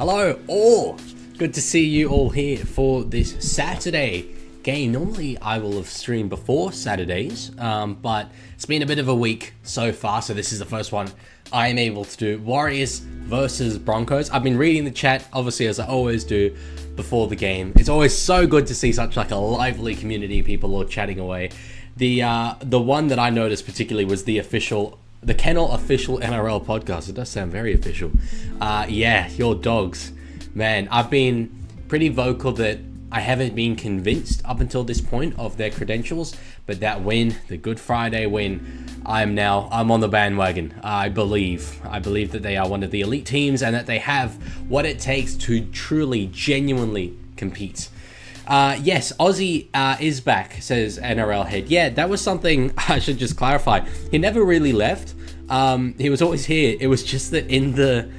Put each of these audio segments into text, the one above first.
Hello all! Good to see you all here for this Saturday game. Normally I will have streamed before Saturdays, but it's been a bit of a week so far, so this is the first one I am able to do. Warriors versus Broncos. I've been reading the chat, obviously, as I always do before the game. It's always so good to see such like a lively community, people all chatting away. The one that I noticed particularly was the Kennel official NRL podcast. It does sound very official. Yeah, your dogs. Man, I've been pretty vocal that I haven't been convinced up until this point of their credentials, but that win, the Good Friday win, I'm on the bandwagon. I believe that they are one of the elite teams and that they have what it takes to truly, genuinely compete. Yes, Aussie is back, says NRL head. Yeah, that was something I should just clarify. He never really left. He was always here. It was just that in the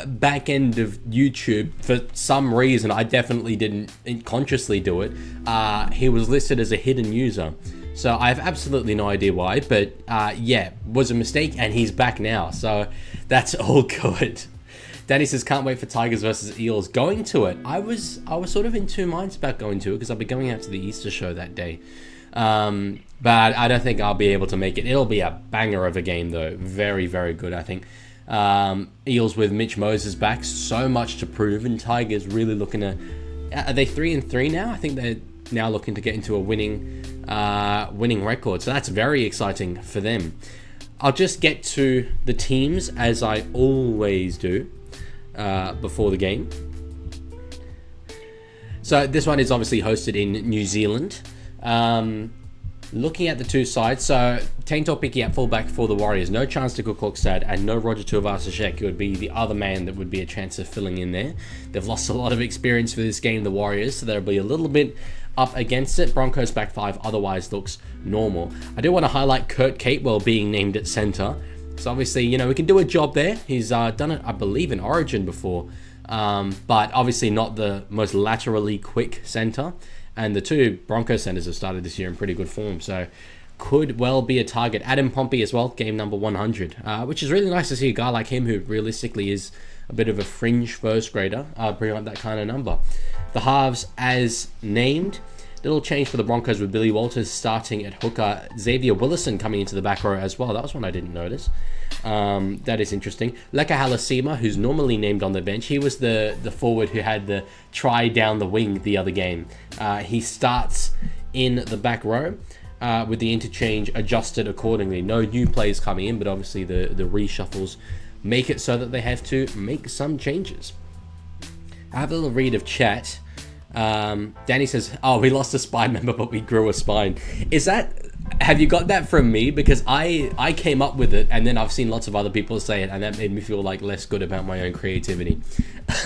back end of YouTube, for some reason, I definitely didn't consciously do it. He was listed as a hidden user. So I have absolutely no idea why, but yeah, was a mistake and he's back now. So that's all good. Danny says, can't wait for Tigers versus Eels. Going to it. I was sort of in two minds about going to it because I'll be going out to the Easter show that day. But I don't think I'll be able to make it. It'll be a banger of a game though. Very, very good, I think. Eels with Mitch Moses back. So much to prove. And Tigers really looking to... Are they 3-3 now? I think they're now looking to get into a winning record. So that's very exciting for them. I'll just get to the teams as I always do. Before the game. So this one is obviously hosted in New Zealand. Looking at the two sides, so Taintor Picky at fullback for the Warriors. No chance to Kuklokstad and no Roger Tuivasa-Sheck, who would be the other man that would be a chance of filling in there. They've lost a lot of experience for this game, the Warriors, so they'll be a little bit up against it. Broncos back five otherwise looks normal. I do want to highlight Kurt Capewell being named at centre. So obviously, you know, we can do a job there. He's done it, I believe, in Origin before. But obviously not the most laterally quick centre. And the two Broncos centres have started this year in pretty good form. So could well be a target. Adam Pompey as well, game number 100. Which is really nice to see a guy like him who realistically is a bit of a fringe first grader bring up that kind of number. The halves as named. Little change for the Broncos with Billy Walters starting at hooker. Xavier Willison coming into the back row as well. That was one I didn't notice. That is interesting. Leka Halasima, who's normally named on the bench. He was the forward who had the try down the wing the other game. He starts in the back row with the interchange adjusted accordingly. No new players coming in, but obviously the reshuffles make it so that they have to make some changes. I have a little read of chat. Danny says, oh, we lost a spine member, but we grew a spine. Have you got that from me? Because I came up with it, and then I've seen lots of other people say it, and that made me feel like less good about my own creativity.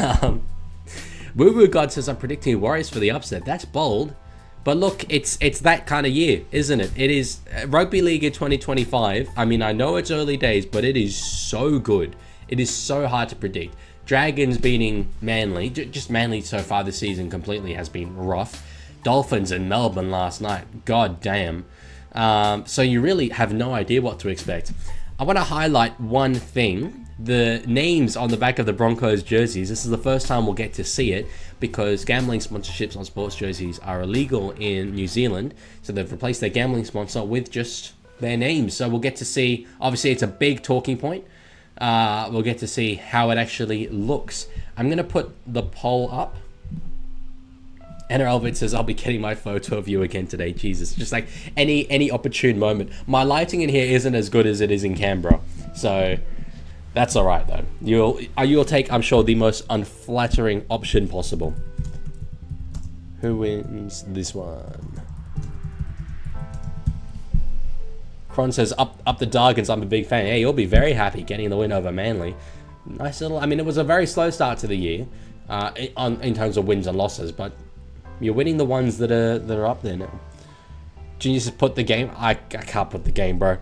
Woo Woo God says, I'm predicting Warriors for the upset. That's bold. But look, it's that kind of year, isn't it? It is Rugby League 2025. I mean, I know it's early days, but it is so good. It is so hard to predict. Dragons beating Manly, just Manly so far this season completely has been rough. Dolphins in Melbourne last night, god damn. So you really have no idea what to expect. I want to highlight one thing. The names on the back of the Broncos jerseys, this is the first time we'll get to see it because gambling sponsorships on sports jerseys are illegal in New Zealand. So they've replaced their gambling sponsor with just their names. So we'll get to see, obviously it's a big talking point. We'll get to see how it actually looks. I'm going to put the poll up. NRL Vid says, I'll be getting my photo of you again today. Jesus, just like any opportune moment. My lighting in here isn't as good as it is in Canberra. So that's all right, though. You'll take, I'm sure, the most unflattering option possible. Who wins this one? Cron says, up the Dargans, I'm a big fan. Hey, you'll be very happy getting the win over Manly. Nice little... I mean, it was a very slow start to the year in terms of wins and losses, but you're winning the ones that are up there now. Genius has put the game... I can't put the game, bro.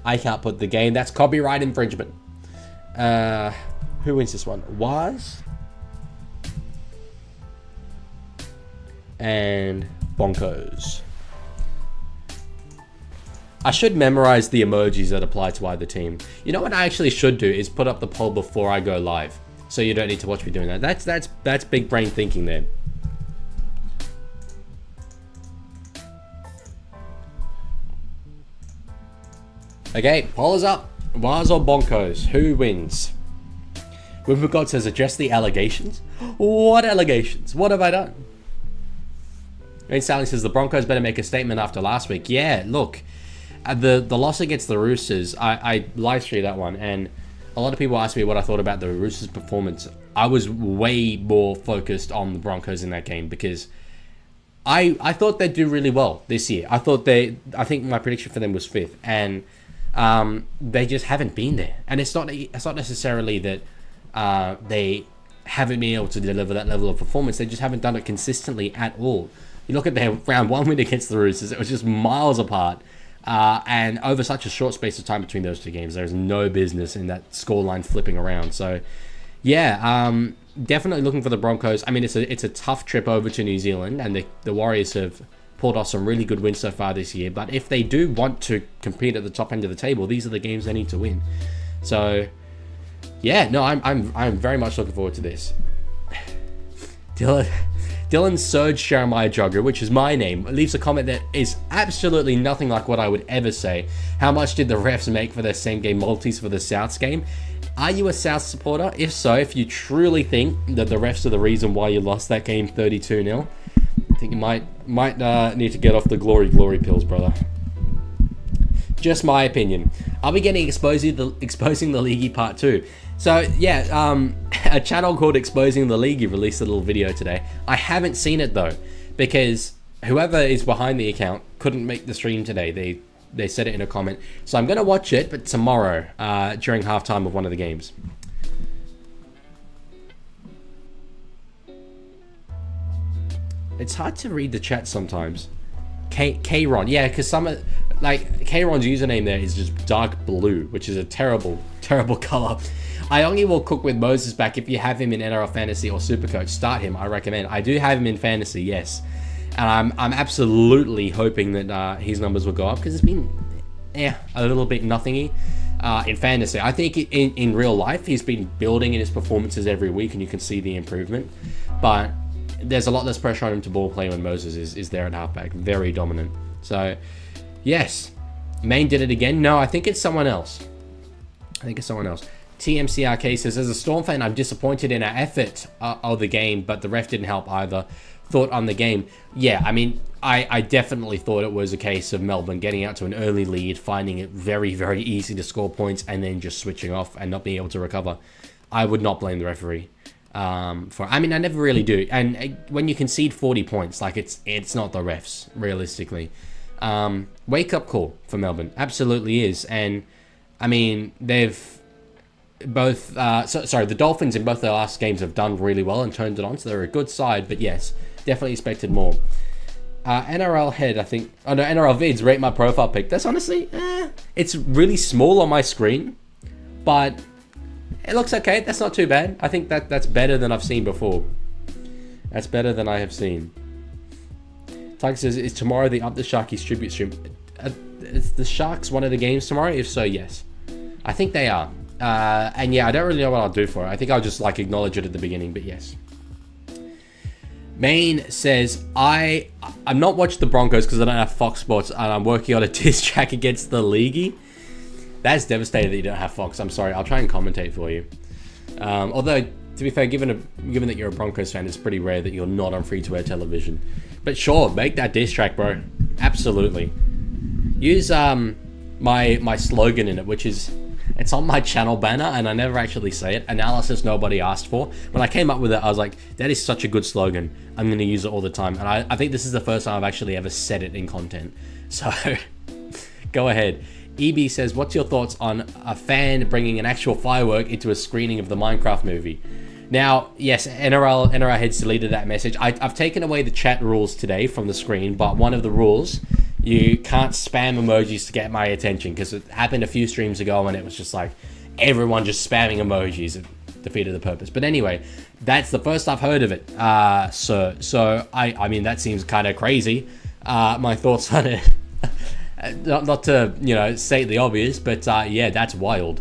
I can't put the game. That's copyright infringement. Who wins this one? Waz and Broncos. I should memorize the emojis that apply to either team. You know what I actually should do is put up the poll before I go live. so you don't need to watch me doing that. That's big brain thinking there. Okay, poll is up. Wars or Broncos? Who wins? With regards says address the allegations. What allegations? What have I done? Rain Sally says the Broncos better make a statement after last week. Yeah, look, the loss against the Roosters, I live streamed that one, and a lot of people asked me what I thought about the Roosters' performance. I was way more focused on the Broncos in that game because I thought they'd do really well this year. I think my prediction for them was 5th, and they just haven't been there. And it's not necessarily that they haven't been able to deliver that level of performance. They just haven't done it consistently at all. You look at their round 1 win against the Roosters, it was just miles apart. And over such a short space of time between those two games, there's no business in that scoreline flipping around. So, yeah, definitely looking for the Broncos. I mean, it's a tough trip over to New Zealand, and the Warriors have pulled off some really good wins so far this year. But if they do want to compete at the top end of the table, these are the games they need to win. So, yeah, no, I'm very much looking forward to this. Dylan Surge Jeremiah Jogger, which is my name, leaves a comment that is absolutely nothing like what I would ever say. How much did the refs make for their same game multis for the Souths game? Are you a South supporter? If so, if you truly think that the refs are the reason why you lost that game 32-0, I think you might need to get off the glory pills, brother. Just my opinion. I'll be getting exposing the Leaguie part 2. So yeah, a channel called Exposing the Leaguie released a little video today. I haven't seen it though, because whoever is behind the account couldn't make the stream today. They said it in a comment. So I'm gonna watch it, but tomorrow, during halftime of one of the games. It's hard to read the chat sometimes. K-Ron, yeah, because K-Ron's username there is just dark blue, which is a terrible color. I only will cook with Moses back if you have him in NRL Fantasy or Supercoach. Start him, I recommend. I do have him in Fantasy, yes. And I'm absolutely hoping that his numbers will go up, because it's been a little bit nothingy in Fantasy. I think in real life, he's been building in his performances every week, and you can see the improvement. But there's a lot less pressure on him to ball play when Moses is there at halfback. Very dominant. So, yes. Maine did it again. No, I think it's someone else. TMCRK says, as a Storm fan, I'm disappointed in our effort of the game, but the ref didn't help either. Thought on the game. Yeah, I mean, I definitely thought it was a case of Melbourne getting out to an early lead, finding it very, very easy to score points, and then just switching off and not being able to recover. I would not blame the referee. I never really do. And when you concede 40 points, like it's not the refs, realistically. Wake up call for Melbourne. Absolutely is. And I mean, they've both, the Dolphins in both their last games have done really well and turned it on, so they're a good side, but yes, definitely expected more. NRL head, I think, NRL vids, rate my profile pic. That's honestly, it's really small on my screen, but it looks okay. That's not too bad. I think that's better than I've seen before. That's better than I have seen. Tiger says, is tomorrow the Up the Sharkies tribute stream? Is the Sharks one of the games tomorrow? If so, yes. I think they are. And yeah, I don't really know what I'll do for it. I think I'll just acknowledge it at the beginning, but yes. Maine says, I'm not watching the Broncos because I don't have Fox Sports, and I'm working on a diss track against the Leaguie. That's devastating that you don't have Fox. I'm sorry. I'll try and commentate for you. Although, to be fair, given that you're a Broncos fan, it's pretty rare that you're not on free-to-air television. But sure, make that diss track, bro. Absolutely. Use my slogan in it, which is, it's on my channel banner, and I never actually say it. Analysis nobody asked for. When I came up with it, I was like, that is such a good slogan. I'm going to use it all the time. And I think this is the first time I've actually ever said it in content. So, go ahead. EB says, what's your thoughts on a fan bringing an actual firework into a screening of the Minecraft movie? Now, yes, NRL heads deleted that message. I've taken away the chat rules today from the screen, but one of the rules, you can't spam emojis to get my attention, because it happened a few streams ago and it was just like everyone just spamming emojis. It defeated the purpose. But anyway, that's the first I've heard of it. So I mean, that seems kind of crazy. My thoughts on it, not to, state the obvious, but yeah, that's wild.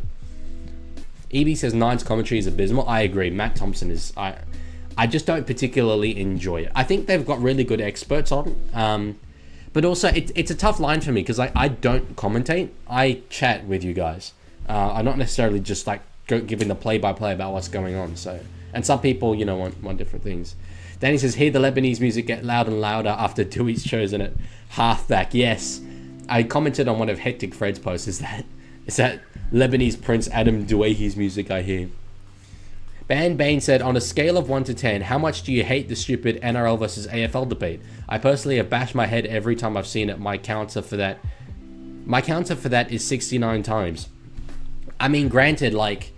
EB says Nine's commentary is abysmal. I agree. Matt Thompson is... I just don't particularly enjoy it. I think they've got really good experts on. But also, it's a tough line for me because I don't commentate. I chat with you guys. I'm not necessarily just like giving the play-by-play about what's going on. So, and some people, you know, want different things. Danny says, hear the Lebanese music get louder and louder after Dewey's chosen it. Halfback, yes. I commented on one of Hectic Fred's posts. Is that Lebanese Prince Adam Doueihi's music I hear? Ban Bane said, on a scale of 1 to 10, how much do you hate the stupid NRL versus AFL debate? I personally have bashed my head every time I've seen it. My counter for that is 69 times. I mean, granted, like,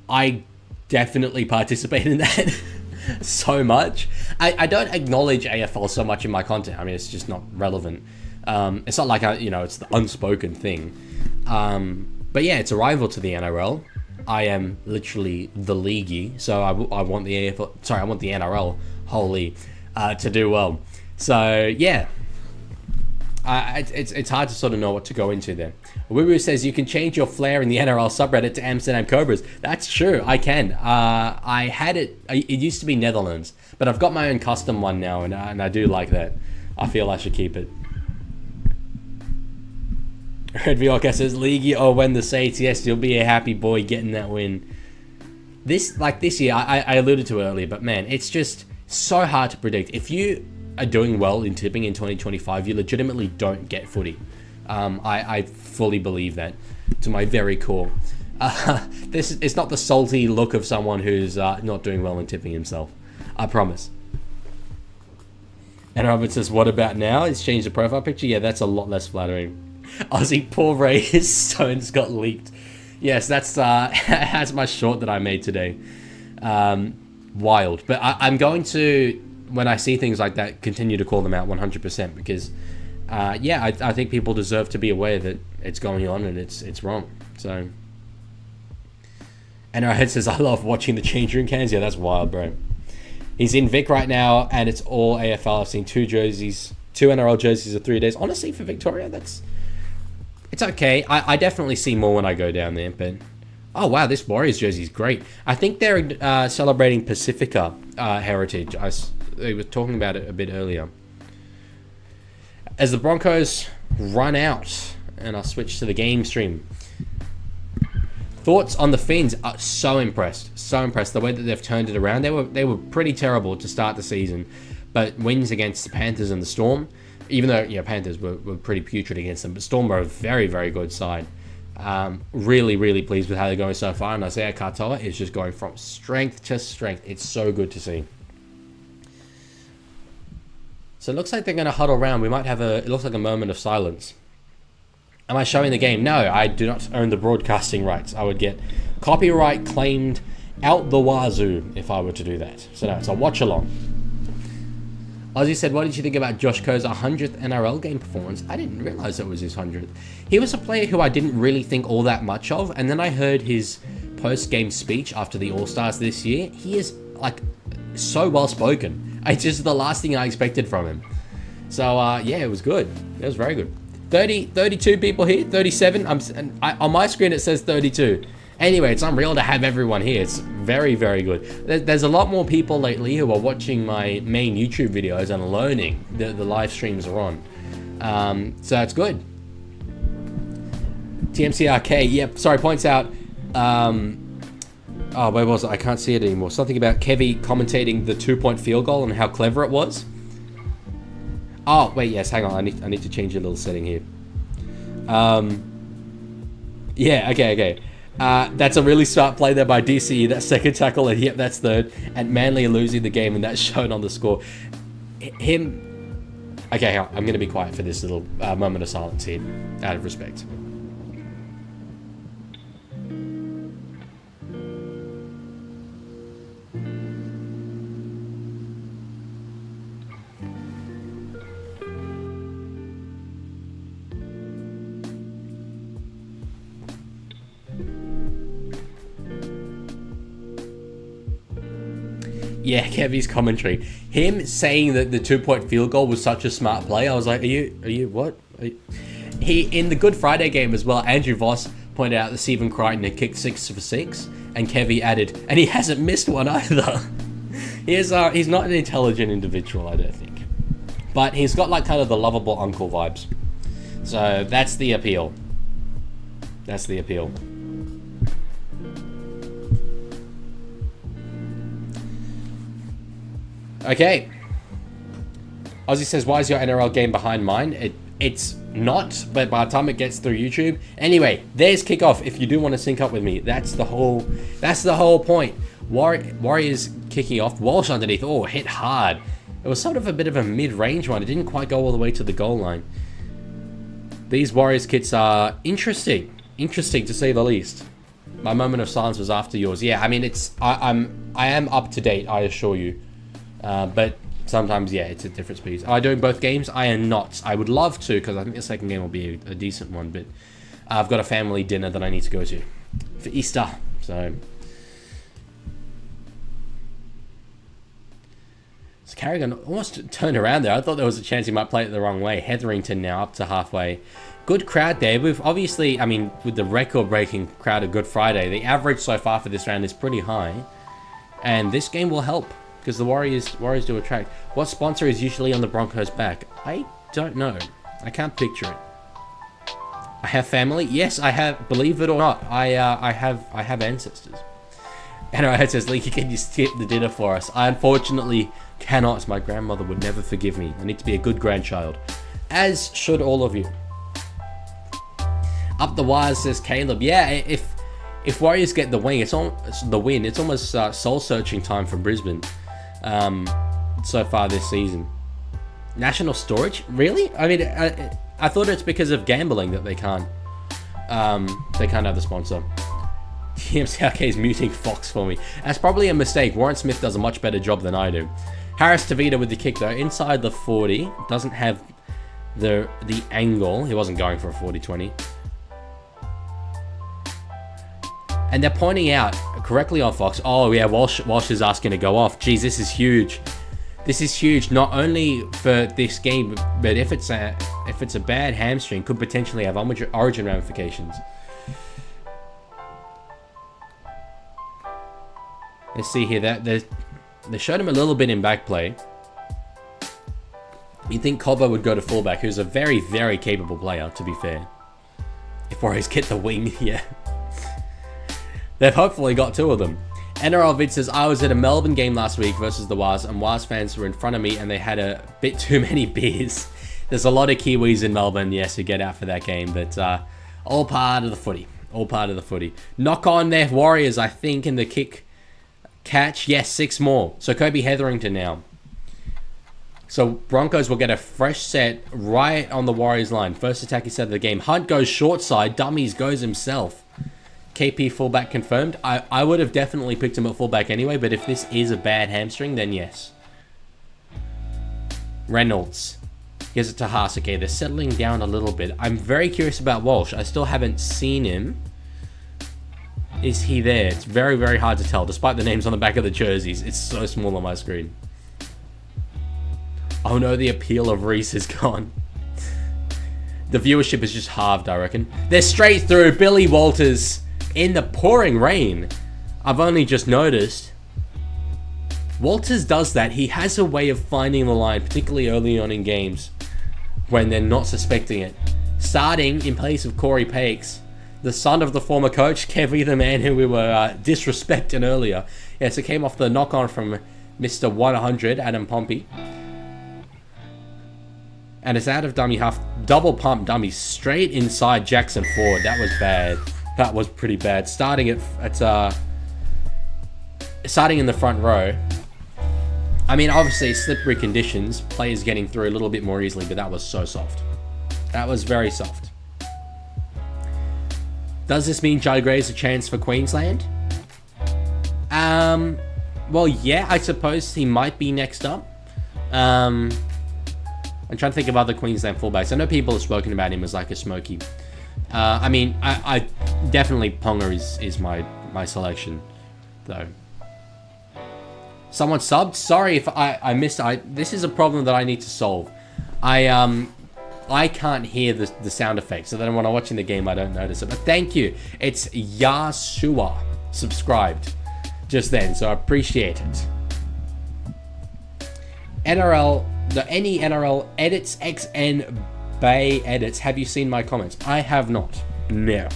I definitely participate in that so much. I don't acknowledge AFL so much in my content. I mean, it's just not relevant. It's not like, it's the unspoken thing. But yeah, it's a rival to the NRL. I am literally the Leaguie, so I want the AFL. Sorry, I want the NRL wholly to do well. So yeah, it's hard to sort of know what to go into there. Wibu says you can change your flair in the NRL subreddit to Amsterdam Cobras. That's true, I can. I had it. It used to be Netherlands, but I've got my own custom one now, and I do like that. I feel I should keep it. Red Vioca says, Leaguie, when the Saints, yes, you'll be a happy boy getting that win. This year, I alluded to it earlier, but man, it's just so hard to predict. If you are doing well in tipping in 2025, you legitimately don't get footy. I fully believe that to my very core. It's not the salty look of someone who's not doing well in tipping himself. I promise. And Robert says, what about now? It's changed the profile picture? Yeah, that's a lot less flattering. Aussie, poor Ray, his stones got leaked. Yes, that's my short that I made today. Wild. But I'm going to, when I see things like that, continue to call them out 100% because, I think people deserve to be aware that it's going on and it's wrong. So, and our head says, I love watching the change room cans. Yeah, that's wild, bro. He's in Vic right now, and it's all AFL. I've seen 2 NRL jerseys in 3 days. Honestly, for Victoria, it's okay. I definitely see more when I go down there, but... Oh, wow, this Warriors jersey is great. I think they're celebrating Pacifica heritage. They were talking about it a bit earlier. As the Broncos run out, and I'll switch to the game stream. Thoughts on the Finns? So impressed. So impressed. The way that they've turned it around. They were pretty terrible to start the season, but wins against the Panthers and the Storm... Even though, Panthers were pretty putrid against them, but Storm are a very, very good side. Really, really pleased with how they're going so far. And Isaiah Katoa is just going from strength to strength. It's so good to see. So it looks like they're going to huddle around. We might have it looks like a moment of silence. Am I showing the game? No, I do not own the broadcasting rights. I would get copyright claimed out the wazoo if I were to do that. So no, it's a watch-along. Ozzy said, what did you think about Josh Coe's 100th NRL game performance? I didn't realise it was his 100th. He was a player who I didn't really think all that much of, and then I heard his post-game speech after the All-Stars this year. He is, so well-spoken. It's just the last thing I expected from him. So, it was good. It was very good. 32 people here, 37. On my screen, it says 32. Anyway, it's unreal to have everyone here. It's very, very good. There's a lot more people lately who are watching my main YouTube videos and learning the live streams are on. So it's good. TMCRK, yep, sorry, points out, where was it? I can't see it anymore. Something about Kevy commentating the 2-point field goal and how clever it was. Oh, wait, yes, hang on. I need to change a little setting here. Okay. That's a really smart play there by DCE. That second tackle, and yep, that's third. And Manly are losing the game, and that's shown on the score. Okay, I'm going to be quiet for this little moment of silence here, out of respect. Yeah, Kevy's commentary. Him saying that the 2-point field goal was such a smart play, I was like, are you what? He, in the Good Friday game as well, Andrew Voss pointed out that Stephen Crichton had kicked 6 for 6, and Kevy added, and he hasn't missed one either. He's not an intelligent individual, I don't think. But he's got like kind of the lovable uncle vibes. So that's the appeal. That's the appeal. Okay. Ozzy says, why is your NRL game behind mine? It's not, but by the time it gets through YouTube. Anyway, there's kickoff. If you do want to sync up with me, that's the whole point. Warriors kicking off. Walsh underneath. Oh, hit hard. It was sort of a bit of a mid-range one. It didn't quite go all the way to the goal line. These Warriors kits are interesting. Interesting to say the least. My moment of silence was after yours. Yeah, I mean, I am up to date, I assure you. But sometimes, yeah, it's at different speeds. Am I doing both games? I am not. I would love to, because I think the second game will be a decent one. But I've got a family dinner that I need to go to for Easter. So Carrigan almost turned around there. I thought there was a chance he might play it the wrong way. Hetherington now up to halfway. Good crowd there. We've obviously, I mean, with the record-breaking crowd of Good Friday, the average so far for this round is pretty high. And this game will help, because the Warriors do attract. What sponsor is usually on the Broncos' back? I don't know. I can't picture it. I have family. Yes, I have. Believe it or not, I have ancestors. Anyway, it says, Leaky, can you skip the dinner for us? I unfortunately cannot. My grandmother would never forgive me. I need to be a good grandchild, as should all of you. Up the wires, says Caleb. Yeah, if Warriors get the win, it's almost soul-searching time for Brisbane. So far this season. National storage? Really? I mean, I thought it's because of gambling that they can't have the sponsor. TMCRK is muting Fox for me. That's probably a mistake. Warren Smith does a much better job than I do. Harris Tavita with the kick though, inside the 40. Doesn't have the angle. He wasn't going for a 40-20. And they're pointing out correctly on Fox. Oh yeah, Walsh is asking to go off. Geez, this is huge. This is huge, not only for this game, but if it's a bad hamstring, could potentially have origin ramifications. Let's see here. They showed him a little bit in back play. You'd think Cobbo would go to fullback, who's a very, very capable player, to be fair. If Warriors get the wing, yeah. They've hopefully got 2 of them. NRL Vid says, I was at a Melbourne game last week versus the Wars, and Wars fans were in front of me and they had a bit too many beers. There's a lot of Kiwis in Melbourne, yes, who get out for that game, but all part of the footy. All part of the footy. Knock on their Warriors, I think, in the kick catch. Yes, 6 more. So Kobe Hetherington now. So Broncos will get a fresh set right on the Warriors line. First attack he said of the game. Hunt goes short side. Dummies goes himself. KP fullback confirmed. I would have definitely picked him at fullback anyway, but if this is a bad hamstring, then yes. Reynolds. Gives it to Haas. Okay, they're settling down a little bit. I'm very curious about Walsh. I still haven't seen him. Is he there? It's very, very hard to tell, despite the names on the back of the jerseys. It's so small on my screen. Oh no, the appeal of Reese is gone. The viewership is just halved, I reckon. They're straight through. Billy Walters in the pouring rain. I've only just noticed. Walters does that. He has a way of finding the line, particularly early on in games, when they're not suspecting it. Starting in place of Corey Pakes, the son of the former coach, Kevy, the man who we were disrespecting earlier. Yes, it came off the knock-on from Mr. 100, Adam Pompey. And it's out of dummy half. Double pump dummy straight inside Jackson Ford. That was bad. That was pretty bad. Starting in the front row. I mean, obviously, slippery conditions. Players getting through a little bit more easily, but that was so soft. That was very soft. Does this mean Jai Gray's a chance for Queensland? Well, yeah, I suppose he might be next up. I'm trying to think of other Queensland fullbacks. I know people have spoken about him as like a smoky. I mean, I definitely Ponga is my selection, though. Someone subbed? Sorry if I missed. This is a problem that I need to solve. I can't hear the sound effect, so then when I'm watching the game, I don't notice it. But thank you. It's Yasua subscribed just then, so I appreciate it. NRL, any NRL edits, XN Bay edits. Have you seen my comments? I have not. No.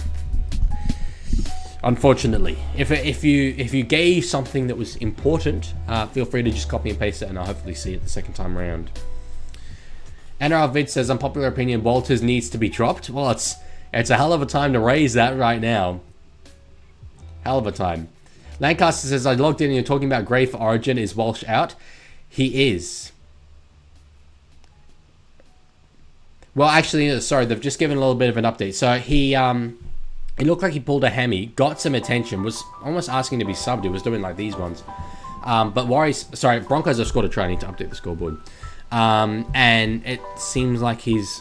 Unfortunately, if you gave something that was important, feel free to just copy and paste it, and I'll hopefully see it the second time around. NRL Vid says, unpopular opinion, Walters needs to be dropped. Well, it's a hell of a time to raise that right now. Hell of a time. Lancaster says, I logged in and you're talking about Gray for Origin. Is Walsh out? He is. Well, actually, sorry, they've just given a little bit of an update. So he it looked like he pulled a hammy, got some attention, was almost asking to be subbed. He was doing like these ones. But Broncos have scored a try. I need to update the scoreboard. And it seems like he's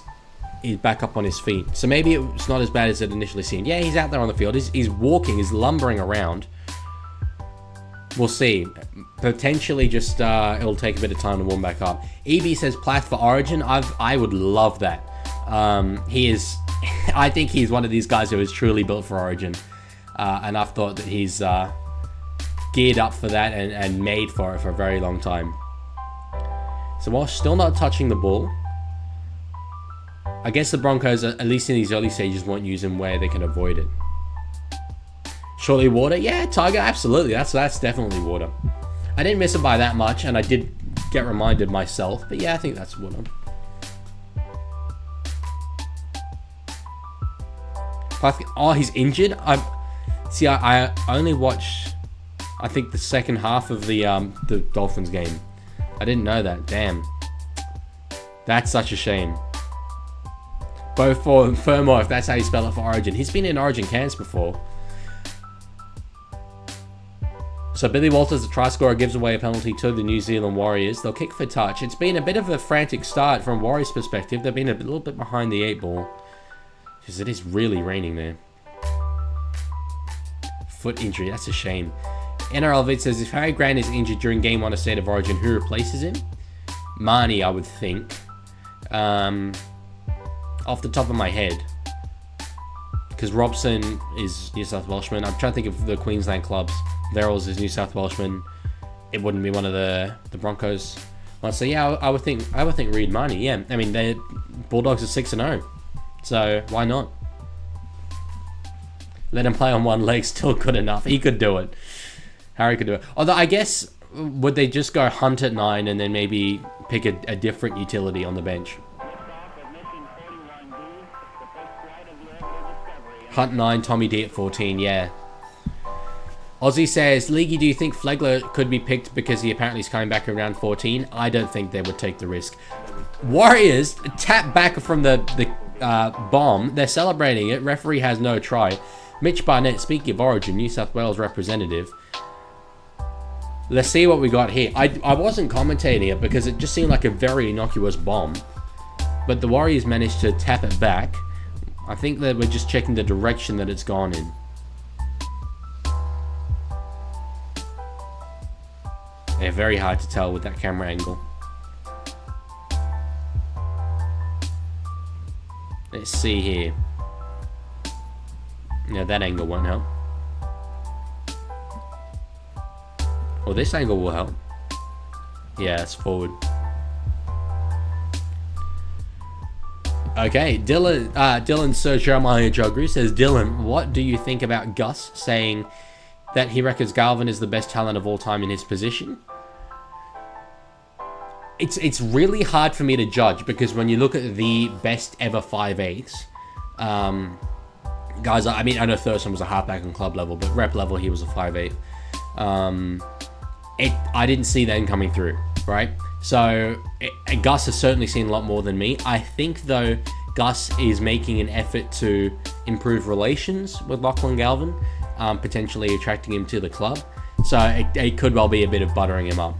back up on his feet. So maybe it's not as bad as it initially seemed. Yeah, he's out there on the field. He's walking, he's lumbering around. We'll see. Potentially just it'll take a bit of time to warm back up. EB says Plath for Origin. I would love that. He is I think he's one of these guys who is truly built for Origin. And I've thought that he's geared up for that and made for it for a very long time. So while still not touching the ball, I guess the Broncos, at least in these early stages, won't use him where they can avoid it. Surely water? Yeah, Tiger, absolutely. That's definitely water. I didn't miss it by that much, and I did get reminded myself, but yeah, I think that's water. Oh, he's injured? I only watched, I think, the second half of the Dolphins game. I didn't know that. Damn. That's such a shame. Both for Fermo, if that's how you spell it for Origin. He's been in Origin camps before. So Billy Walters, the try scorer, gives away a penalty to the New Zealand Warriors. They'll kick for touch. It's been a bit of a frantic start from Warriors' perspective. They've been a little bit behind the 8 ball. Because it is really raining there. Foot injury, that's a shame. NRL Vid says, if Harry Grant is injured during Game 1 of State of Origin, who replaces him? Marnie, I would think. Off the top of my head. Because Robson is New South Welshman. I'm trying to think of the Queensland clubs. Verrills is New South Welshman. It wouldn't be one of the Broncos. Well, so yeah, I would think Reed Marnie. Yeah, I mean, the Bulldogs are 6-0. So why not? Let him play on one leg, still good enough. He could do it. Harry could do it. Although I guess, would they just go Hunt at 9 and then maybe pick a different utility on the bench? Hunt 9, Tommy D at 14, yeah. Aussie says, Leaguie, do you think Flegler could be picked because he apparently is coming back around 14? I don't think they would take the risk. Warriors tap back from the bomb. They're celebrating it. Referee has no try. Mitch Barnett, speaking of Origin, New South Wales representative. Let's see what we got here. I wasn't commentating it because it just seemed like a very innocuous bomb. But the Warriors managed to tap it back. I think that we're just checking the direction that it's gone in. Yeah, very hard to tell with that camera angle. Let's see here. Yeah, that angle won't help. Well, this angle will help. Yeah, it's forward. Okay, Dylan Sir Jeremiah Jogru says, Dylan, what do you think about Gus saying that he reckons Galvin is the best talent of all time in his position? It's really hard for me to judge because when you look at the best ever 5'8", guys, I mean, I know Thurston was a halfback on club level, but rep level, he was a 5'8". I didn't see them coming through, right? So Gus has certainly seen a lot more than me. I think, though, Gus is making an effort to improve relations with Lachlan Galvin, potentially attracting him to the club. So it could well be a bit of buttering him up.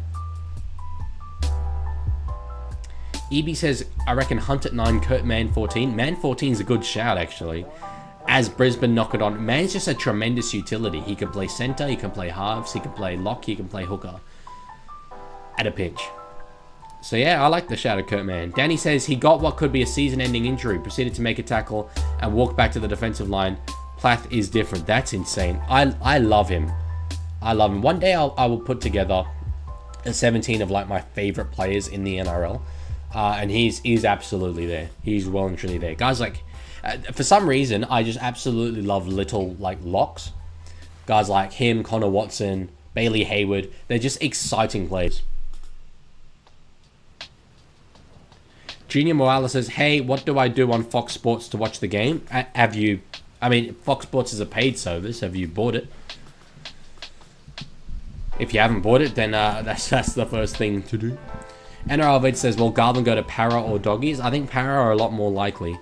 EB says, I reckon Hunt at 9, Kurt Man 14. Man 14 is a good shout, actually. As Brisbane knock it on. Man's just a tremendous utility. He can play centre, he can play halves, he can play lock, he can play hooker. At a pinch. So yeah, I like the shout of Kurt, man. Danny says he got what could be a season-ending injury, proceeded to make a tackle and walk back to the defensive line. Plath is different. That's insane. I love him. I love him. One day I will put together a 17 of like my favorite players in the NRL, and he's absolutely there. He's well and truly there. Guys like, for some reason, I just absolutely love little like locks. Guys like him, Connor Watson, Bailey Hayward. They're just exciting players. Junior Morales says, hey, what do I do on Fox Sports to watch the game? Have you... I mean, Fox Sports is a paid service. Have you bought it? If you haven't bought it, then that's the first thing to do. NRL Vid says, will Garvin go to Para or Doggies? I think Para are a lot more likely.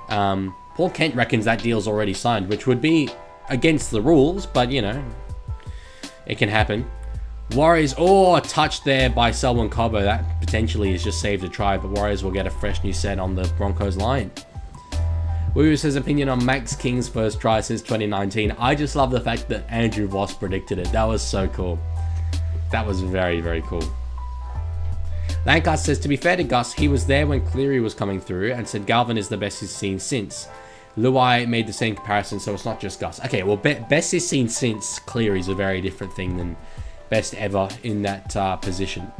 Paul Kent reckons that deal's already signed, which would be against the rules, but, you know, it can happen. Warriors, touched there by Selwyn Cobbo. That potentially is just saved a try, but Warriors will get a fresh new set on the Broncos line. Woo says opinion on Max King's first try since 2019. I just love the fact that Andrew Voss predicted it. That was so cool. That was very, very cool. Lancaster says, to be fair to Gus, he was there when Cleary was coming through and said Galvin is the best he's seen since. Luai made the same comparison, so it's not just Gus. Okay, well, best he's seen since Cleary is a very different thing than best ever in that position.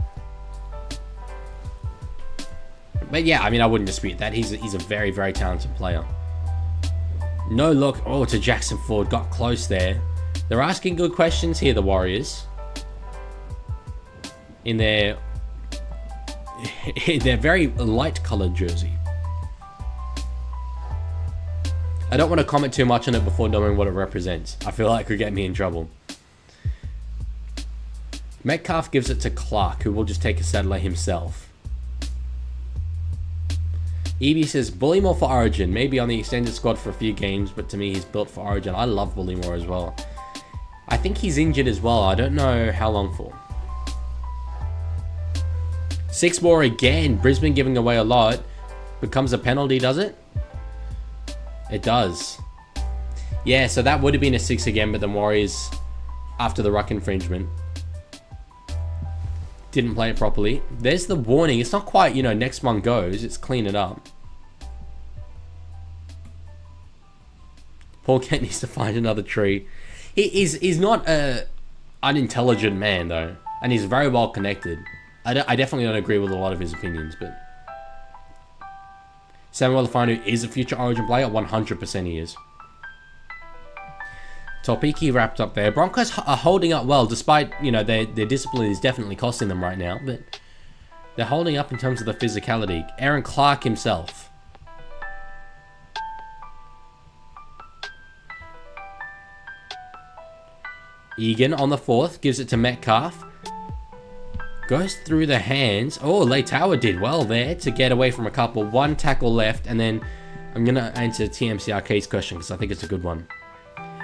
But yeah, I mean, I wouldn't dispute that. He's a very, very talented player. No look. To Jackson Ford. Got close there. They're asking good questions here, the Warriors. In their very light coloured jersey. I don't want to comment too much on it before knowing what it represents. I feel like it could get me in trouble. Metcalf gives it to Clark, who will just take a settler himself. Evie says, Bullymore for Origin. Maybe on the extended squad for a few games, but to me he's built for Origin. I love Bullymore as well. I think he's injured as well. I don't know how long for. 6 more again. Brisbane giving away a lot. Becomes a penalty, does it? It does. Yeah, so that would have been a 6 again, but the Warriors, after the ruck infringement, didn't play it properly. There's the warning. It's not quite, next one goes. It's clean it up. Paul Kent needs to find another tree. He's not a unintelligent man, though. And he's very well connected. I definitely don't agree with a lot of his opinions, but... Samuel Lafanu is a future Origin player. 100% he is. Topiki wrapped up there. Broncos are holding up well, despite, their discipline is definitely costing them right now, but they're holding up in terms of the physicality. Aaron Clark himself. Egan on the 4th, gives it to Metcalf. Goes through the hands. Leitauer did well there to get away from a couple. 1 tackle left, and then I'm going to answer TMC Arcade's question because I think it's a good one.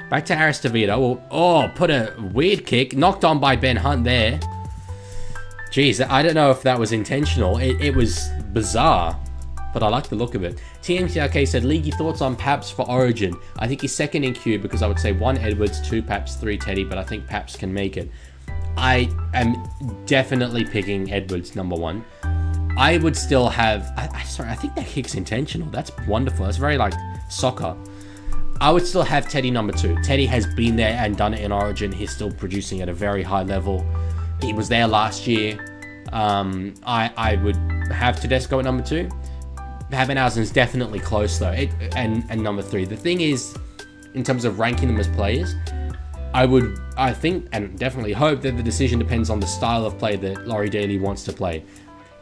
Back to Aristavito. Put a weird kick. Knocked on by Ben Hunt there. Jeez, I don't know if that was intentional. It was bizarre, but I like the look of it. TMCRK said, Leaguie, thoughts on Paps for Origin? I think he's second in queue because I would say 1 Edwards, 2 Paps, 3 Teddy, but I think Paps can make it. I am definitely picking Edwards number 1. I would still have... Sorry, I think that kick's intentional. That's wonderful. That's very, soccer. I would still have Teddy number 2. Teddy has been there and done it in Origin. He's still producing at a very high level. He was there last year. I would have Tedesco at number 2. Pappenhausen's definitely close though. And number 3. The thing is, in terms of ranking them as players, I think and definitely hope that the decision depends on the style of play that Laurie Daly wants to play.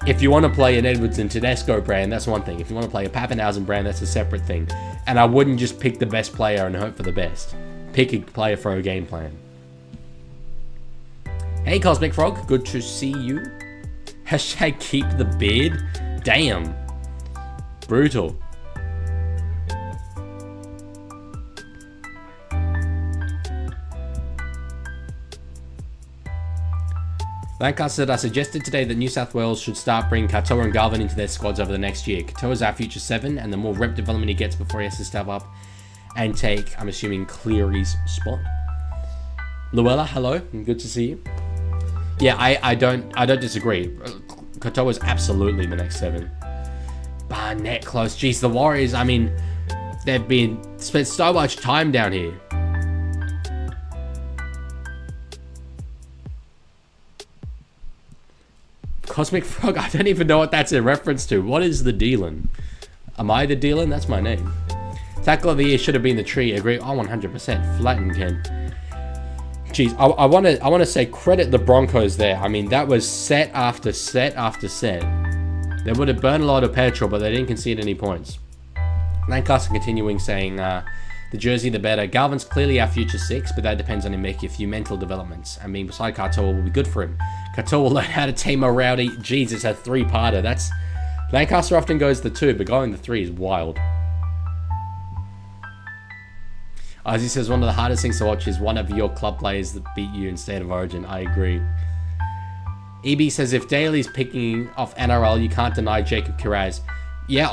If you want to play an Edwards and Tedesco brand, that's one thing. If you want to play a Pappenhausen brand, that's a separate thing. And I wouldn't just pick the best player and hope for the best. Pick a player for a game plan. Hey, Cosmic Frog. Good to see you. Hashtag keep the beard. Damn. Brutal. Lancaster said, I suggested today that New South Wales should start bringing Katoa and Garvin into their squads over the next year. Katoa's our future 7, and the more rep development he gets before he has to step up and take, I'm assuming, Cleary's spot. Luella, hello. Good to see you. Yeah, I don't disagree. Katoa's absolutely the next 7. Barnett close. Jeez, the Warriors, I mean, they've spent so much time down here. Cosmic Frog, I don't even know what that's in reference to. What is the Dealin? Am I the Dealin? That's my name. Tackle of the year should have been the tree. Agree. Oh, 100%. Flatten Ken. Jeez, I want to say credit the Broncos there. I mean, that was set after set after set. They would have burned a lot of petrol, but they didn't concede any points. Lancaster continuing saying, the jersey the better. Galvin's clearly our future 6, but that depends on him making a few mental developments. I mean, beside Katoa will be good for him. Katoa will learn how to tame a rowdy. Jeez, it's a 3-parter. That's Lancaster often goes the 2, but going the 3 is wild. As he says, one of the hardest things to watch is one of your club players that beat you in State of Origin. I agree. EB says, if Daly's picking off NRL, you can't deny Jacob Kiraz. Yeah,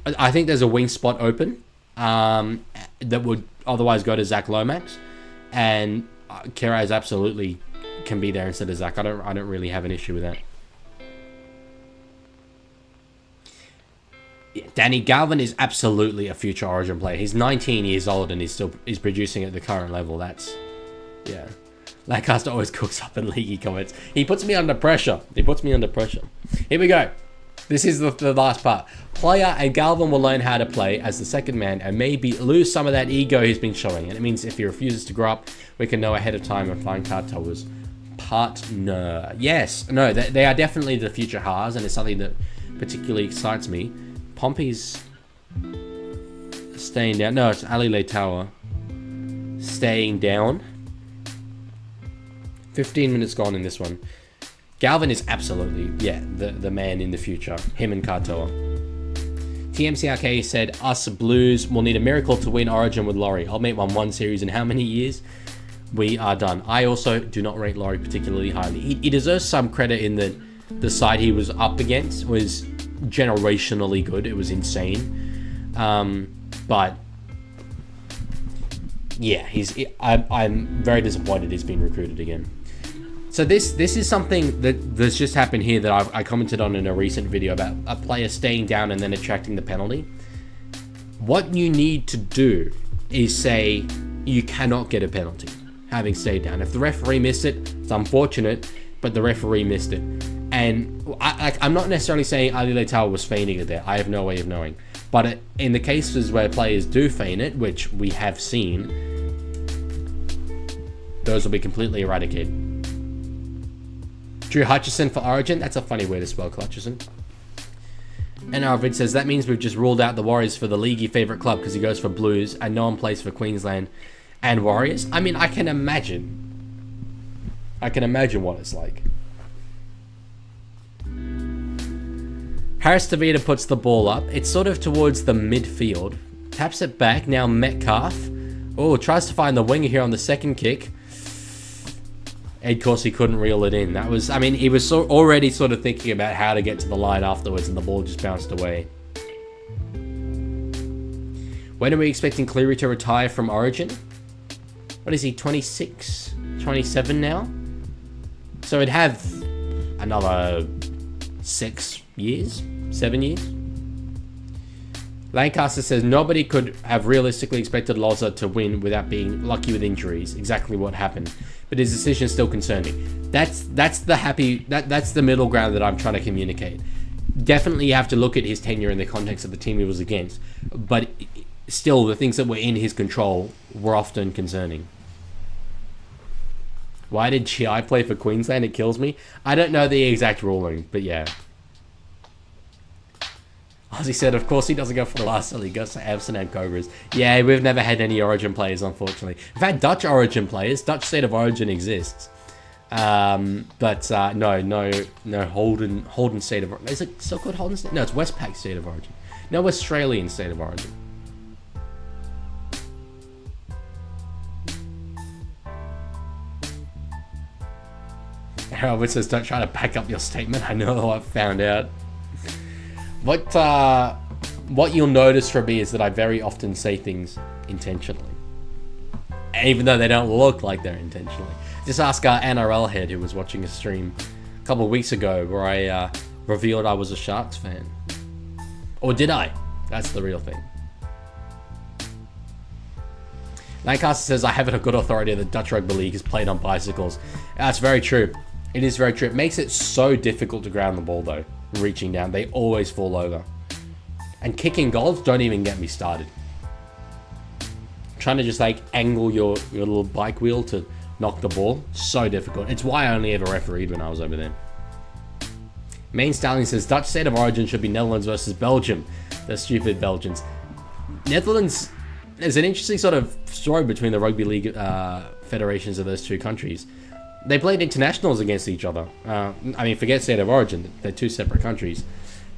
I think there's a wing spot open that would otherwise go to Zach Lomax. And Kiraz absolutely can be there instead of Zach. I don't really have an issue with that. Danny Galvin is absolutely a future Origin player. He's 19 years old and he's producing at the current level. That's, yeah. Lancaster always cooks up in Leaguie comments. He puts me under pressure. Here we go. This is the last part. Player and Galvin will learn how to play as the second man and maybe lose some of that ego he's been showing. And it means if he refuses to grow up, we can know ahead of time and find Katoa's partner. Yes. No, they are definitely the future halves, and it's something that particularly excites me. Pompey's staying down. No, it's Ali Leitao staying down. 15 minutes gone in this one. Galvin is absolutely, yeah, the man in the future. Him and Katoa. TMCRK said, us Blues will need a miracle to win Origin with Laurie. I'll make one series in how many years? We are done. I also do not rate Laurie particularly highly. He deserves some credit in that the side he was up against was generationally good. It was insane. But yeah, I'm very disappointed he's been recruited again. So this is something that's just happened here that I commented on in a recent video about a player staying down and then attracting the penalty. What you need to do is say you cannot get a penalty having stayed down. If the referee missed it, it's unfortunate, but the referee missed it. And I'm not necessarily saying Ali Leitao was feigning it there. I have no way of knowing. But in the cases where players do feign it, which we have seen, those will be completely eradicated. Drew Hutchison for Origin. That's a funny way to spell Hutchison. And Arvid says, that means we've just ruled out the Warriors for the Leaguie favourite club because he goes for Blues and no one plays for Queensland and Warriors. I mean, I can imagine what it's like. Harris Tavita puts the ball up. It's sort of towards the midfield. Taps it back. Now Metcalf. Oh, tries to find the winger here on the second kick. Ed Corsi couldn't reel it in. That was, I mean, he was already sort of thinking about how to get to the line afterwards, and the ball just bounced away. When are we expecting Cleary to retire from Origin? What is he, 26? 27 now? So it'd have another 6 years? 7 years? Lancaster says nobody could have realistically expected Loza to win without being lucky with injuries. Exactly what happened. But his decision still concerned me. That's the middle ground that I'm trying to communicate. Definitely you have to look at his tenure in the context of the team he was against. But still, the things that were in his control were often concerning. Why did GI play for Queensland? It kills me. I don't know the exact ruling, but yeah. Ozzy said, of course he doesn't go for the last cell, he goes to Amsterdam Cobras. Yeah, we've never had any Origin players, unfortunately. We've had Dutch Origin players. Dutch State of Origin exists. But no Holden State of Origin. Is it still called Holden State? No, it's Westpac State of Origin. No, Australian State of Origin. Albert says, don't try to back up your statement. I know I've found out. What you'll notice from me is that I very often say things intentionally, even though they don't look like they're intentionally. Just ask our NRL head who was watching a stream a couple of weeks ago where I revealed I was a Sharks fan. Or did I? That's the real thing. Lancaster says, I have it a good authority that Dutch Rugby League is played on bicycles. That's very true. It is very true. It makes it so difficult to ground the ball, though. Reaching down. They always fall over. And kicking goals, don't even get me started. Trying to just like angle your little bike wheel to knock the ball. So difficult. It's why I only ever refereed when I was over there. Main Stallion says, Dutch state of origin should be Netherlands versus Belgium. The stupid Belgians. Netherlands... There's an interesting sort of story between the rugby league federations of those two countries. They played internationals against each other. I mean, forget state of origin. They're two separate countries.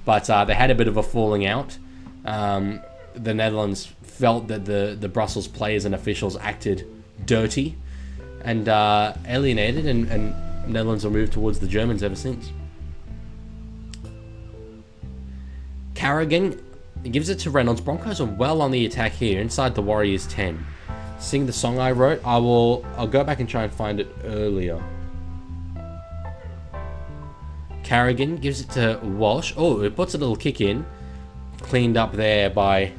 But they had a bit of a falling out. The Netherlands felt that the Brussels players and officials acted dirty and alienated, and Netherlands will move towards the Germans ever since. Carrigan... He gives it to Reynolds. Broncos are well on the attack here, inside the Warriors 10. Sing the song I wrote. I'll go back and try and find it earlier. Carrigan gives it to Walsh. Oh, it puts a little kick in. Cleaned up there by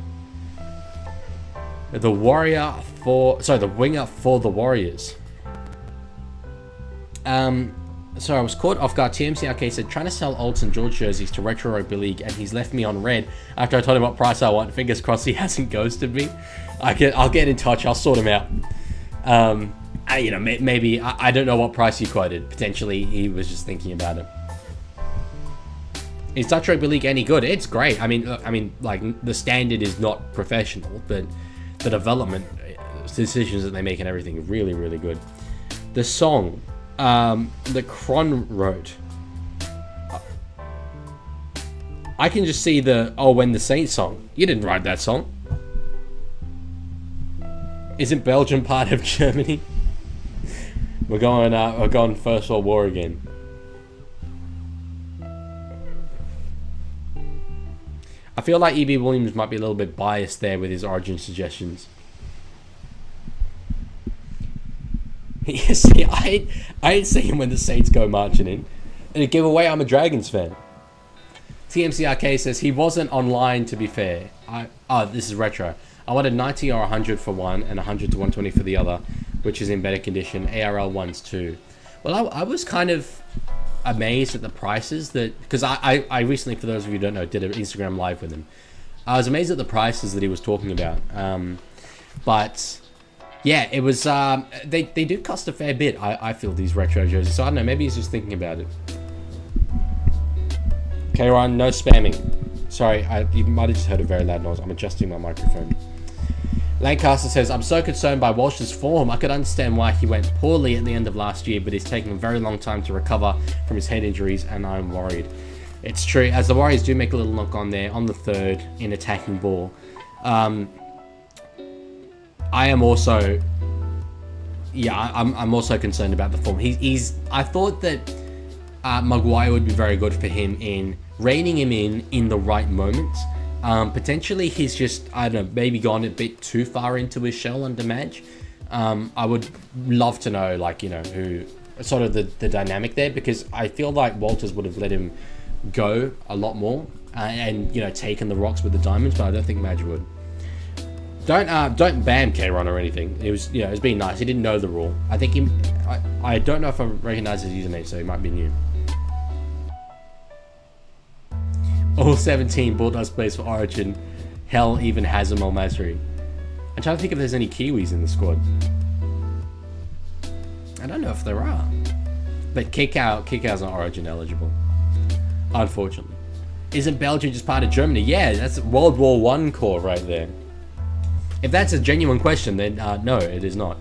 the winger for the Warriors. So I was caught off guard. TMCRK said, trying to sell old St. George jerseys to Retro Rugby League, and he's left me on red after I told him what price I want. Fingers crossed he hasn't ghosted me. I'll get in touch. I'll sort him out. Maybe I don't know what price he quoted. Potentially he was just thinking about it. Is Dutch Rugby League any good? It's great. I mean, like the standard is not professional, but the development decisions that they make and everything are really, really good. The song. The Cron wrote. I can just see the When the Saints song. You didn't write that song. Isn't Belgium part of Germany? We're going First World War again. I feel like E.B. Williams might be a little bit biased there with his origin suggestions. You see, I ain't seen when the Saints go marching in. And a giveaway, I'm a Dragons fan. TMCRK says he wasn't online, to be fair. This is retro. I wanted 90 or 100 for one and 100 to 120 for the other, which is in better condition. ARL ones too. Well, I was kind of amazed at the prices that, because I recently, for those of you who don't know, did an Instagram live with him. I was amazed at the prices that he was talking about. But yeah, it was, they do cost a fair bit, I feel, these retro jerseys. So I don't know, maybe he's just thinking about it. Okay, Ryan, no spamming. Sorry, you might have just heard a very loud noise. I'm adjusting my microphone. Lancaster says, I'm so concerned by Walsh's form. I could understand why he went poorly at the end of last year, but he's taking a very long time to recover from his head injuries, and I'm worried. It's true, as the Warriors do make a little knock on there on the third in attacking ball. I am also, I'm also concerned about the form. I thought that Maguire would be very good for him in reining him in the right moments. Potentially he's just, I don't know, maybe gone a bit too far into his shell under Madge. I would love to know, who sort of the dynamic there, because I feel like Walters would have let him go a lot more and taken the rocks with the diamonds, but I don't think Madge would. Don't ban K-Ron or anything. It was, it was being nice. He didn't know the rule. I think I don't know if I recognize his username, so he might be new. All 17 Bulldogs plays for Origin. Hell even has Al Masri. I'm trying to think if there's any Kiwis in the squad. I don't know if there are. But Kickout's not Origin eligible. Unfortunately. Isn't Belgium just part of Germany? Yeah, that's World War I core right there. If that's a genuine question, then no, it is not.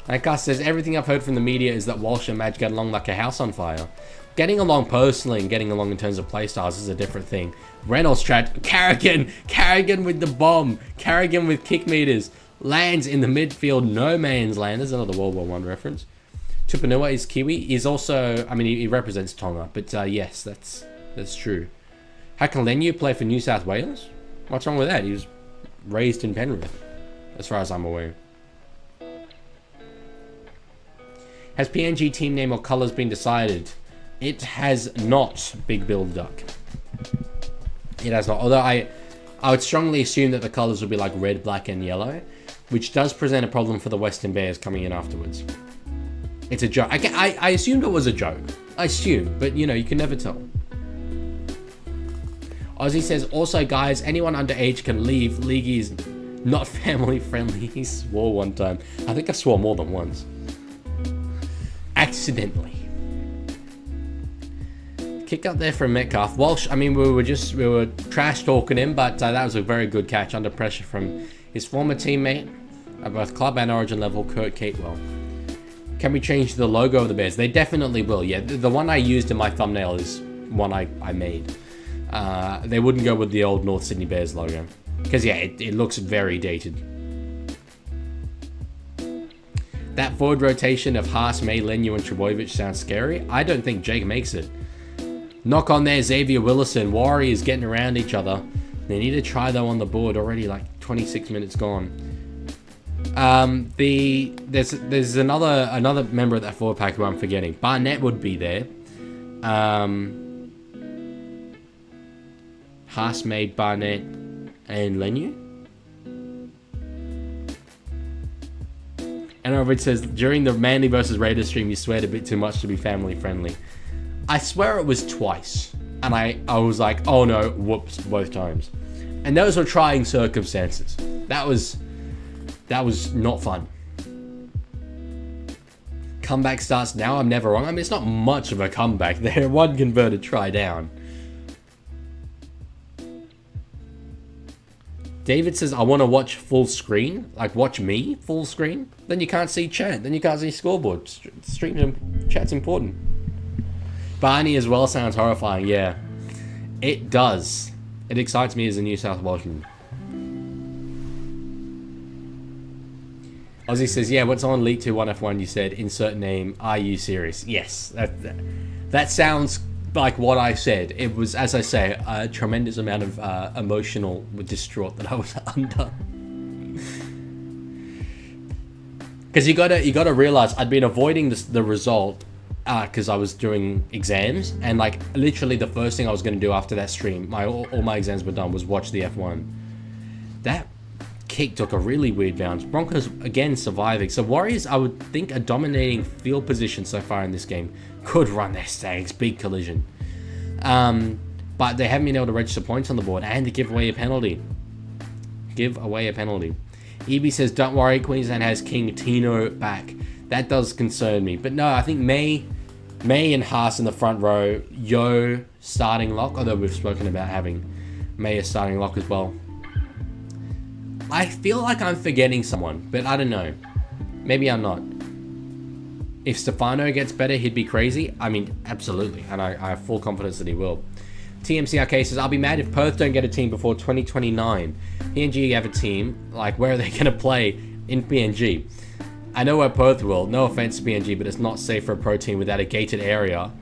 Like Gus says, everything I've heard from the media is that Walsh and Madge get along like a house on fire. Getting along personally and getting along in terms of playstyles is a different thing. Reynolds tried Carrigan with the bomb. Carrigan with kick meters. Lands in the midfield, no man's land. There's another World War I reference. Tupanua is Kiwi. He's also, he represents Tonga, but yes, that's true. How can Lenu play for New South Wales? What's wrong with that? He was raised in Penrith, as far as I'm aware. Has PNG team name or colours been decided? It has not, Big Bill Duck. It has not. Although I would strongly assume that the colours would be like red, black, and yellow, which does present a problem for the Western Bears coming in afterwards. It's a joke. I assumed it was a joke. I assume, but you know, you can never tell. Ozzy says, also guys, anyone underage can leave. Leaguie is not family friendly. He swore one time. I think I swore more than once. Accidentally. Kick up there from Metcalf. Walsh, I mean, we were trash talking him, but that was a very good catch under pressure from his former teammate at both club and origin level, Kurt Catewell. Can we change the logo of the Bears? They definitely will. Yeah, the one I used in my thumbnail is one I made. They wouldn't go with the old North Sydney Bears logo. Because, yeah, it looks very dated. That forward rotation of Haas, May, Lenu, and Trebojevic sounds scary. I don't think Jake makes it. Knock on there, Xavier Willison. Warriors getting around each other. They need to try, though, on the board. Already, like, 26 minutes gone. There's another member of that forward pack who I'm forgetting. Barnett would be there. Haas, May, Barnett, and Lenu. And Robert says, during the Manly versus Raiders stream, you sweared a bit too much to be family friendly. I swear it was twice. And I was like, oh no, whoops, both times. And those were trying circumstances. That was not fun. Comeback starts now, I'm never wrong. I mean, it's not much of a comeback there. One converted try down. David says, I want to watch full screen. Like, watch me full screen. Then you can't see chat. Then you can't see scoreboard. Stream chat's important. Barney as well sounds horrifying. Yeah, it does. It excites me as a New South Welshman. Ozzy says, yeah, what's on League 2 1F1 you said, insert name, are you serious? Yes, that sounds like what I said. It was, as I say, a tremendous amount of emotional distraught that I was under. Because you gotta realize I'd been avoiding the result because I was doing exams, and like literally the first thing I was gonna do after that stream, all my exams were done, was watch the F1. That kick took a really weird bounce. Broncos again surviving. So Warriors, I would think, a dominating field position so far in this game. Could run their stags, big collision. But they haven't been able to register points on the board and to give away a penalty. EB says, don't worry, Queensland has King Tino back. That does concern me. But no, I think May and Haas in the front row. Yo starting lock, although we've spoken about having May as starting lock as well. I feel like I'm forgetting someone, but I don't know. Maybe I'm not. If Stefano gets better, he'd be crazy. I mean, absolutely. And I have full confidence that he will. TMCRK says, I'll be mad if Perth don't get a team before 2029. PNG have a team. Like, where are they going to play in PNG? I know where Perth will. No offense to PNG, but it's not safe for a pro team without a gated area.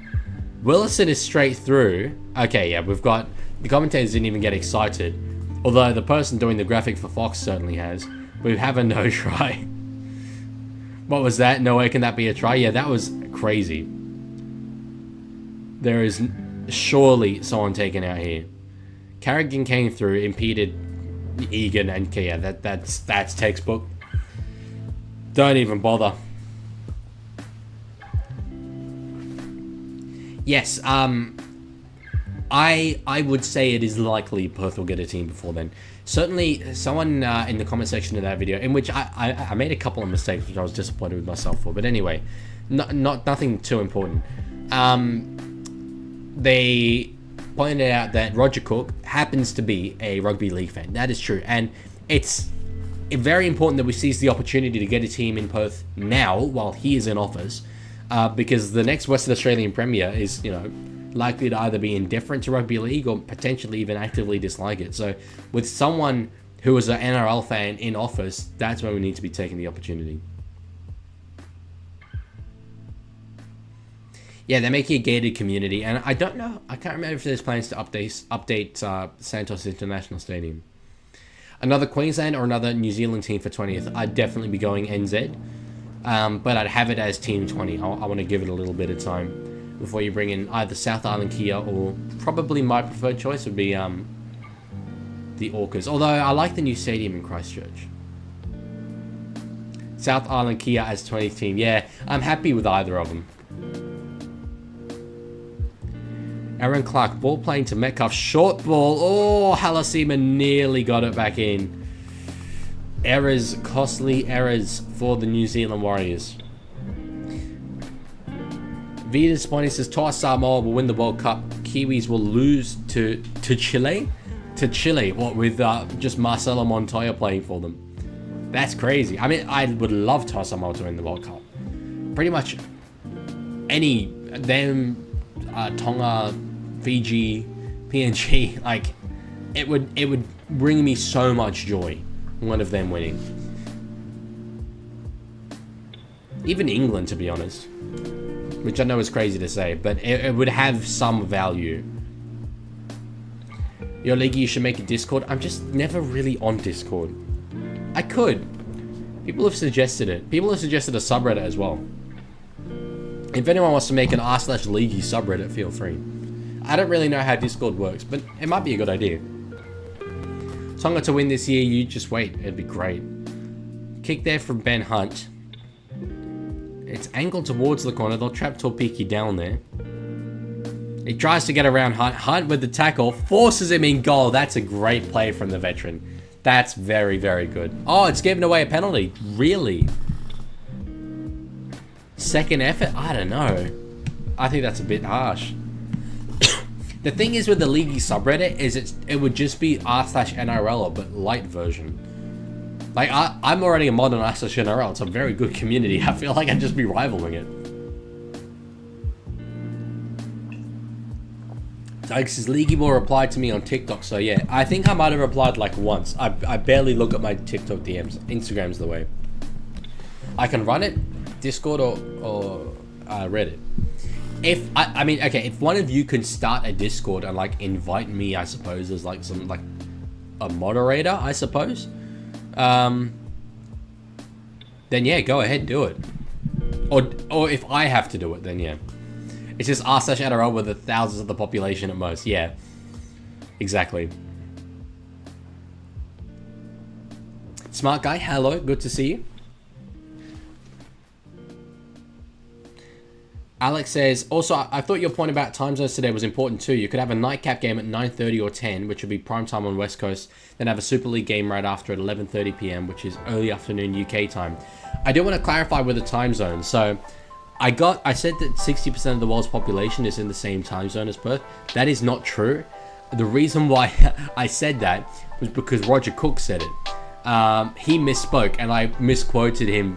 Willison is straight through. Okay, yeah, we've got... The commentators didn't even get excited. Although the person doing the graphic for Fox certainly has. We have a no try. What was that? No way can that be a try? Yeah, that was crazy. There is surely someone taken out here. Carrigan came through, impeded Egan, and yeah, that's textbook. Don't even bother. Yes, I would say it is likely Perth will get a team before then. Certainly, someone in the comment section of that video, in which I made a couple of mistakes, which I was disappointed with myself for. But anyway, nothing too important. They pointed out that Roger Cook happens to be a rugby league fan. That is true, and it's very important that we seize the opportunity to get a team in Perth now while he is in office, because the next Western Australian Premier is, likely to either be indifferent to rugby league or potentially even actively dislike it. So with someone who is an NRL fan in office, that's where we need to be taking the opportunity. Yeah, they're making a gated community, and I don't know, I can't remember if there's plans to update Santos International Stadium. Another Queensland or another New Zealand team for 20th. I'd definitely be going NZ. But I'd have it as Team 20. I want to give it a little bit of time before you bring in either South Island Kia, or probably my preferred choice would be the Orcas. Although I like the new stadium in Christchurch. South Island Kia as 20 team. Yeah, I'm happy with either of them. Aaron Clark, ball playing to Metcalf. Short ball. Oh, Halasima nearly got it back in. Errors, costly errors for the New Zealand Warriors. Vita's Spiny says, Toa Samoa will win the World Cup. Kiwis will lose to Chile? To Chile, what, with just Marcelo Montoya playing for them. That's crazy. I mean, I would love Toa Samoa to win the World Cup. Pretty much any, them, Tonga, Fiji, PNG, like, it would bring me so much joy, one of them winning. Even England, to be honest. Which I know is crazy to say, but it would have some value. Yo, Leaguie, you should make a Discord. I'm just never really on Discord. I could. People have suggested it. People have suggested a subreddit as well. If anyone wants to make an r/Leaguie subreddit, feel free. I don't really know how Discord works, but it might be a good idea. Tonga to win this year, you just wait. It'd be great. Kick there from Ben Hunt. It's angled towards the corner. They'll trap Torpiki down there. He tries to get around Hunt. Hunt with the tackle. Forces him in goal. That's a great play from the veteran. That's very, very good. Oh, it's giving away a penalty. Really? Second effort? I don't know. I think that's a bit harsh. The thing is with the Leaguie subreddit is it would just be r/NRL, but light version. Like, I'm already a mod on r/NRL. It's a very good community. I feel like I'd just be rivaling it. Doug says, Leaguie will reply to me on TikTok, so yeah. I think I might have replied like once. I barely look at my TikTok DMs. Instagram's the way. I can run it, Discord or Reddit. If, I mean, okay, if one of you can start a Discord and like invite me, I suppose, as like some, like a moderator, I suppose. Then yeah, go ahead, do it. Or if I have to do it, then yeah. It's just r/NRL with the thousands of the population at most. Yeah, exactly. Smart guy, hello, good to see you. Alex says, also, I thought your point about time zones today was important too. You could have a nightcap game at 9:30 or 10, which would be prime time on West Coast, then have a Super League game right after at 11:30 p.m, which is early afternoon UK time. I do want to clarify with the time zone. So I said that 60% of the world's population is in the same time zone as Perth. That is not true. The reason why I said that was because Roger Cook said it. He misspoke and I misquoted him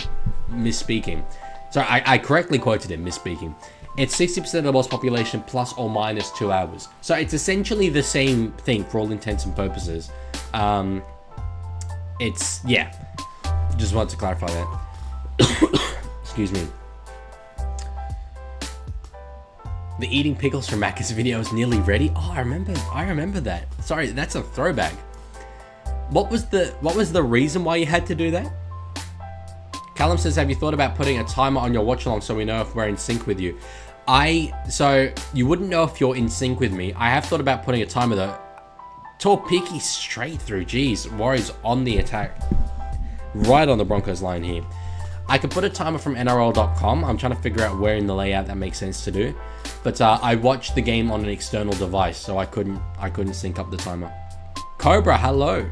misspeaking. Sorry, I correctly quoted him misspeaking. It's 60% of the world's population plus or minus 2 hours. So it's essentially the same thing for all intents and purposes. It's, yeah. Just wanted to clarify that. Excuse me. The eating pickles from Macca's video is nearly ready. Oh, I remember that. Sorry, that's a throwback. What was the reason why you had to do that? Callum says, have you thought about putting a timer on your watch-along so we know if we're in sync with you? So you wouldn't know if you're in sync with me. I have thought about putting a timer though. Torpiki straight through. Jeez, Warriors on the attack. Right on the Broncos line here. I could put a timer from NRL.com. I'm trying to figure out where in the layout that makes sense to do. But I watched the game on an external device, so I couldn't sync up the timer. Cobra, hello.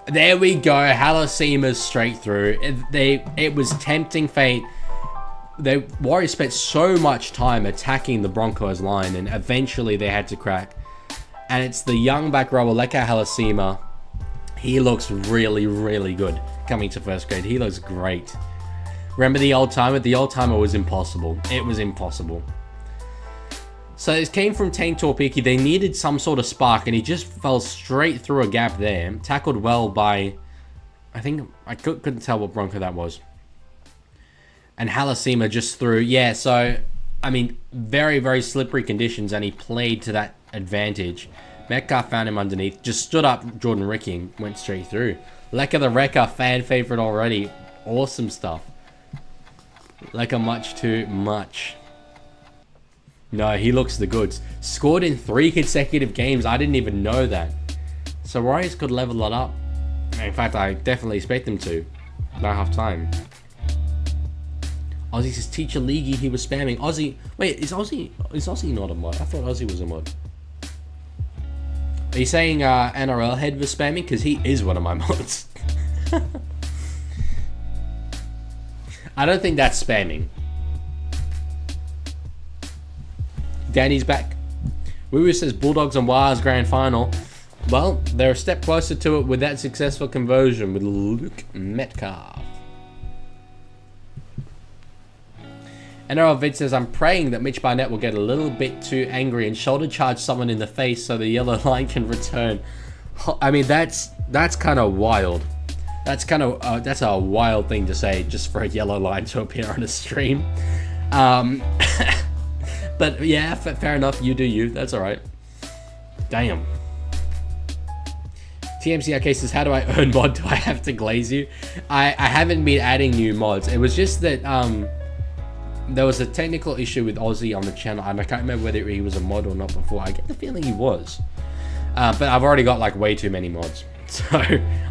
There we go. Halasima's straight through. It was tempting fate. The Warriors spent so much time attacking the Broncos line, and eventually they had to crack. And it's the young back rower, Leka Halasima. He looks really, really good coming to first grade. He looks great. Remember the old timer? The old timer was impossible. It was impossible. So it came from Tane Torpiki. They needed some sort of spark, and he just fell straight through a gap there. Tackled well by, I think, I couldn't tell what Bronco that was. And Halasima just threw. Yeah, so, I mean, very, very slippery conditions, and he played to that advantage. Metcalf found him underneath, just stood up Jordan Ricky and went straight through. Lecker the Wrecker, fan favorite already. Awesome stuff. Lecker much too much. No, he looks the goods. Scored in 3 consecutive games. I didn't even know that. So Warriors could level it up. In fact, I definitely expect them to. No half time. Aussie says teacher Leaguie, he was spamming. Aussie, wait, is Aussie not a mod? I thought Aussie was a mod. Are you saying NRL head was spamming? Because he is one of my mods. I don't think that's spamming. Danny's back. Woo says Bulldogs and Wires grand final. Well, they're a step closer to it with that successful conversion with Luke Metcalf. NRL Vid says, I'm praying that Mitch Barnett will get a little bit too angry and shoulder charge someone in the face so the yellow line can return. I mean, that's kind of wild. That's a wild thing to say just for a yellow line to appear on a stream. But yeah, fair enough. You do you. That's all right. Damn. TMCRK says, how do I earn mod? Do I have to glaze you? I haven't been adding new mods. It was just that there was a technical issue with Aussie on the channel, and I can't remember whether he was a mod or not before. I get the feeling he was. But I've already got like way too many mods. So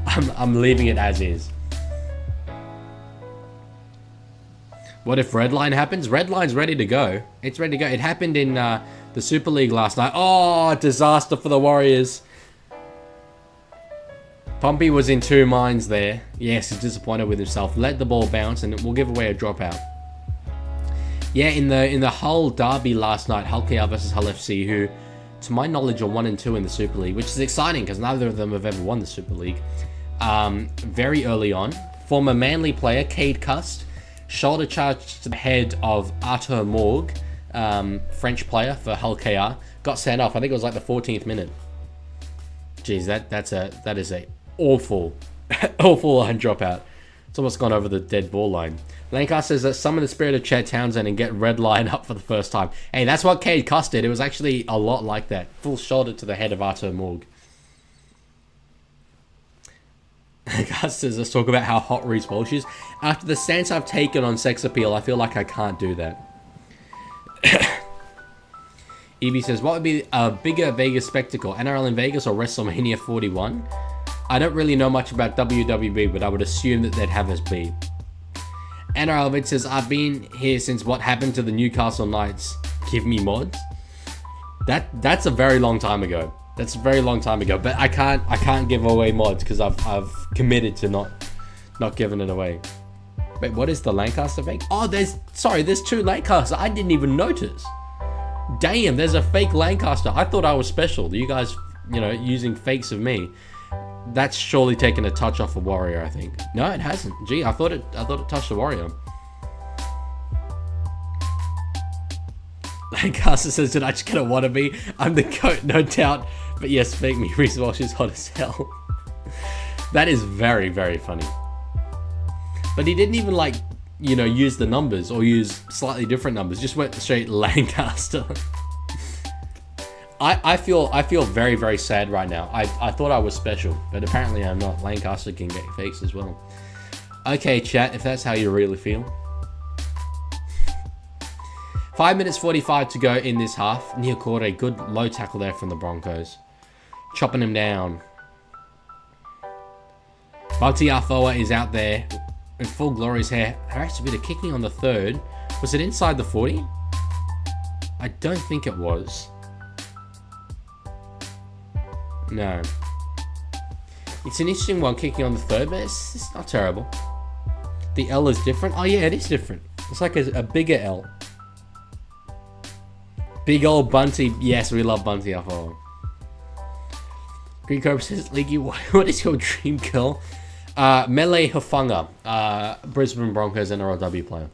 I'm leaving it as is. What if Redline happens? Redline's ready to go. It's ready to go. It happened in the Super League last night. Oh, disaster for the Warriors. Pompey was in 2 minds there. Yes, he's disappointed with himself. Let the ball bounce and it will give away a dropout. Yeah, in the Hull derby last night, Hull KR versus Hull FC, who, to my knowledge, are 1 and 2 in the Super League, which is exciting because neither of them have ever won the Super League. Very early on, former Manly player Cade Cust shoulder charged to the head of Arthur Morgue, French player for Hull KR, got sent off. I think it was like the 14th minute. Jeez, that is a awful line dropout. It's almost gone over the dead ball line. Lancaster says that summon the spirit of Chad Townsend and get red line up for the first time. Hey, that's what Cade Cust did. It was actually a lot like that. Full shoulder to the head of Arthur Morgue. Lancaster says, let's talk about how hot Reece Walsh is. After the stance I've taken on sex appeal, I feel like I can't do that. Evie says, what would be a bigger Vegas spectacle? NRL in Vegas or WrestleMania 41? I don't really know much about WWE, but I would assume that they'd have us beat. NRL Vid says, I've been here since what happened to the Newcastle Knights. Give me mods. That's a very long time ago. That's a very long time ago. But I can't give away mods because I've committed to not giving it away. Wait, what is the Lancaster fake? Oh, there's 2 Lancaster. I didn't even notice. Damn, there's a fake Lancaster. I thought I was special. You guys, using fakes of me. That's surely taken a touch off a Warrior, I think. No, it hasn't. Gee, I thought it touched a Warrior. Lancaster says, did I just get a wannabe? I'm the GOAT, no doubt. But yes, fake me. Reece Walsh is hot as hell. That is very, very funny. But he didn't even use the numbers or use slightly different numbers. Just went straight Lancaster. I feel very, very sad right now. I thought I was special, but apparently I'm not. Lancaster can get fakes as well. Okay, chat, if that's how you really feel. 5 minutes 45 to go in this half. Neil Corday, good low tackle there from the Broncos. Chopping him down. Bunty Afoa is out there in full glory's hair. Harassed a bit of kicking on the 3rd. Was it inside the 40? I don't think it was. No. It's an interesting one kicking on the 3rd, but it's not terrible. The L is different. Oh yeah, it is different. It's like a bigger L. Big old Bunty. Yes, we love Bunty Afoa. Green Cobra says, Leaguie, what is your dream girl? Mele Hufanga, Brisbane Broncos NRLW player.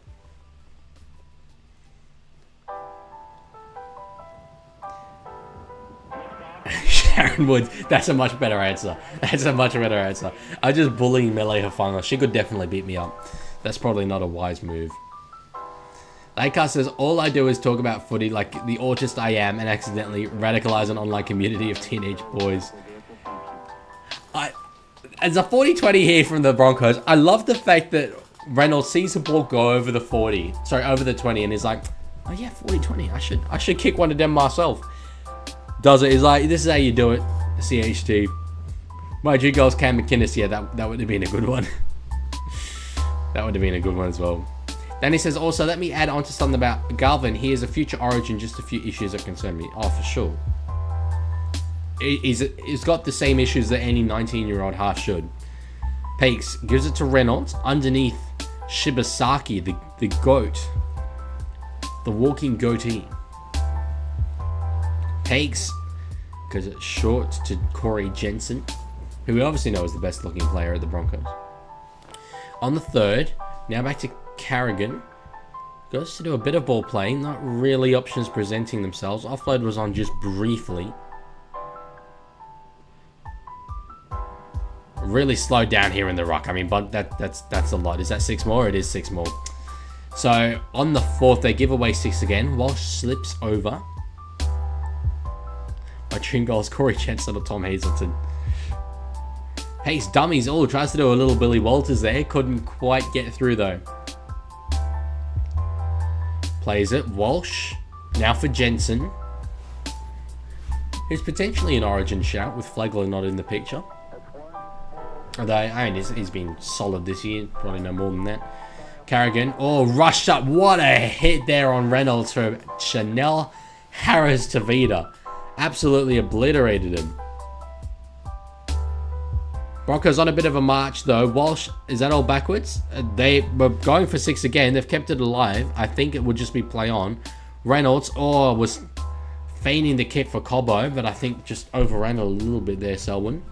Sharon Woods, that's a much better answer. I'm just bullying Mele Hufanga. She could definitely beat me up. That's probably not a wise move. Lakar says, all I do is talk about footy like the autist I am and accidentally radicalize an online community of teenage boys. It's a 40-20 here from the Broncos. I love the fact that Reynolds sees the ball go over the 40. Sorry, over the 20, and he's like, oh yeah, 40-20. I should kick one of them myself. Does it? He's like, this is how you do it. CHT. My G goals, Cam McInnes. Yeah, that would have been a good one. That would have been a good one as well. Then he says, also, let me add on to something about Galvin. He is a future Origin, just a few issues that concern me. Oh, for sure. He's got the same issues that any 19-year-old half should. Peaks gives it to Reynolds underneath Shibasaki, the goat. The walking goatee. Peaks because it's short to Corey Jensen, who we obviously know is the best looking player at the Broncos. On the third, now back to Carrigan. Goes to do a bit of ball playing, not really options presenting themselves. Offload was on just briefly. Really slowed down here in the ruck. I mean, but that's a lot. Is that 6 more? It is 6 more. So on the fourth, they give away 6 again. Walsh slips over. My dream goal is Corey Jensen or Tom Hazelton. Pace dummies. Oh, tries to do a little Billy Walters there. Couldn't quite get through though. Plays it. Walsh. Now for Jensen. Who's potentially an Origin shout with Flagler not in the picture. Although, I mean, he's been solid this year. Probably no more than that. Carrigan. Oh, rushed up. What a hit there on Reynolds from Chanel Harris Tavita. Absolutely obliterated him. Broncos on a bit of a march though. Walsh, is that all backwards? They were going for 6 again. They've kept it alive. I think it would just be play on. Reynolds, was feigning the kick for Cobbo, but I think just overran a little bit there, Selwyn.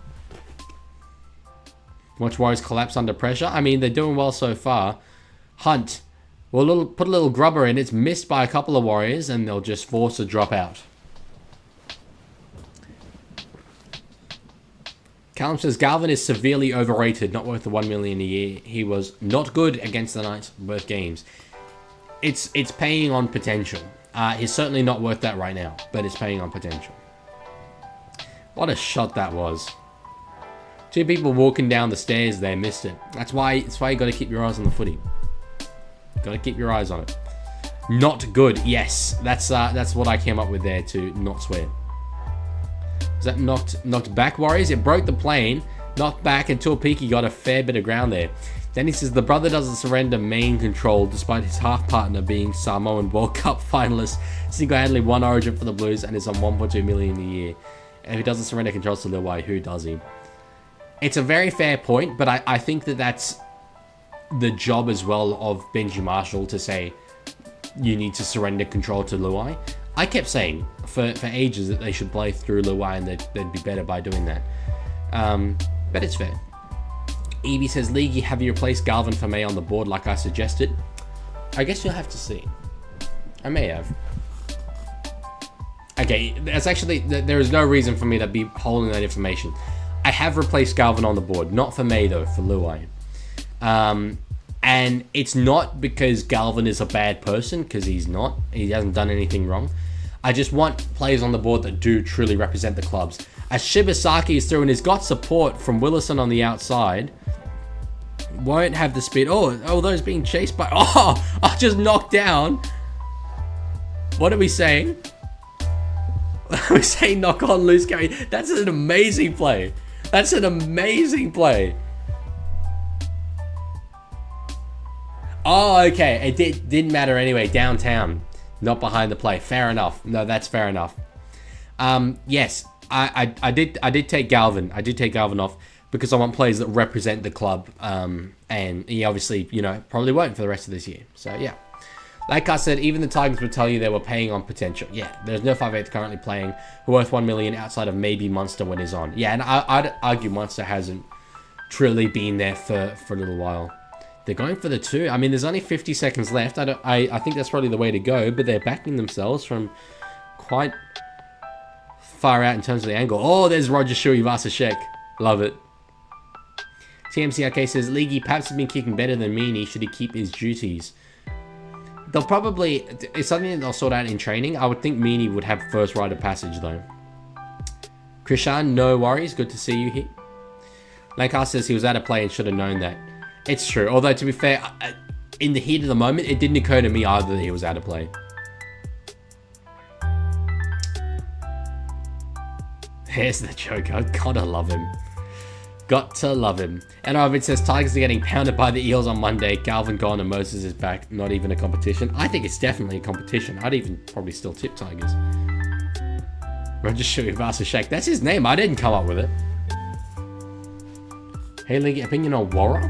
Watch Warriors collapse under pressure. I mean, they're doing well so far. Hunt. We'll put a little grubber in. It's missed by a couple of Warriors, and they'll just force a drop out. Callum says, Galvin is severely overrated, not worth the $1 million a year. He was not good against the Knights both games. It's paying on potential. He's certainly not worth that right now, but it's paying on potential. What a shot that was. 2 people walking down the stairs there missed it. That's why you got to keep your eyes on the footy. Got to keep your eyes on it. Not good. Yes, that's what I came up with there to not swear. Is that knocked back, Warriors? It broke the plane, knocked back until Peaky got a fair bit of ground there. Then he says the brother doesn't surrender main control despite his half partner being Samoan World Cup finalist, single-handedly won Origin for the Blues and is on 1.2 million a year. And if he doesn't surrender controls to Leaguie, who does he? It's a very fair point, but I think that's the job as well of Benji Marshall to say you need to surrender control to Leaguie. I kept saying for ages that they should play through Leaguie and they'd be better by doing that. But it's fair. Evie says, Leaguie, have you replaced Galvin for May on the board like I suggested? I guess you'll have to see. I may have. Okay, that's actually, there is no reason for me to be holding that information. I have replaced Galvin on the board. Not for May though, for Leaguie. And it's not because Galvin is a bad person, because he's not. He hasn't done anything wrong. I just want players on the board that do truly represent the clubs. As Shibasaki is through and he's got support from Willison on the outside. Won't have the speed. Oh, those being chased by... Oh, I just knocked down. What are we saying? We're saying knock on, loose carry. That's an amazing play. That's an amazing play. Oh, okay. It didn't matter anyway. Downtown. Not behind the play. Fair enough. No, that's fair enough. Yes, I did take Galvin. I did take Galvin off because I want players that represent the club. And he obviously, probably won't for the rest of this year. So, yeah. Like I said, even the Tigers would tell you they were paying on potential. Yeah, there's no 5'8" currently playing who worth $1 million outside of maybe Munster when he's on. Yeah, and I'd argue Munster hasn't truly been there for a little while. They're going for the 2. I mean, there's only 50 seconds left. I think that's probably the way to go, but they're backing themselves from quite far out in terms of the angle. Oh, there's Roger Shuey Vasashek. Love it. TMCRK says, Leaguie perhaps has been kicking better than Meany. Should he keep his duties? They'll probably... It's something that they'll sort out in training. I would think Meany would have first rite of passage, though. Krishan, no worries. Good to see you here. Lancaster says he was out of play and should have known that. It's true. Although, to be fair, in the heat of the moment, it didn't occur to me either that he was out of play. Here's the joke. I gotta love him. Got to love him. And Arvid says, Tigers are getting pounded by the Eels on Monday. Galvin gone and Moses is back. Not even a competition. I think it's definitely a competition. I'd even probably still tip Tigers. Roger Shuivasa Shake. That's his name. I didn't come up with it. Hey, League, opinion on Warra?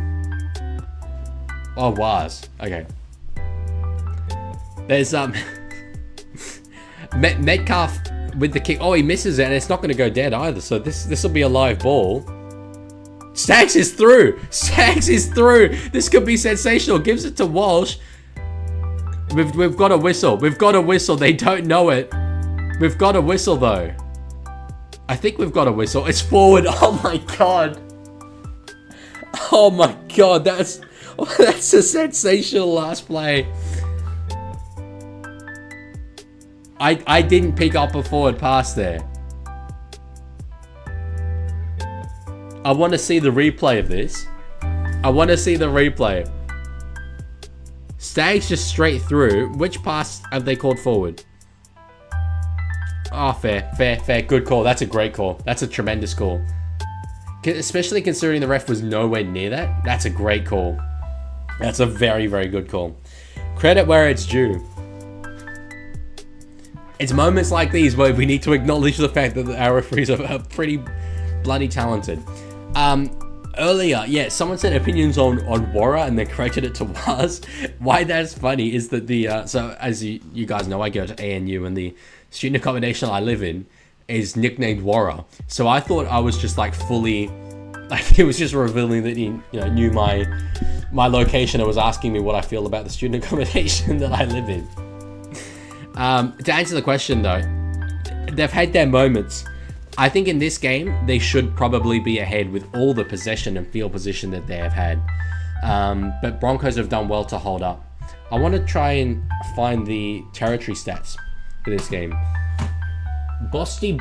Oh, was. Okay. There's, Metcalf with the kick. Oh, he misses it, and it's not going to go dead either. So this will be a live ball. Stags is through. Stags is through. This could be sensational. Gives it to Walsh. We've got a whistle. We've got a whistle. They don't know it. We've got a whistle though. I think we've got a whistle. It's forward. Oh my god. Oh my god. That's a sensational last play. I didn't pick up a forward pass there. I want to see the replay of this. I want to see the replay. Stags just straight through. Which pass have they called forward? Oh, fair. Good call. That's a great call. That's a tremendous call. Especially considering the ref was nowhere near that. That's a great call. That's a very, very good call. Credit where it's due. It's moments like these where we need to acknowledge the fact that our referees are pretty bloody talented. Earlier, yeah, someone said opinions on Warra and they corrected it to was. Why that's funny is that so as you guys know, I go to ANU and the student accommodation I live in is nicknamed Warra. So I thought I was just like fully, like it was just revealing that he knew my location and was asking me what I feel about the student accommodation that I live in. To answer the question though, they've had their moments. I think in this game, they should probably be ahead with all the possession and field position that they have had. But Broncos have done well to hold up. I want to try and find the territory stats for this game. Bosty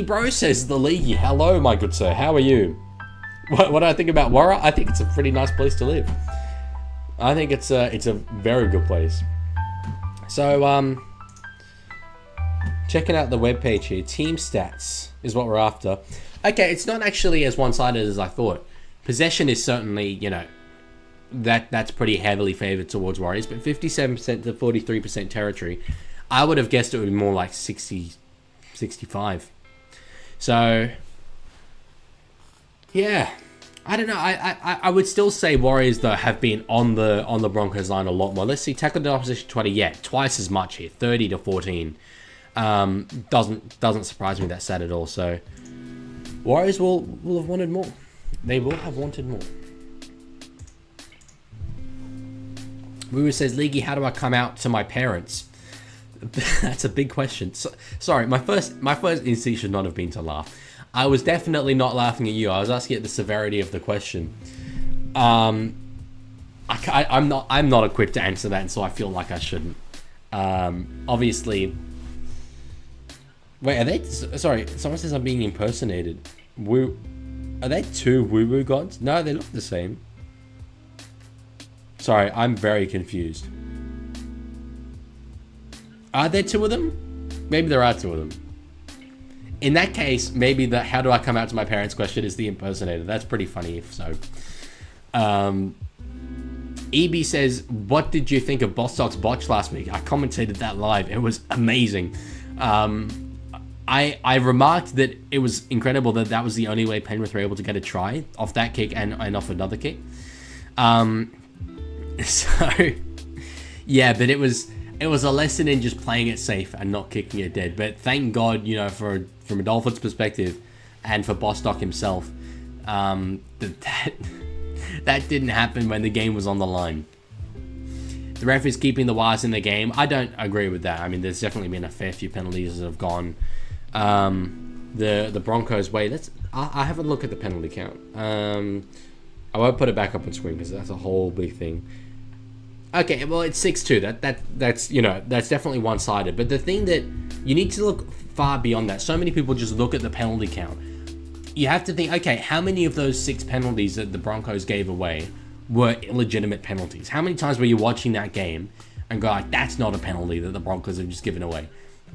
Bro says the Leaguie. Hello, my good sir. How are you? What do I think about Warra? I think it's a pretty nice place to live. I think it's a very good place. So, checking out the webpage here. Team stats is what we're after. Okay, it's not actually as one-sided as I thought. Possession is certainly, that's pretty heavily favored towards Warriors, but 57% to 43% territory. I would have guessed it would be more like 60, 65. So, yeah. I don't know. I would still say Warriors though have been on the Broncos line a lot more. Let's see, tackle the opposition 20. Yeah, twice as much here, 30 to 14. Doesn't surprise me that stat at all. So Warriors will have wanted more. They will have wanted more. Woo says, Leaguie, how do I come out to my parents? That's a big question. Sorry, my first instinct should not have been to laugh. I was definitely not laughing at you. I was asking at the severity of the question. I'm not equipped to answer that, and so I feel like I shouldn't. Obviously. Wait, are they? Sorry, someone says I'm being impersonated. Are they two woo-woo gods? No, they look the same. Sorry, I'm very confused. Are there two of them? Maybe there are two of them. In that case, maybe the how do I come out to my parents question is the impersonator. That's pretty funny if so. EB says, what did you think of Bostock's botch last week? I commentated that live. It was amazing. I remarked that it was incredible that was the only way Penrith were able to get a try off that kick and off another kick. So, yeah, but it was a lesson in just playing it safe and not kicking it dead. But thank God, from a Dolphins perspective and for Bostock himself, that didn't happen when the game was on the line. The ref is keeping the wires in the game. I don't agree with that. I mean, there's definitely been a fair few penalties that have gone the Broncos' way. I have a look at the penalty count. I won't put it back up on screen because that's a whole big thing. Okay, well, it's 6-2. That's definitely one-sided. But the thing that you need to look far beyond that. So many people just look at the penalty count. you have to think, okay, how many of those 6 penalties that the Broncos gave away were illegitimate penalties? How many times were you watching that game and go like, that's not a penalty that the Broncos have just given away?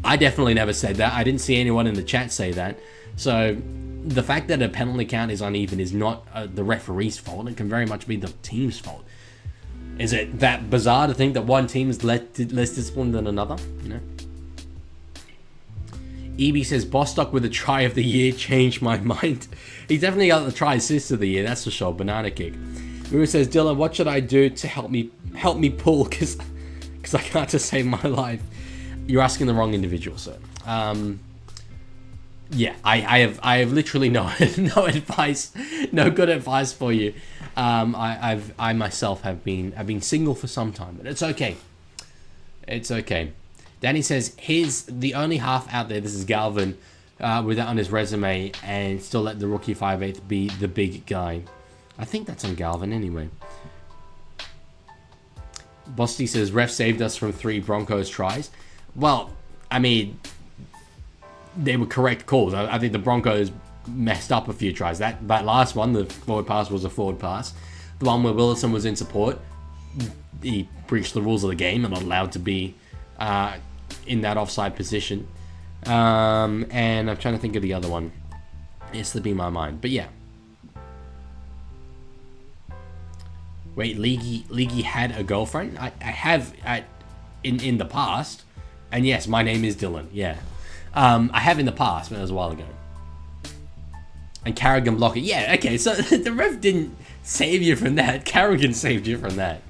I definitely never said that. I didn't see anyone in the chat say that. So the fact that a penalty count is uneven is not the referee's fault. It can very much be the team's fault. Is it that bizarre to think that one team is less disciplined than another? You know. EB says Bostock with a try of the year changed my mind. He definitely got the try assist of the year, that's for sure. Banana kick. Ruru says, Dylan, what should I do to help me pull? Because I can't just save my life. You're asking the wrong individual, sir. Yeah, I have literally no advice, no good advice for you. I myself have been single for some time, but it's okay. It's okay. Danny says he's the only half out there. This is Galvin, with that on his resume, and still let the rookie 5'8" be the big guy. I think that's on Galvin anyway. Bosty says ref saved us from 3 Broncos tries. Well, I mean, they were correct calls. I think the Broncos messed up a few tries. That last one, the forward pass, was a forward pass. The one where Willison was in support, he breached the rules of the game and not allowed to be in that offside position. And I'm trying to think of the other one. It's slipping my mind. But yeah. Wait, Leaguie had a girlfriend? I have in the past. And yes, my name is Dylan. Yeah. I have in the past, but it was a while ago. And Carrigan block it. Yeah, okay, so the ref didn't save you from that. Carrigan saved you from that.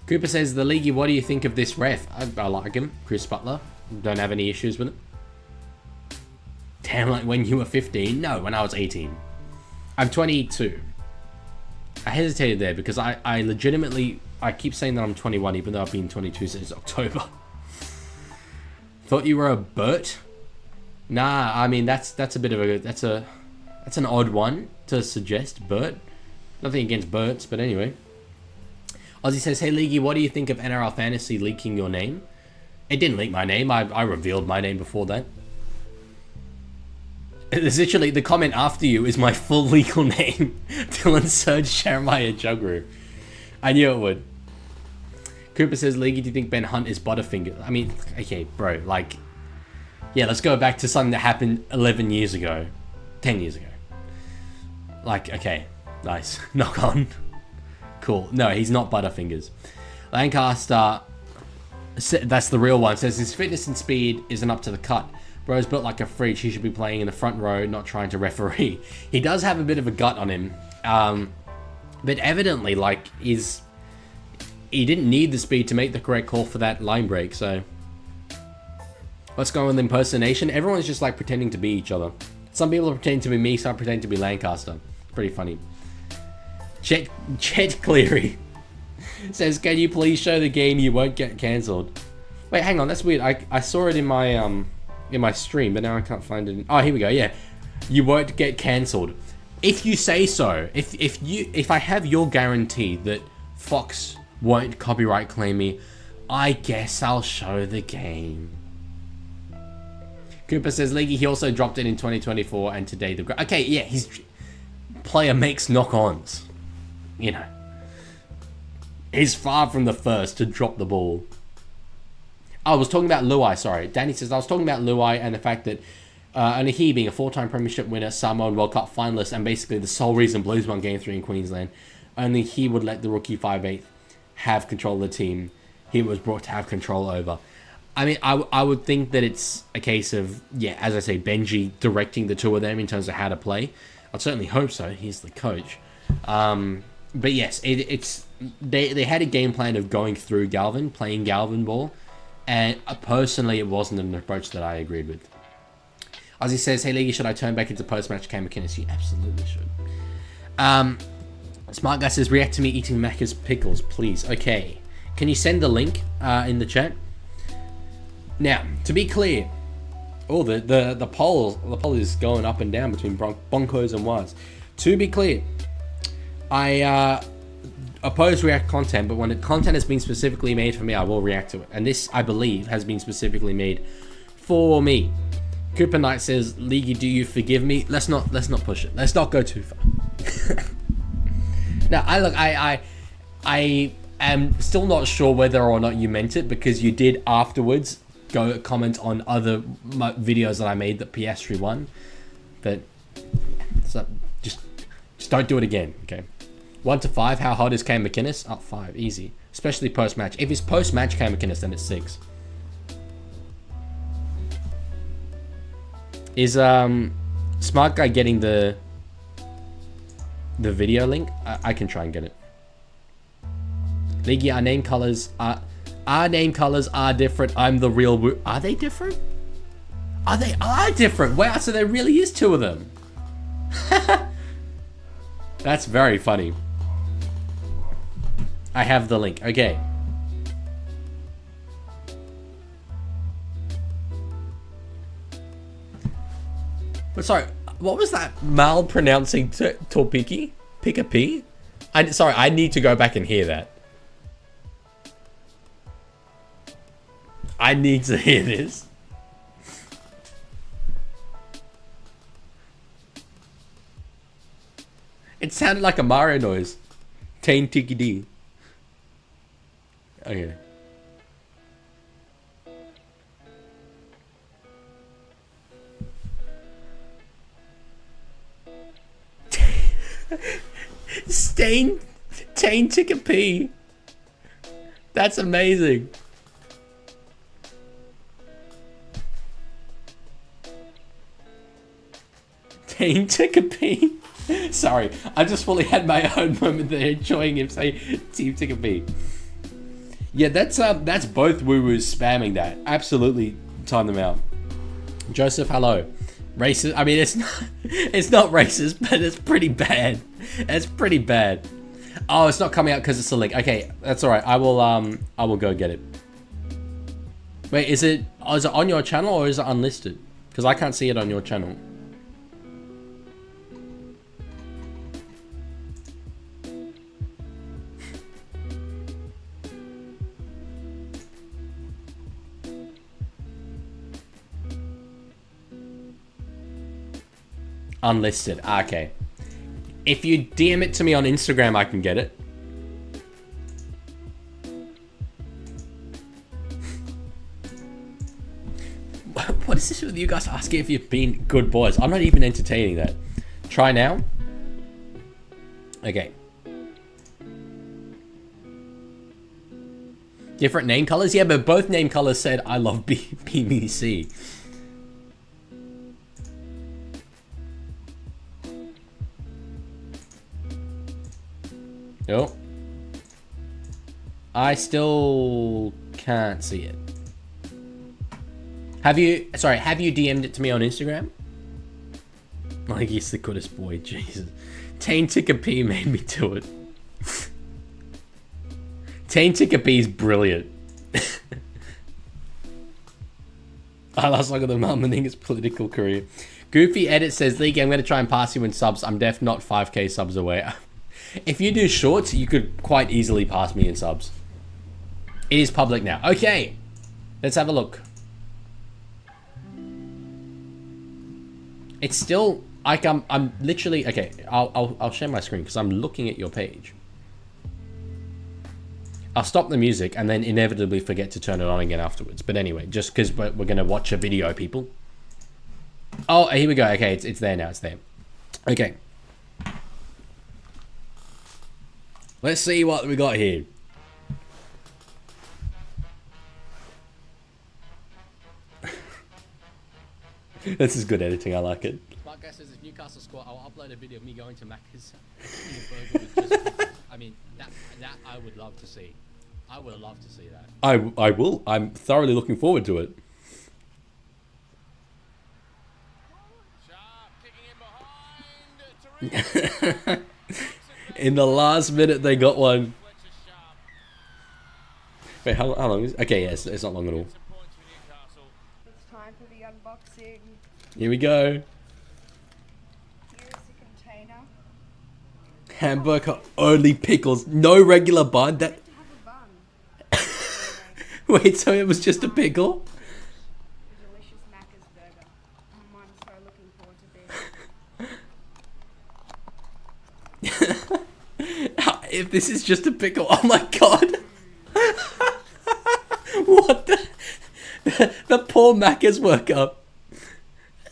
Cooper says, the Leaguie, what do you think of this ref? I like him. Chris Butler. Don't have any issues with it. Damn, like when you were 15? No, when I was 18. I'm 22. I hesitated there because I legitimately, I keep saying that I'm 21 even though I've been 22 since October. Thought you were a Bert? Nah, I mean that's a bit of a that's an odd one to suggest. Bert. Nothing against Berts, but anyway. Ozzy says, hey Leaguie, what do you think of NRL Fantasy leaking your name? It didn't leak my name. I revealed my name before that. It's literally, the comment after you is my full legal name. Dylan Serge Jeremiah Jugru. I knew it would. Cooper says, Leaguie, do you think Ben Hunt is Butterfinger? I mean, okay, bro, like, yeah, let's go back to something that happened 11 years ago. 10 years ago. Like, okay, nice. Knock on. Cool. No, he's not Butterfingers. Lancaster, that's the real one, says his fitness and speed isn't up to the cut. Bro's built like a fridge. He should be playing in the front row, not trying to referee. He does have a bit of a gut on him. But evidently, like, he didn't need the speed to make the correct call for that line break, so. What's going on with impersonation? Everyone's just, like, pretending to be each other. Some people are pretending to be me, some pretending to be Lancaster. Pretty funny. Chet Cleary says, can you please show the game you won't get cancelled? Wait, hang on, that's weird. I saw it in my stream, but now I can't find it. Oh, here we go. Yeah, you won't get cancelled if you say so. If I have your guarantee that Fox won't copyright claim me, I guess I'll show the game. Cooper says, Leaguie, he also dropped it in 2024 and today the... Okay, yeah, his player makes knock-ons. You know. He's far from the first to drop the ball. I was talking about Luai, sorry. Danny says, I was talking about Luai and the fact that only he, being a 4-time premiership winner, Samoan World Cup finalist, and basically the sole reason Blues won Game 3 in Queensland, only he would let the rookie 5'8" have control of the team he was brought to have control over. I mean, I would think that it's a case of, yeah, as I say, Benji directing the two of them in terms of how to play. I'd certainly hope so. He's the coach. But yes, they had a game plan of going through Galvin, playing Galvin ball. And personally, it wasn't an approach that I agreed with. Ozzy says, hey, Leaguie, should I turn back into post-match Cam McInnes? You absolutely should. Smart Guy says, react to me eating Macca's pickles, please. Okay. Can you send the link in the chat? Now, to be clear, the poll is going up and down between Broncos and Wise. To be clear, I oppose react content, but when the content has been specifically made for me, I will react to it. And this, I believe, has been specifically made for me. Cooper Knight says, Leaguie, do you forgive me? Let's not push it. Let's not go too far. Now, I am still not sure whether or not you meant it, because you did afterwards go comment on other videos that I made that PS3 won. But so just don't do it again, okay? 1 to 5, how hot is Kane McInnes? Oh, 5, easy. Especially post-match. If it's post-match Kane McInnes, then it's 6. Is Smart Guy getting the video link? I can try and get it. Leaguie, our name colors are different. I'm the real Are they different? They are different. Wow, so there really is 2 of them. That's very funny. I have the link. Okay. But sorry, what was that malpronouncing Torpiki? Pick a P? Sorry, I need to go back and hear that. I need to hear this. It sounded like a Mario noise. Tain Tiki D. Okay. Tain Tiki P. That's amazing. Tain Tiki P. Sorry, I just fully had my own moment there, enjoying him say Team Ticker B. Yeah, that's both woo-woos spamming that. Absolutely time them out. Joseph, hello. Racist. I mean, it's not racist, but it's pretty bad. It's pretty bad. Oh, it's not coming out because it's a link. Okay, that's all right. I will go get it. Wait, is it on your channel or is it unlisted? Because I can't see it on your channel. Unlisted. Okay. If you DM it to me on Instagram, I can get it. What is this with you guys asking if you've been good boys? I'm not even entertaining that. Try now. Okay. Different name colors? Yeah, but both name colors said I love BBC. Oh. I still can't see it. Have you DM'd it to me on Instagram? Like, he's the goodest boy, Jesus. Tain Ticker P made me do it. Tain Ticker P is brilliant. I last look at the Malmaninga's political career. Goofy Edit says, League, I'm going to try and pass you in subs. I'm def not 5k subs away. If you do shorts, you could quite easily pass me in subs. It is public now. Okay, let's have a look. It's still like I'm literally okay. I'll share my screen because I'm looking at your page. I'll stop the music and then inevitably forget to turn it on again afterwards. But anyway, just because we're gonna watch a video, people. Oh, here we go. Okay, it's there now. It's there. Okay. Let's see what we got here. This is good editing. I like it. Mark Guy says, if Newcastle score, I'll upload a video of me going to Macca's eating a burger with just I mean, that I would love to see. I would love to see that. I will. I'm thoroughly looking forward to it. In the last minute, they got one. Wait, how long is it? Okay, yes, it's not long at all. It's time for the unboxing. Here we go. Here's the container. Hamburger only pickles, no regular bun. That. To have a bun. Wait, so it was just a pickle? The delicious Macca's burger. I'm so looking forward to this. If this is just a pickle, oh my god. What the poor Macca's worker.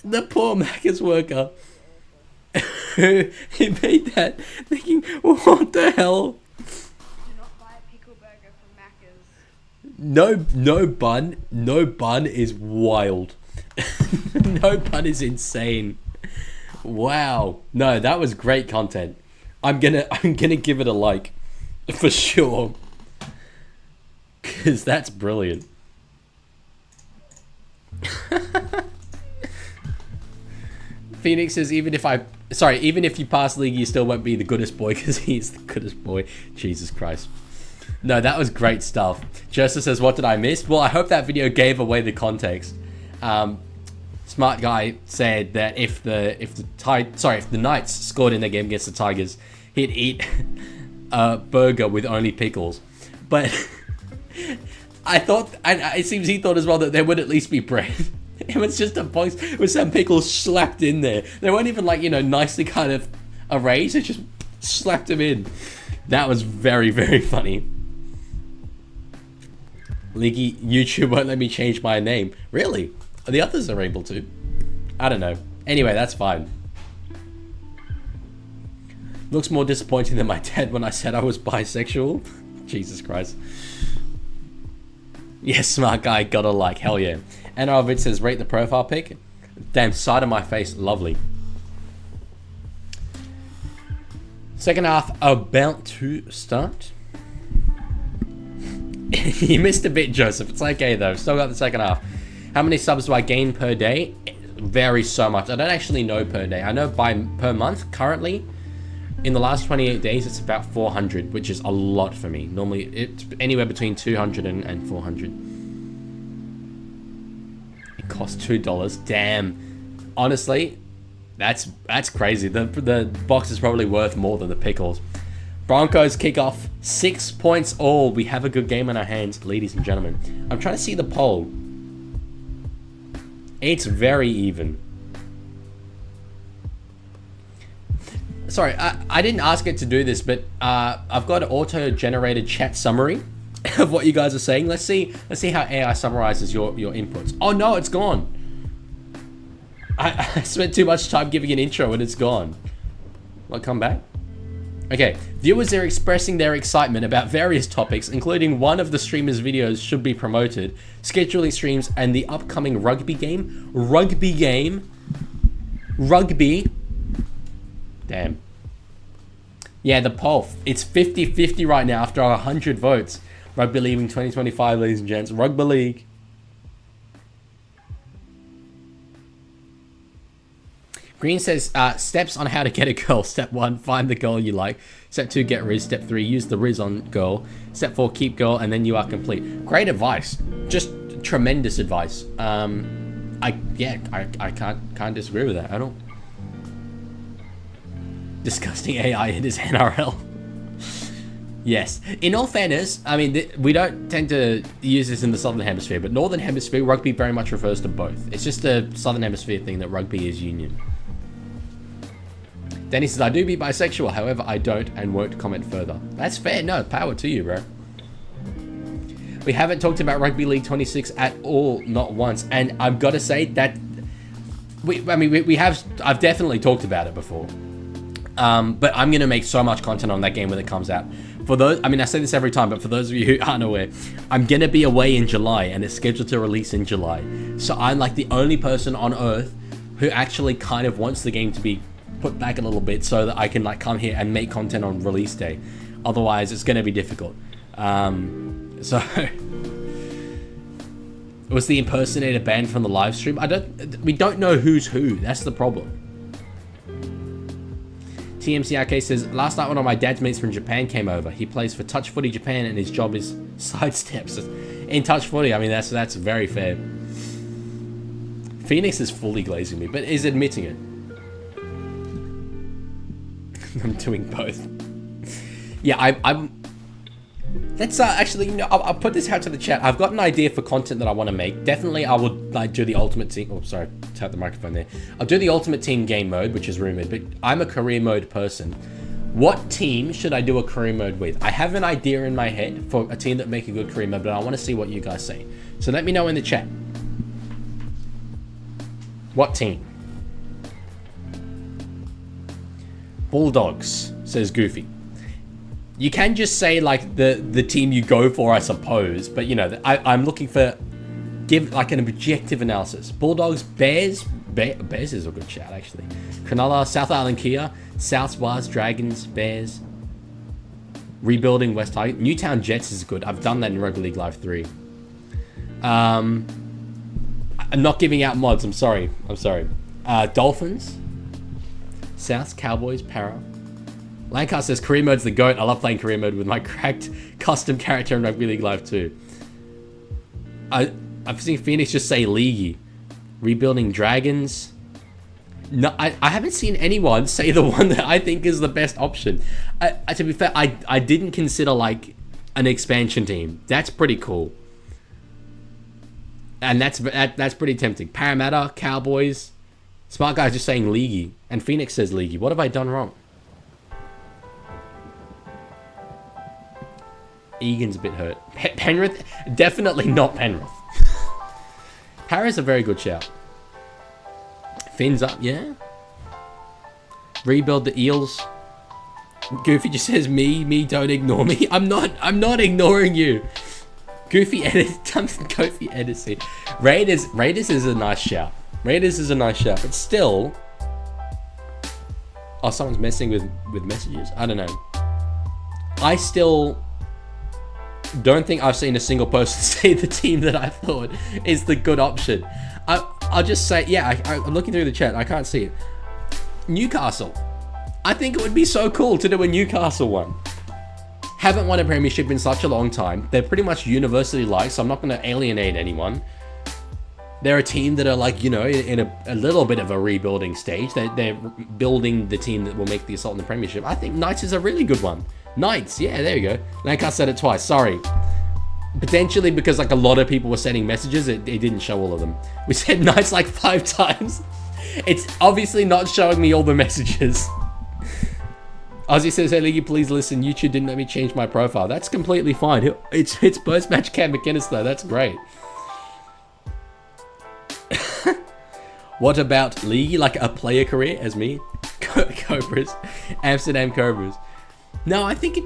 The poor Macca's worker. He made that thinking, what the hell? Do not buy a pickle burger from Macca's. No bun is wild. No bun is insane. Wow. No, that was great content. I'm gonna give it a like for sure. Cause that's brilliant. Phoenix says even if you pass League, you still won't be the goodest boy because he's the goodest boy. Jesus Christ. No, that was great stuff. Joseph says, what did I miss? Well, I hope that video gave away the context. Smart guy said that if the Knights scored in their game against the Tigers, he'd eat a burger with only pickles. But I thought, and it seems he thought as well, that there would at least be bread. It was just a box with some pickles slapped in there. They weren't even like, nicely kind of arranged. They just slapped them in. That was very, very funny. Leaguie, YouTube won't let me change my name. Really? The others are able to. I don't know. Anyway, that's fine. Looks more disappointing than my dad when I said I was bisexual. Jesus Christ. Yes, smart guy, got a like. Hell yeah. NRL says, rate the profile pic. Damn, side of my face, lovely. Second half about to start. You missed a bit, Joseph. It's okay though. Still got the second half. How many subs do I gain per day? It varies so much. I don't actually know per day. I know per month currently. In the last 28 days, it's about 400, which is a lot for me. Normally, it's anywhere between 200 and 400. It costs $2. Damn. Honestly, that's crazy. The box is probably worth more than the pickles. Broncos kick off 6 points all. We have a good game in our hands, ladies and gentlemen. I'm trying to see the poll. It's very even. Sorry, I didn't ask it to do this, but I've got an auto-generated chat summary of what you guys are saying. Let's see how AI summarizes your inputs. Oh no, it's gone. I spent too much time giving an intro and it's gone. Will it come back? Okay, viewers are expressing their excitement about various topics, including one of the streamers' videos should be promoted, scheduling streams, and the upcoming rugby game. Rugby. Damn. Yeah, the poll. It's 50-50 right now after 100 votes. Rugby leaving 2025, ladies and gents. Rugby League. Green says, steps on how to get a girl. Step 1, find the girl you like. Step 2, get Riz. Step 3, use the Riz on girl. Step 4, keep girl, and then you are complete. Great advice. Just tremendous advice. I can't disagree with that at all. Disgusting AI in his NRL. Yes. In all fairness, I mean, we don't tend to use this in the Southern Hemisphere, but Northern Hemisphere, rugby very much refers to both. It's just a Southern Hemisphere thing that rugby is union. Danny says, I do be bisexual, however, I don't and won't comment further. That's fair. No, power to you, bro. We haven't talked about Rugby League 26 at all, not once. And I've got to say that I've definitely talked about it before. But I'm going to make so much content on that game when it comes out. For those, I mean, I say this every time, but for those of you who aren't aware, I'm going to be away in July and it's scheduled to release in July. So I'm like the only person on earth who actually kind of wants the game to be put back a little bit so that I can like come here and make content on release day. Otherwise, it's going to be difficult. So was the impersonator banned from the live stream? We don't know who's who. That's the problem. TMCRK says, last night one of my dad's mates from Japan came over. He plays for Touch Footy Japan and his job is sidesteps. In Touch Footy, I mean, that's very fair. Phoenix is fully glazing me, but is admitting it. I'm doing both. Yeah, I'm let's actually, you know, I'll put this out to the chat. I've got an idea for content that I want to make. Definitely I would like do the ultimate team. Oh, sorry, tap the microphone there. I'll do the ultimate team game mode, which is rumored, but I'm a career mode person. What team should I do a career mode with? I have an idea in my head for a team that make a good career mode, but I want to see what you guys say. So let me know in the chat. What team? Bulldogs, says Goofy. You can just say like the team you go for, I suppose, but you know, I'm looking for give like an objective analysis. Bulldogs, Bears, Bears is a good shout actually. Cronulla, South Island Kia, South Wars, Dragons, Bears. Rebuilding West Tigers. Newtown Jets is good. I've done that in Rugby League Live 3. I'm not giving out mods. I'm sorry. Dolphins, South Cowboys, Para. Lancaster says career mode's the GOAT. I love playing career mode with my cracked custom character in Rugby League Live 2. I've seen Phoenix just say Leaguie. Rebuilding Dragons. No, I haven't seen anyone say the one that I think is the best option. To be fair, I didn't consider like an expansion team. That's pretty cool. And that's pretty tempting. Parramatta, Cowboys. Smart guy's just saying Leaguie. And Phoenix says Leaguie. What have I done wrong? Egan's a bit hurt. Penrith? Definitely not Penrith. Harry's a very good shout. Fins up, yeah. Rebuild the Eels. Goofy just says me, don't ignore me. I'm not ignoring you. Goofy edit, Goofy editing. Raiders is a nice shout. Raiders is a nice shout, but still. Oh, someone's messing with messages. I don't know. I still don't think I've seen a single person say the team that I thought is the good option. I'll just say, yeah, I'm looking through the chat. I can't see it. Newcastle. I think it would be so cool to do a Newcastle one. Haven't won a premiership in such a long time. They're pretty much universally liked, so I'm not going to alienate anyone. They're a team that are like, you know, in a little bit of a rebuilding stage. They're building the team that will make the assault in the premiership. I think Knights is a really good one. Knights, yeah, there you go. Lancaster said it twice, sorry. Potentially because like a lot of people were sending messages, it didn't show all of them. We said Knights like 5 times. It's obviously not showing me all the messages. Ozzy says, hey Leaguie, please listen. YouTube didn't let me change my profile. That's completely fine. It's post-match Cam McInnes though. That's great. What about League? Like a player career as me? Cobras. Amsterdam Cobras. No, I think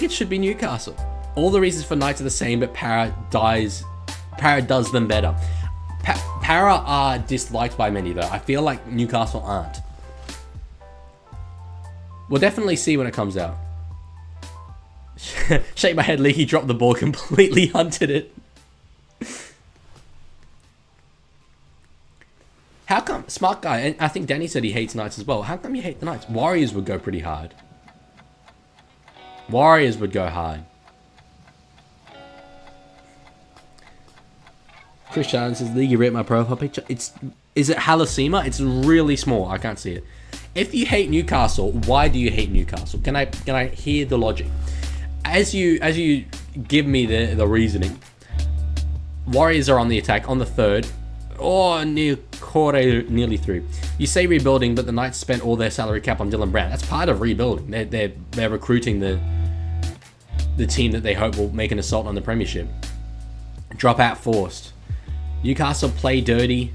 it should be Newcastle. All the reasons for Knights are the same, but Para does them better. Para are disliked by many though. I feel like Newcastle aren't. We'll definitely see when it comes out. Shake my head, Leaky dropped the ball, completely hunted it. How come, smart guy, and I think Danny said he hates Knights as well. How come you hate the Knights? Warriors would go pretty hard. Warriors would go hard. Chris Shannon says, League, you rate my profile picture. Is it Halasima? It's really small. I can't see it. If you hate Newcastle, why do you hate Newcastle? Can I hear the logic? As you give me the reasoning, Warriors are on the attack on the 3rd. Oh, nearly through. You say rebuilding, but the Knights spent all their salary cap on Dylan Brown. That's part of rebuilding. They're recruiting the team that they hope will make an assault on the premiership. Drop out forced. Newcastle play dirty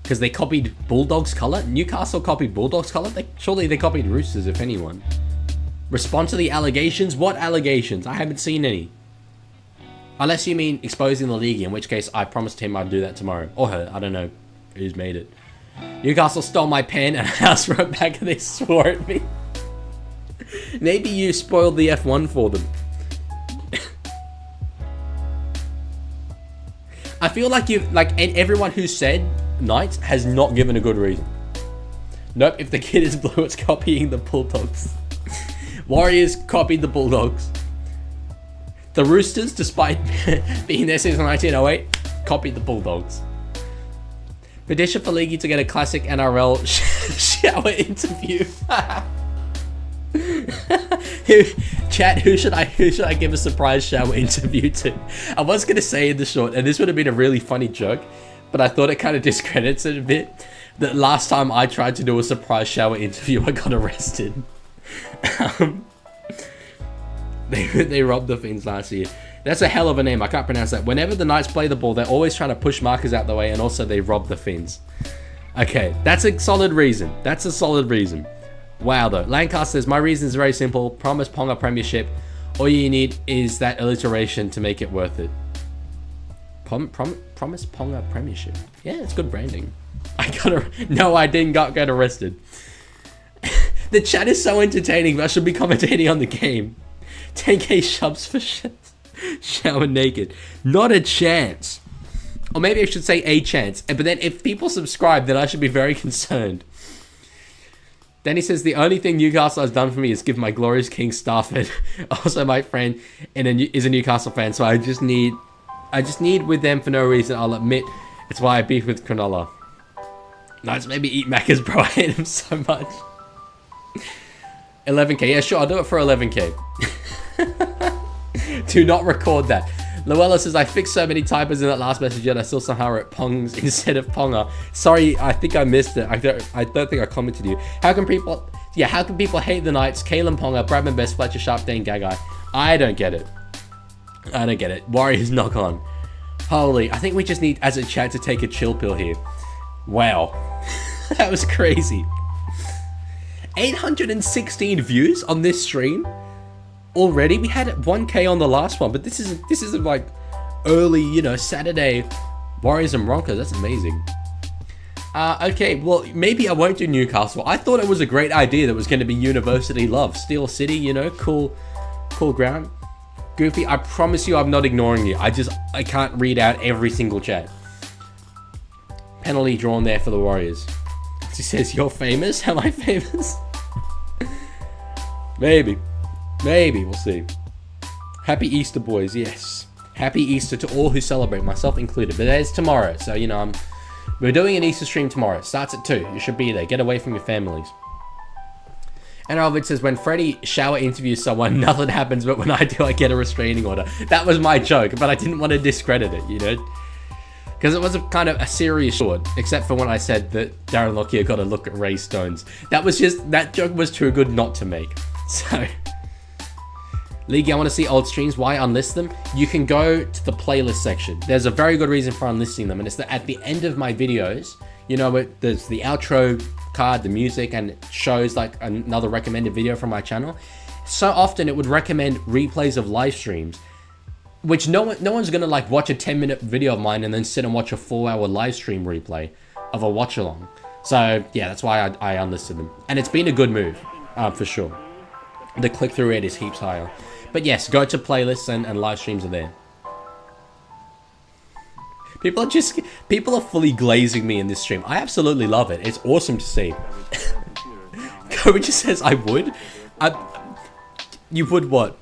because they copied Bulldogs colour. Newcastle copied Bulldogs colour. Surely they copied Roosters, if anyone. Respond to the allegations. What allegations? I haven't seen any. Unless you mean exposing the league, in which case I promised him I'd do that tomorrow. Or her. I don't know who's made it. Newcastle stole my pen and I was wrote back and they swore at me. Maybe you spoiled the F1 for them. I feel like and everyone who said Knights has not given a good reason. Nope, if the kid is blue, it's copying the Bulldogs. Warriors copied the Bulldogs. The Roosters, despite being there since 1908, copied the Bulldogs. Petition for Leaguie to get a classic NRL shower interview. Chat, who should I give a surprise shower interview to? I was gonna say in the short, and this would have been a really funny joke, but I thought it kind of discredits it a bit. That last time I tried to do a surprise shower interview, I got arrested. They robbed the Finns last year. That's a hell of a name. I can't pronounce that. Whenever the Knights play the ball, they're always trying to push markers out the way, and also they rob the Finns. Okay, that's a solid reason. That's a solid reason. Wow, though. Lancaster says, my reason is very simple. Promise Ponga Premiership. All you need is that alliteration to make it worth it. Promise Ponga Premiership. Yeah, it's good branding. No, I didn't get arrested. The chat is so entertaining, but I should be commentating on the game. 10k subs for shower naked. Not a chance. Or maybe I should say a chance. But then if people subscribe, then I should be very concerned. Then he says, the only thing Newcastle has done for me is give my glorious King Stafford, also my friend, is a Newcastle fan. So I just need with them for no reason. I'll admit it's why I beef with Cronulla. Nice, maybe eat Macca's, bro. I hate him so much. 11k. Yeah, sure. I'll do it for 11k. Do not record that. Luella says, I fixed so many typos in that last message, yet I still somehow wrote Pongs instead of Ponga. Sorry, I think I missed it. I don't think I commented you. How can people hate the Knights? Kalen Ponga, Bradman Best, Fletcher Sharp, Dane Gagai. I don't get it. Warriors knock on. Holy, I think we just need, as a chat, to take a chill pill here. Wow. That was crazy. 816 views on this stream already. We had 1k on the last one, but this is like early, Saturday Warriors and Broncos. That's amazing. Okay, well, maybe I won't do Newcastle. I thought it was a great idea that was going to be University Love. Steel City, cool ground. Goofy, I promise you I'm not ignoring you. I can't read out every single chat. Penalty drawn there for the Warriors. He says, you're famous? Am I famous? Maybe, we'll see. Happy Easter, boys, yes. Happy Easter to all who celebrate, myself included. But it's tomorrow, so, we're doing an Easter stream tomorrow. It starts at 2. You should be there. Get away from your families. And Alvid says, when Freddie shower interviews someone, nothing happens, but when I do, I get a restraining order. That was my joke, but I didn't want to discredit it, Because it was a kind of a serious short, except for when I said that Darren Lockyer got to look at Ray Stones. That joke was too good not to make. So, Leaguie, I want to see old streams. Why unlist them? You can go to the playlist section. There's a very good reason for unlisting them, and it's that at the end of my videos, there's the outro card, the music, and it shows like another recommended video from my channel. So often it would recommend replays of live streams, which no one's gonna like watch a 10-minute video of mine and then sit and watch a 4-hour live stream replay of a watch-along. So yeah, that's why I unlisted them, and it's been a good move, for sure. The click-through rate is heaps higher. But yes, go to playlists and live streams are there. People are fully glazing me in this stream. I absolutely love it. It's awesome to see. Coach just says, I would. You would what?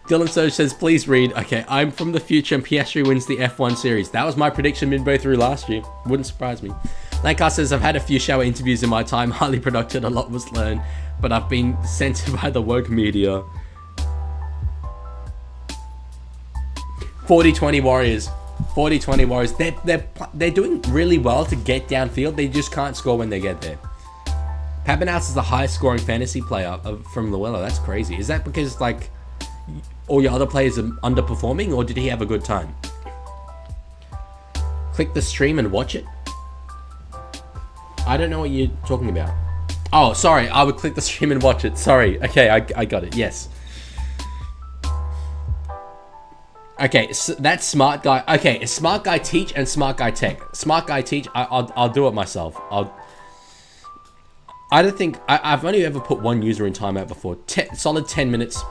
Dylan Surge says, please read. Okay, I'm from the future and Piastri wins the F1 series. That was my prediction midway through last year. Wouldn't surprise me. Lancaster says, I've had a few shower interviews in my time. Highly productive, a lot was learned. But I've been censored by the woke media. 40-20 Warriors. 40-20 Warriors. They're doing really well to get downfield. They just can't score when they get there. Pappenhouse is the highest scoring fantasy player from Luella. That's crazy. Is that because like all your other players are underperforming, or did he have a good time? Click the stream and watch it. I don't know what you're talking about. Oh, sorry. I would click the stream and watch it. Sorry. Okay, I got it. Yes. Okay, so that's smart guy. Okay, smart guy teach and smart guy tech. Smart guy teach. I'll do it myself. I don't think I've only ever put one user in timeout before. Solid 10 minutes.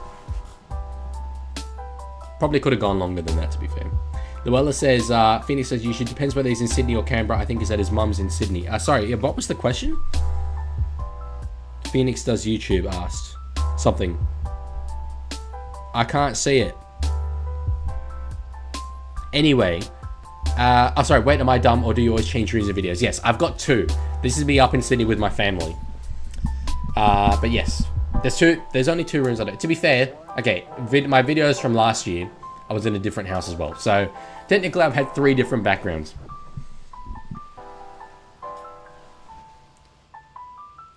Probably could have gone longer than that, to be fair. Luella says, Phoenix says, usually depends whether he's in Sydney or Canberra. I think he's at his mum's in Sydney. Sorry, yeah, what was the question? Phoenix does YouTube asked something. I can't see it. Anyway, sorry, wait, am I dumb or do you always change reason videos? Yes, I've got 2. This is me up in Sydney with my family. But yes, There's only 2 rooms on it. To be fair, okay, my videos from last year, I was in a different house as well. So technically, I've had 3 different backgrounds.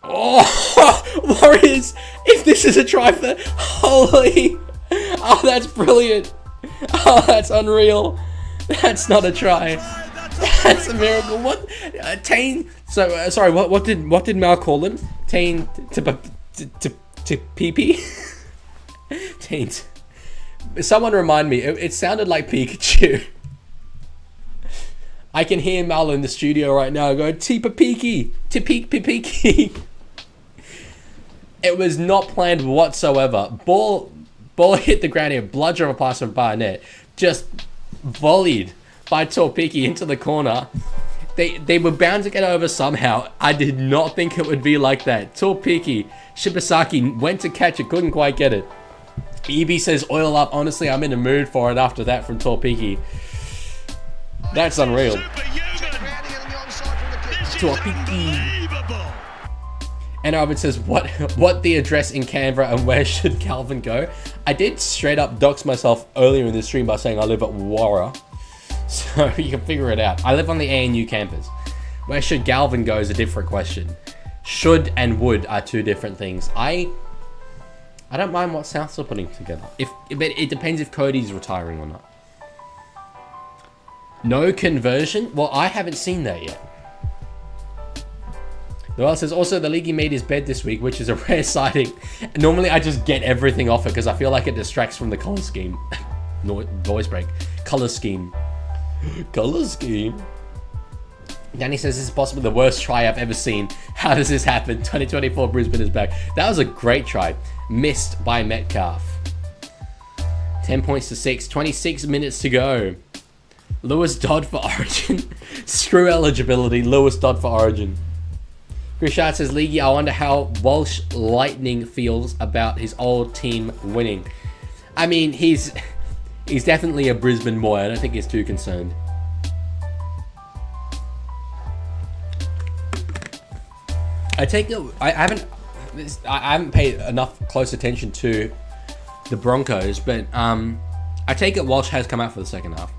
Oh, Warriors! If this is a try for holy, oh, that's brilliant. Oh, that's unreal. That's not a try. That's a miracle. What? Tane. So sorry. What did Mal call him? Tane to pee. Tane. Someone remind me. It sounded like Pikachu. I can hear Mal in the studio right now go Tipapiki, Tipiki. It was not planned whatsoever. Ball hit the ground here. Bludger of a pass from Barnett. Just volleyed by Torpiki into the corner. They were bound to get over somehow. I did not think it would be like that. Torpiki, Shibasaki went to catch it, couldn't quite get it. EB says oil up. Honestly, I'm in the mood for it after that from Torpiki. That's unreal. Torpiki. And Robert says, what the address in Canberra and where should Calvin go? I did straight up dox myself earlier in the stream by saying I live at Warra. So you can figure it out. I live on the ANU campus. Where should Galvin go is a different question. Should and would are 2 different things. I don't mind what Souths are putting together. But it depends if Cody's retiring or not. No conversion? Well, I haven't seen that yet. Noel says, also the Leaguie made his bed this week, which is a rare sighting. Normally I just get everything off it because I feel like it distracts from the color scheme. No, voice break. Color scheme. Color scheme. Danny says, this is possibly the worst try I've ever seen. How does this happen? 2024 Brisbane is back. That was a great try. Missed by Metcalf. 10 points to 6. 26 minutes to go. Lewis Dodd for Origin. Screw eligibility. Lewis Dodd for Origin. Grishard says, Leaguie, I wonder how Walsh Lightning feels about his old team winning. I mean, he's definitely a Brisbane boy. I don't think he's too concerned. I take it. I haven't paid enough close attention to the Broncos, but I take it Walsh has come out for the second half.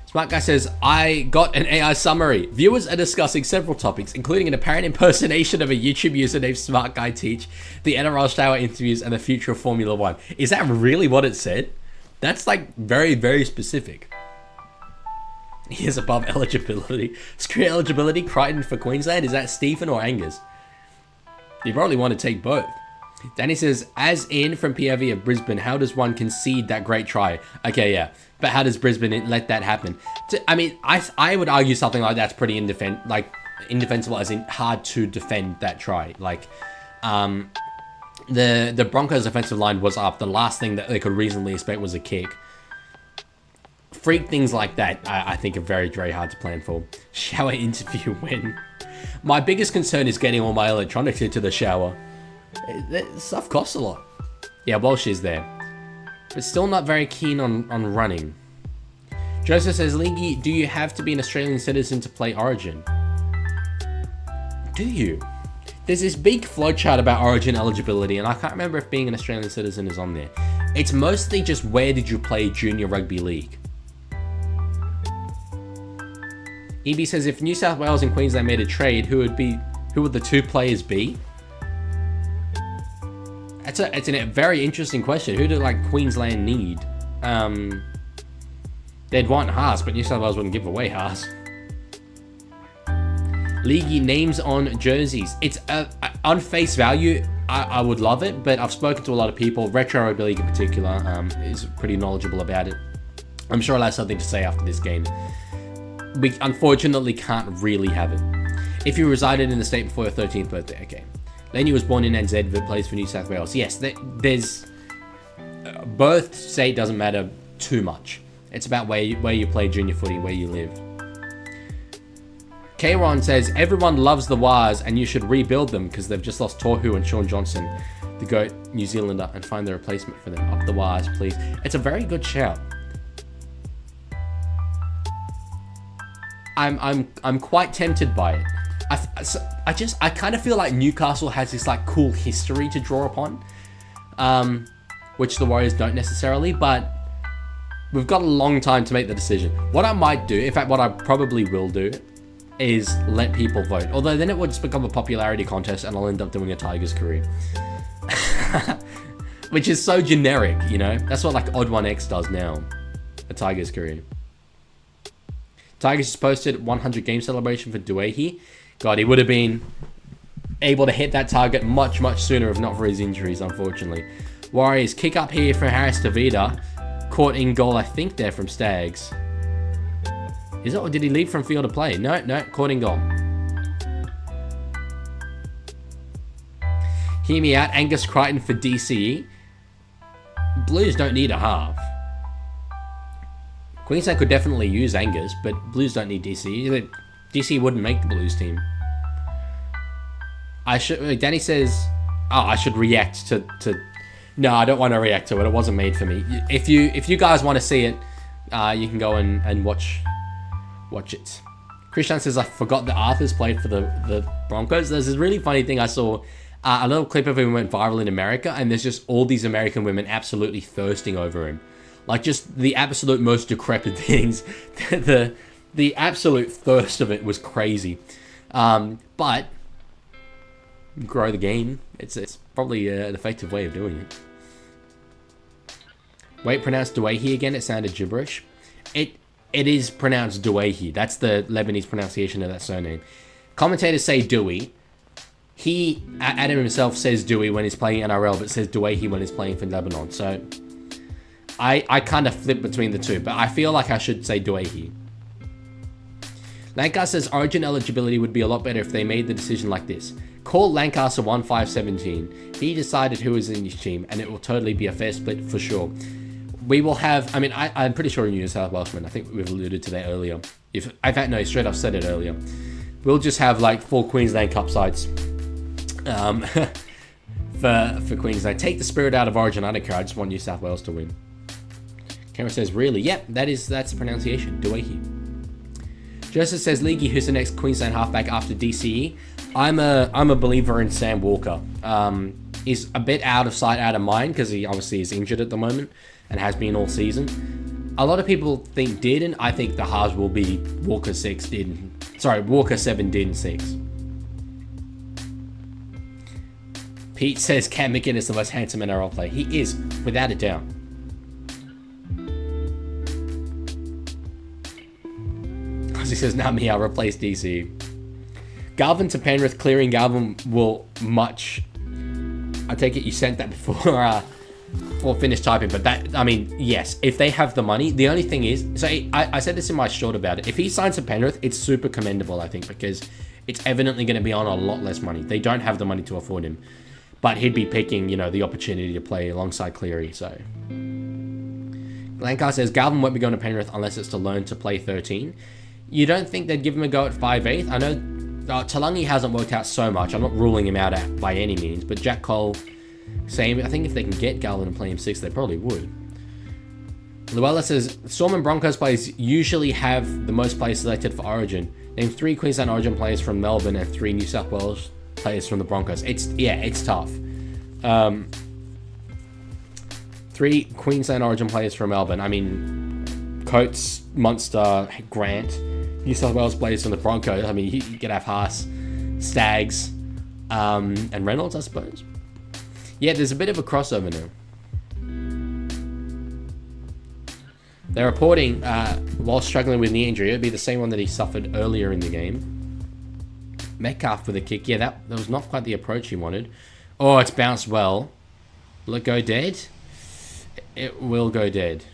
Smart Guy says, I got an AI summary. Viewers are discussing several topics, including an apparent impersonation of a YouTube user named Smart Guy Teach, the NRL shower interviews, and the future of Formula 1. Is that really what it said? That's like very, very specific. He is above eligibility. Screw eligibility, Crichton for Queensland. Is that Stephen or Angus? You probably want to take both. Danny says, as in from POV of Brisbane, how does one concede that great try? Okay, yeah. But how does Brisbane let that happen? I mean, I would argue something like that's pretty indefensible, as in hard to defend that try. Like, the Broncos' offensive line was up. The last thing that they could reasonably expect was a kick. Freak things like that, I think, are very, very hard to plan for. Shower interview win. My biggest concern is getting all my electronics into the shower. That stuff costs a lot. Yeah, Walsh is there. But still not very keen on running. Joseph says, Leaguie, do you have to be an Australian citizen to play Origin? Do you? There's this big flowchart about Origin eligibility, and I can't remember if being an Australian citizen is on there. It's mostly just where did you play junior rugby league. EB says, if New South Wales and Queensland made a trade, who would the 2 players be? It's a very interesting question. Who do Queensland need? They'd want Haas, but New South Wales wouldn't give away Haas. Leaguey names on jerseys. It's on face value, I would love it, but I've spoken to a lot of people. Retro Rugby League in particular is pretty knowledgeable about it. I'm sure I'll have something to say after this game. We unfortunately can't really have it. If you resided in the state before your 13th birthday, okay. Lenny was born in NZ but plays for New South Wales. Yes, there's birth state doesn't matter too much. It's about where you play junior footy, where you live. K-Ron says, everyone loves the Wars and you should rebuild them because they've just lost Tohu and Sean Johnson, the GOAT New Zealander, and find a replacement for them. Up the Wars, please. It's a very good shout. I'm quite tempted by it. I kind of feel like Newcastle has this like cool history to draw upon, which the Warriors don't necessarily, but we've got a long time to make the decision. What I might do, in fact, what I probably will do, is let people vote. Although then it would just become a popularity contest and I'll end up doing a Tigers career. Which is so generic, you know? That's what like Odd One X does now. A Tigers career. Tigers just posted 100 game celebration for Duehi. God, he would have been able to hit that target much, much sooner if not for his injuries, unfortunately. Warriors kick up here for Harris Tavita. Caught in goal, I think they're from Stags. Is it, or did he leave from field of play? No, caught in goal. Hear me out, Angus Crichton for DCE. Blues don't need a half. Queensland could definitely use Angus, but Blues don't need DCE. DCE wouldn't make the Blues team. Danny says, oh, I should react to... No, I don't want to react to it. It wasn't made for me. If you guys want to see it, you can go and watch it. Christian says, I forgot that Arthur's played for the Broncos. There's this really funny thing I saw. A little clip of him went viral in America, and there's just all these American women absolutely thirsting over him. Like, just the absolute most decrepit things. the absolute thirst of it was crazy. But grow the game. It's probably an effective way of doing it. Wait, pronounced Duehi again? It sounded gibberish. It is pronounced Duehi. That's the Lebanese pronunciation of that surname. Commentators say Dewey. Adam himself says Dewey when he's playing NRL, but says Duehi when he's playing for Lebanon. So I kind of flip between the two, but I feel like I should say Duehi. Lancaster says Origin eligibility would be a lot better if they made the decision like this. Call Lancaster 1517. He decided who is in his team, and it will totally be a fair split for sure. We will have, I mean, I'm pretty sure in New South Welshmen, I think we've alluded to that earlier. No, straight off said it earlier. We'll just have like 4 Queensland Cup sides for Queensland. Take the spirit out of Origin, I don't care, I just want New South Wales to win. Cameron says, really? Yep, that's the pronunciation, Duehi. Joseph says, Leaguie, who's the next Queensland halfback after DCE? I'm a believer in Sam Walker. He's a bit out of sight, out of mind, because he obviously is injured at the moment and has been all season. A lot of people think Dearden. I think the halves will be Walker 6, Dearden. Sorry, Walker 7, Dearden 6. Pete says Cam McInnes is the most handsome NRL player. He is, without a doubt. He says, not me, I'll replace DC. Galvin to Penrith, clearing Galvin will much... I take it you sent that before finish typing, but that, I mean, yes, if they have the money, the only thing is, so I said this in my short about it, if he signs to Penrith, it's super commendable, I think, because it's evidently going to be on a lot less money. They don't have the money to afford him, but he'd be picking, you know, the opportunity to play alongside Cleary, so... Lankar says, Galvin won't be going to Penrith unless it's to learn to play 13. You don't think they'd give him a go at 5'8"? I know Talangi hasn't worked out so much. I'm not ruling him out by any means, but Jack Cole, same. I think if they can get Galvin and play him 6, they probably would. Luella says, Storm and Broncos players usually have the most players selected for Origin. Name 3 Queensland Origin players from Melbourne and 3 New South Wales players from the Broncos. It's tough. 3 Queensland Origin players from Melbourne. I mean, Coates, Munster, Grant. New South Wales players from the Broncos. I mean, you could have Haas, Stags, and Reynolds, I suppose. Yeah, there's a bit of a crossover now. They're reporting, while struggling with knee injury, it would be the same one that he suffered earlier in the game. Metcalf with a kick. Yeah, that was not quite the approach he wanted. Oh, it's bounced well. Will it go dead? It will go dead.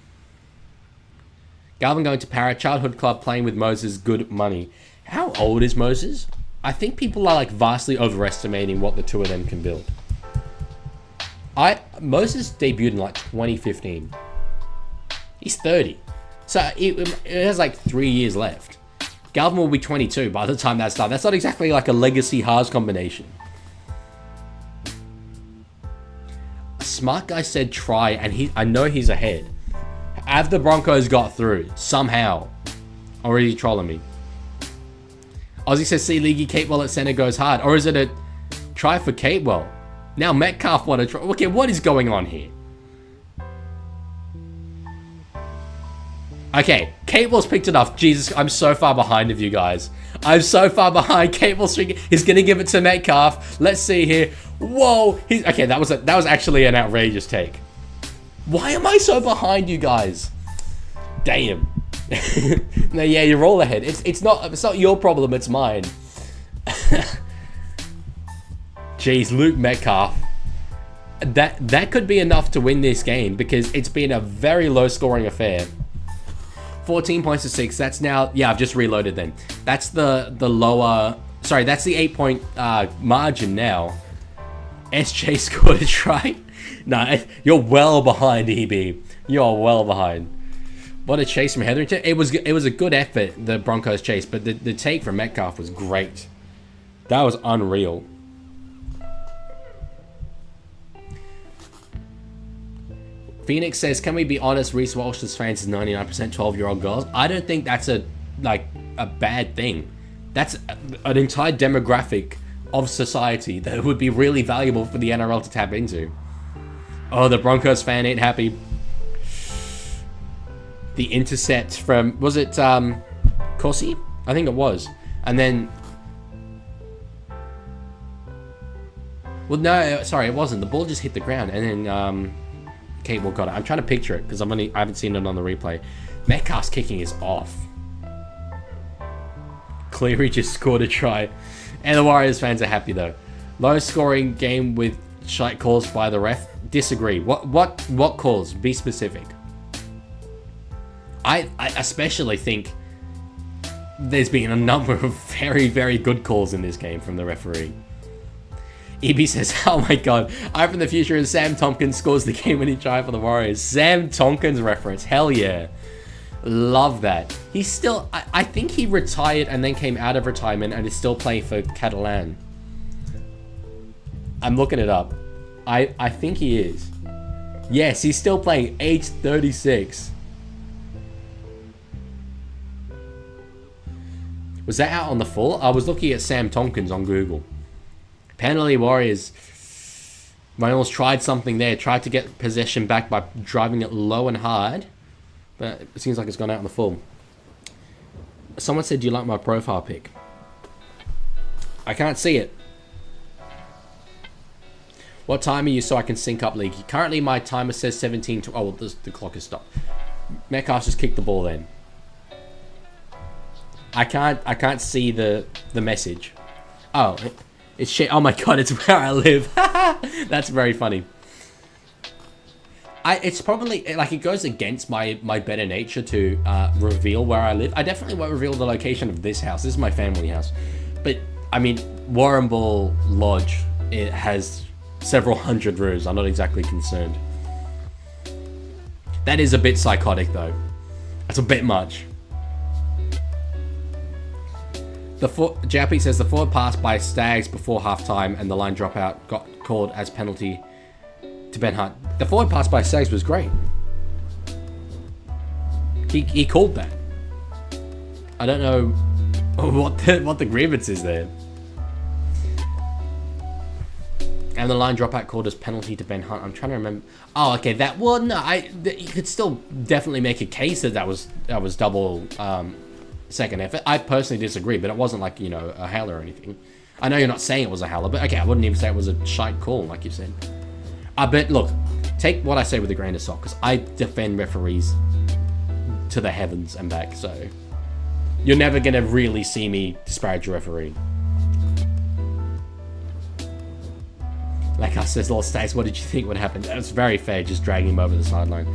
Galvin going to Para, childhood club, playing with Moses, good money. How old is Moses? I think people are like vastly overestimating what the two of them can build. Moses debuted in like 2015. He's 30. So it has like 3 years left. Galvin will be 22 by the time that starts. That's not exactly like a legacy halves combination. A smart guy said try, and I know he's ahead. Have the Broncos got through somehow? Or is he trolling me? Ozzy says, see Leaguie Capewell at center goes hard. Or is it a try for Capewell? Now Metcalf want to try. Okay, what is going on here? Okay, Capewell's picked it off. Jesus, I'm so far behind of you guys. I'm so far behind. Capewell's he's gonna give it to Metcalf. Let's see here. Whoa, okay. That was actually an outrageous take. Why am I so behind you guys? Damn. No, yeah, you're all ahead. It's not your problem. It's mine. Jeez, Luke Metcalf. That could be enough to win this game because it's been a very low scoring affair. 14 points to 6. That's now, yeah, I've just reloaded then. That's the lower, sorry, that's the 8-point margin now. SJ scored a try. No, you're well behind, EB. You're well behind. What a chase from Hetherington. It was a good effort, the Broncos chase, but the take from Metcalf was great. That was unreal. Phoenix says, can we be honest, Reece Walsh's fans is 99% 12-year-old girls? I don't think that's a bad thing. That's an entire demographic of society that would be really valuable for the NRL to tap into. Oh, the Broncos fan ain't happy. The intercept from, was it Corsi? I think it was. And then, well, no, sorry, it wasn't. The ball just hit the ground and then Capewell got it. I'm trying to picture it because I haven't seen it on the replay. Metcalf's kicking is off. Cleary just scored a try. And the Warriors fans are happy though. Low scoring game with shite calls by the ref. Disagree. What calls? Be specific. I especially think there's been a number of very, very good calls in this game from the referee. EB says, oh my god, I'm from the future and Sam Tompkins scores the game-winning try for the Warriors. Sam Tompkins reference, hell yeah. Love that. He's still, I think he retired and then came out of retirement and is still playing for Catalan. I'm looking it up. I think he is. Yes, he's still playing, age 36. Was that out on the full? I was looking at Sam Tompkins on Google. Penalty Warriors. Reynolds tried something there. Tried to get possession back by driving it low and hard. But it seems like it's gone out in the full. Someone said, do you like my profile pic? I can't see it. What time are you so I can sync up, League? Currently my timer says 17 to... Oh, well, the clock is stopped. Metcalf just kicked the ball then. I can't see the message. Oh, it's shit. Oh my god, it's where I live. That's very funny. It's probably, like, it goes against my better nature to reveal where I live. I definitely won't reveal the location of this house. This is my family house. But, I mean, Warrnambool Lodge, it has several hundred rooms. I'm not exactly concerned. That is a bit psychotic, though. That's a bit much. Jappy says the forward pass by Stags before halftime and the line dropout got called as penalty to Ben Hunt. The forward pass by Stags was great. He called that. I don't know what the grievance is there. And the line dropout called as penalty to Ben Hunt. I'm trying to remember. Oh, okay. You could still definitely make a case that was double. Second effort. I personally disagree, but it wasn't like, you know, a howler or anything. I know you're not saying it was a howler, but okay, I wouldn't even say it was a shite call, like you said. But look, take what I say with a grain of salt, because I defend referees to the heavens and back, so you're never going to really see me disparage a referee. Like I says, Lord States, what did you think would happen? It's very fair, just dragging him over the sideline.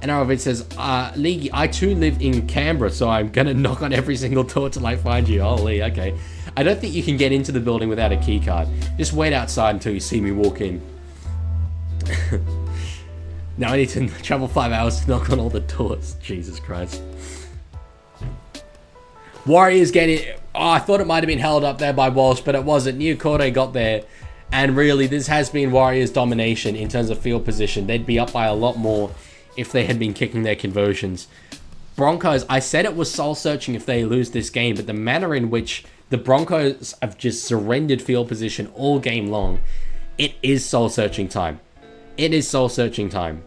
And Arvid says, Leaguie, I too live in Canberra, so I'm going to knock on every single door till I find you. Holy, okay. I don't think you can get into the building without a key card. Just wait outside until you see me walk in. Now I need to travel 5 hours to knock on all the doors. Jesus Christ. Warriors getting... Oh, I thought it might have been held up there by Walsh, but it wasn't. New Corday got there. And really, this has been Warriors' domination in terms of field position. They'd be up by a lot more if they had been kicking their conversions. Broncos, I said it was soul-searching if they lose this game, but the manner in which The Broncos have just surrendered field position all game long. It is soul-searching time. It is soul-searching time.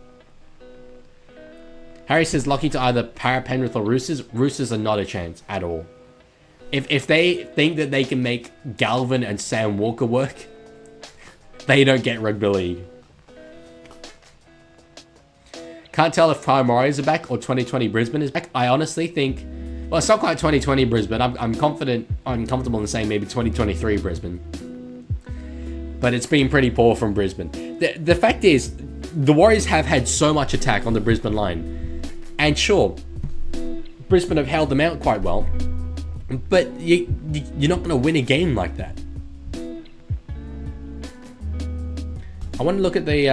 Harry says, lucky to either Para, Penrith or Roosters. Roosters are not a chance at all. If they think that they can make Galvin and Sam Walker work, they don't get rugby league. Can't tell if Prime Warriors are back or 2020 Brisbane is back. I honestly think, well, it's not quite 2020 Brisbane. I'm confident, I'm comfortable in saying maybe 2023 Brisbane. But it's been pretty poor from Brisbane. The fact is, the Warriors have had so much attack on the Brisbane line. And sure, Brisbane have held them out quite well. But you're not going to win a game like that. I want to look at the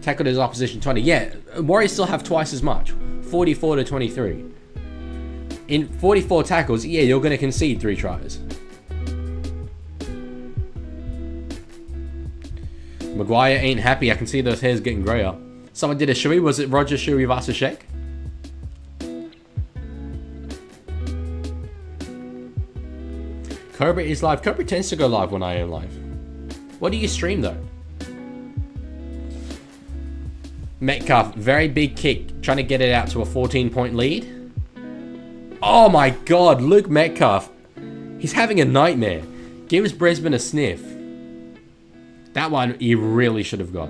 tackled as opposition 20. Yeah, Warriors still have twice as much. 44 to 23. In 44 tackles, yeah, you're going to concede 3 tries. Maguire ain't happy. I can see those hairs getting grayer. Someone did a Shui. Was it Roger Shui Vasashek? Cobra is live. Cobra tends to go live when I am live. What do you stream though? Metcalf, very big kick. Trying to get it out to a 14-point lead. Oh my god, Luke Metcalf. He's having a nightmare. Gives Brisbane a sniff. That one he really should have got.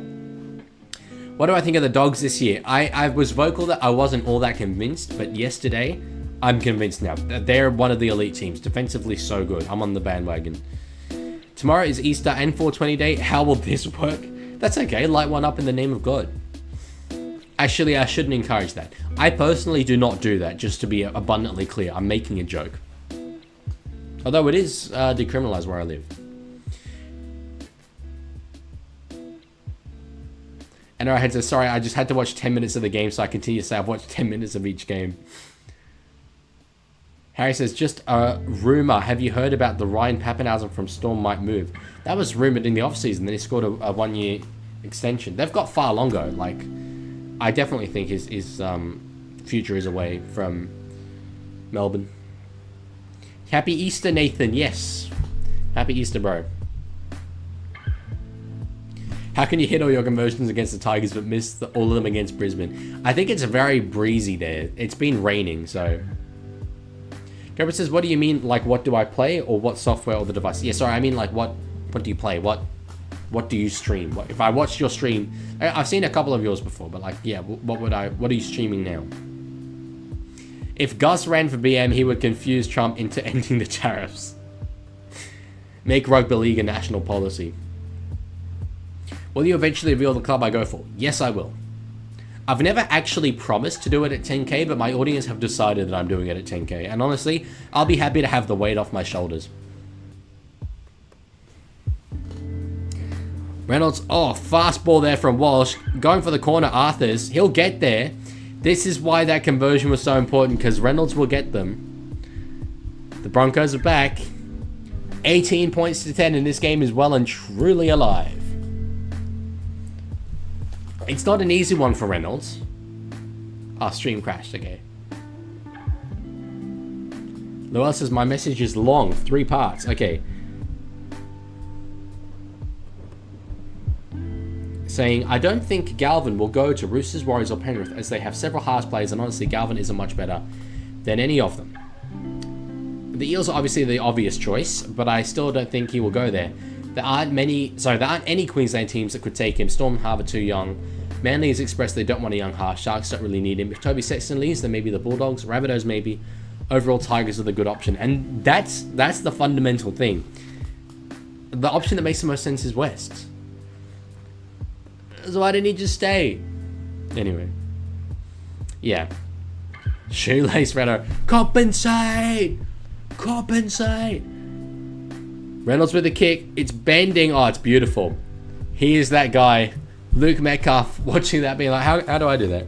What do I think of the Dogs this year? I was vocal that I wasn't all that convinced, but yesterday, I'm convinced now. They're one of the elite teams. Defensively so good. I'm on the bandwagon. Tomorrow is Easter and 420 day. How will this work? That's okay. Light one up in the name of God. Actually, I shouldn't encourage that. I personally do not do that, just to be abundantly clear. I'm making a joke. Although it is decriminalized where I live. And I had to, sorry, I just had to watch 10 minutes of the game, so I continue to say I've watched 10 minutes of each game. Harry says, just a rumor. Have you heard about the Ryan Pappenhausen from Storm might move? That was rumored in the offseason. Then he scored a 1-year extension. They've got far longer. Like, I definitely think his future is away from Melbourne. Happy Easter, Nathan. Yes. Happy Easter, bro. How can you hit all your conversions against the Tigers but miss all of them against Brisbane? I think it's very breezy there. It's been raining, so... Gabriel says, what do you mean, like, what do I play, or what software or the device? Yeah, sorry, I mean, like, what do you play? What do you stream? If I watched your stream... I've seen a couple of yours before, but, like, yeah, what are you streaming now? If Gus ran for BM, he would confuse Trump into ending the tariffs. Make rugby league a national policy. Will you eventually reveal the club I go for? Yes, I will. I've never actually promised to do it at 10k, but my audience have decided that I'm doing it at 10k. And honestly, I'll be happy to have the weight off my shoulders. Reynolds, oh, fast ball there from Walsh. Going for the corner, Arthurs. He'll get there. This is why that conversion was so important, because Reynolds will get them. The Broncos are back. 18 points to 10, and this game is well and truly alive. It's not an easy one for Reynolds. Oh, stream crashed, okay. Lowell says, my message is long, 3 parts, okay. Saying, I don't think Galvin will go to Roosters, Warriors or Penrith as they have several Haas players, and honestly Galvin isn't much better than any of them. The Eels are obviously the obvious choice, but I still don't think he will go there. There aren't any Queensland teams that could take him. Storm and Harbour too young. Manly has expressed they don't want a young Haas. Sharks don't really need him. If Toby Sexton leaves, then maybe the Bulldogs. Rabbitohs maybe. Overall, Tigers are the good option. And that's the fundamental thing. The option that makes the most sense is West. So why didn't he just stay? Anyway. Yeah. Shoelace Renato. Compensate! Compensate! Reynolds with a kick. It's bending. Oh, it's beautiful. He is that guy. Luke Metcalf watching that being like, how do I do that?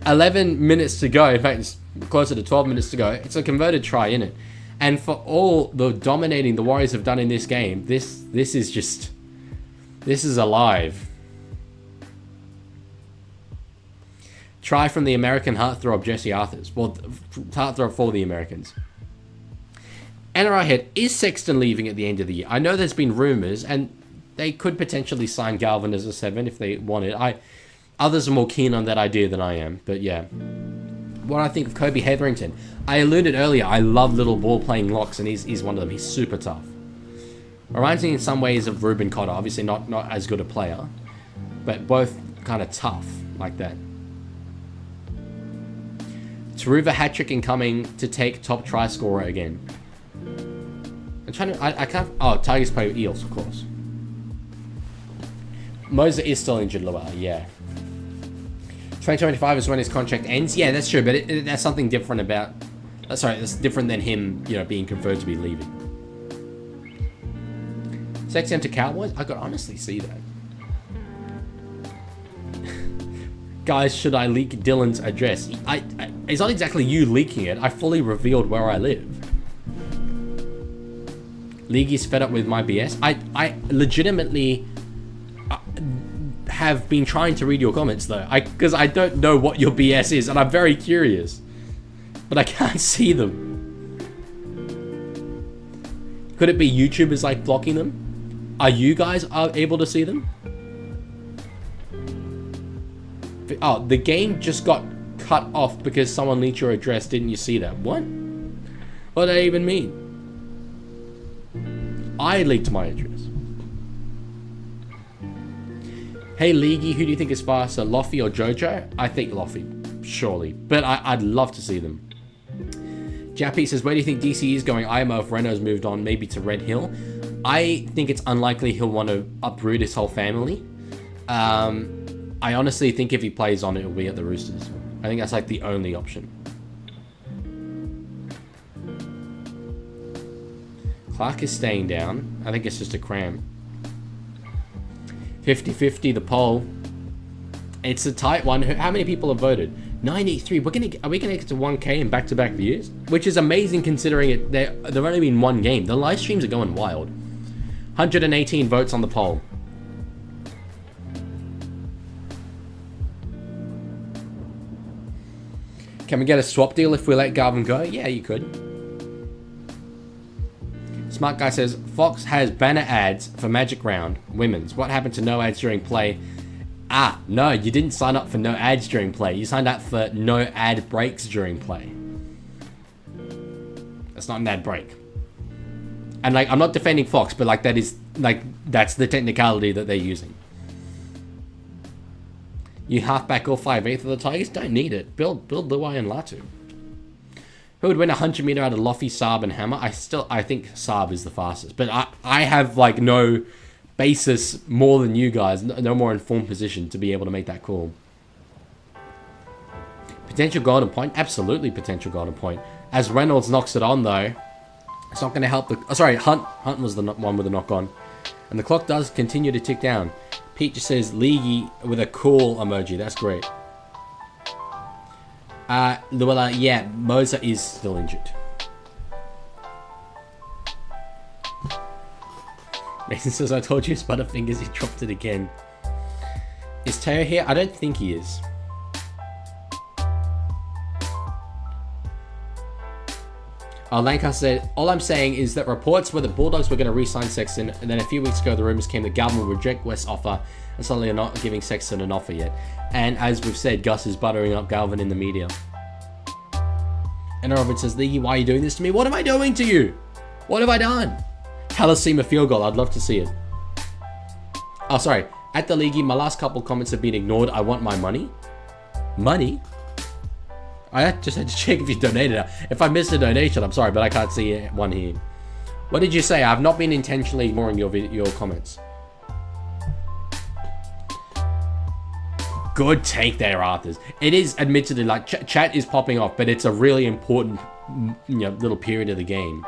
11 minutes to go. In fact, it's closer to 12 minutes to go. It's a converted try, isn't it? And for all the dominating the Warriors have done in this game, this is alive. Try from the American heartthrob Jesse Arthurs. Well, heartthrob for the Americans. NRL head, is Sexton leaving at the end of the year? I know there's been rumours, and they could potentially sign Galvin as a 7 if they wanted. Others are more keen on that idea than I am, but yeah. What I think of Kobe Hetherington, I alluded earlier, I love little ball playing locks, and he's one of them. He's super tough. Reminds me in some ways of Ruben Cotter, obviously not as good a player, but both kind of tough like that. Taruva hat-trick incoming to take top try scorer again. I'm trying to, I can't, oh, Tigers play with Eels, of course. Moser is still injured, Luella, yeah. 2025 is when his contract ends. Yeah, that's true, but that's something different about... Sorry, that's different than him, you know, being confirmed to be leaving. Sexton to Cowboys? I could honestly see that. Guys, should I leak Dylan's address? It's not exactly you leaking it. I fully revealed where I live. Leaguie's fed up with my BS. I legitimately... have been trying to read your comments though, because I don't know what your BS is, and I'm very curious, but I can't see them. Could it be YouTubers like blocking them? Are you guys able to see them? Oh, the game just got cut off because someone leaked your address. Didn't you see that? What? What does that even mean? I leaked my address. Hey Leaguie, who do you think is faster, Loffy or Jojo? I think Loffy, surely. But I'd love to see them. Jappy says, where do you think DC is going? IMO if Renault's moved on, maybe to Red Hill. I think it's unlikely he'll want to uproot his whole family. I honestly think if he plays on, it'll be at the Roosters. I think that's like the only option. Clark is staying down. I think it's just a cram. 50-50 the poll. It's a tight one. How many people have voted? 93. Are we gonna get to 1K in back-to-back views? Which is amazing considering there've only been one game. The live streams are going wild. 118 votes on the poll. Can we get a swap deal if we let Garvin go? Yeah, you could. Smart Guy says, Fox has banner ads for Magic Round, women's. What happened to no ads during play? Ah, no, you didn't sign up for no ads during play. You signed up for no ad breaks during play. That's not an ad break. And like, I'm not defending Fox, but like that is, like, that's the technicality that they're using. You halfback all 5/8 of the Tigers? Don't need it. Build Luai and Latu. Who would win 100 meter out of Loffy, Saab, and Hammer? I think Saab is the fastest. But I have like no basis more than you guys, no more informed position to be able to make that call. Potential golden point? Absolutely potential golden point. As Reynolds knocks it on though, it's not going to help the... Oh, sorry, Hunt was the one with the knock on. And the clock does continue to tick down. Pete just says Leaguie with a cool emoji. That's great. Luella, yeah, Moser is still injured. Mason says, I told you, Sputterfingers, he dropped it again. Is Teo here? I don't think he is. Lancaster said, all I'm saying is that reports were the Bulldogs were going to re-sign Sexton, and then a few weeks ago the rumours came that Galvin would reject West's offer, and suddenly are not giving Sexton an offer yet. And as we've said, Gus is buttering up Galvin in the media. And Robert says, Leaguie, why are you doing this to me? What am I doing to you? What have I done? Halasima field goal. I'd love to see it. Oh, sorry. At the Leaguie, my last couple comments have been ignored. I want my money. Money? I just had to check if you donated. If I missed a donation, I'm sorry, but I can't see one here. What did you say? I've not been intentionally ignoring your comments. Good take there, Arthurs. It is admittedly like chat is popping off, but it's a really important, little period of the game.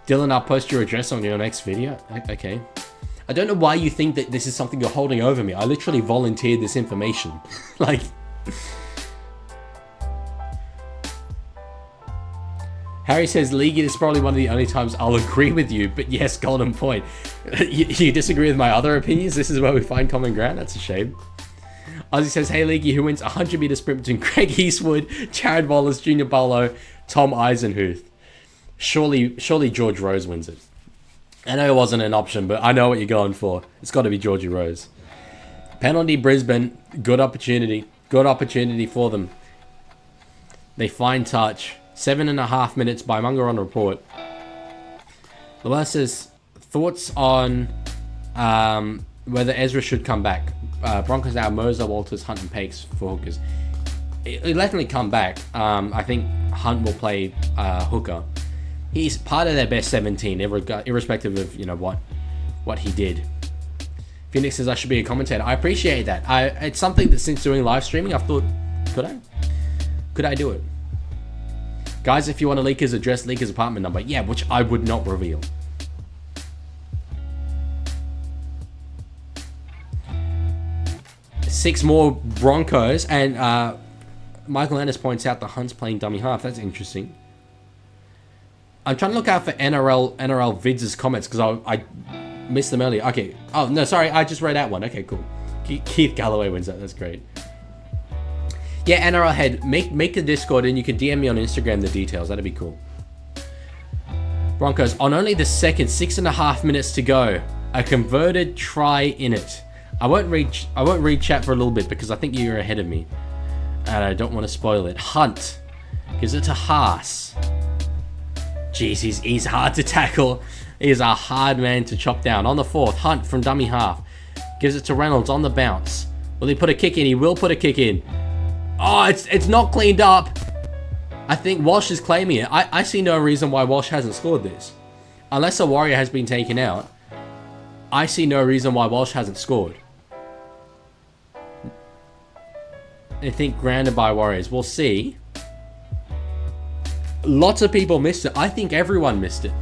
Dylan, I'll post your address on your next video. Okay. I don't know why you think that this is something you're holding over me. I literally volunteered this information. Like... Harry says, Leaguie, this is probably one of the only times I'll agree with you, but yes, golden point. You disagree with my other opinions? This is where we find common ground? That's a shame. Ozzy says, hey, Leaguie, who wins 100 meter sprint between Craig Eastwood, Jared Wallace, Junior Barlow, Tom Eisenhuth? Surely George Rose wins it. I know it wasn't an option, but I know what you're going for. It's got to be Georgie Rose. Penalty Brisbane. Good opportunity. Good opportunity for them. They find touch. 7.5 minutes by Munger on report. Lewis says, thoughts on whether Ezra should come back. Broncos out Moser, Walters, Hunt and Pakes for hookers. He'll definitely come back. I think Hunt will play hooker. He's part of their best 17, irrespective of what he did. Phoenix says I should be a commentator. I appreciate that. It's something that since doing live streaming, I've thought, could I do it? Guys, if you want to leak his address, leak his apartment number. Yeah, which I would not reveal. Six more Broncos, and Michael Ennis points out the Hunt's playing dummy half. That's interesting. I'm trying to look out for NRL vids' comments because I missed them earlier. Okay. Oh no, sorry, I just read out one. Okay, cool. Keith Galloway wins that. That's great. Yeah, NRL head, make a Discord and you can DM me on Instagram the details. That'd be cool. Broncos on only the second, 6.5 minutes to go. A converted try in it. I won't read chat for a little bit because I think you're ahead of me, and I don't want to spoil it. Hunt gives it to Haas. Jeez, he's hard to tackle. He's a hard man to chop down. On the fourth, Hunt from dummy half gives it to Reynolds on the bounce. Will he put a kick in? He will put a kick in. Oh, it's not cleaned up. I think Walsh is claiming it. I see no reason why Walsh hasn't scored this. Unless a Warrior has been taken out, I see no reason why Walsh hasn't scored. I think grounded by Warriors. We'll see. Lots of people missed it. I think everyone missed it.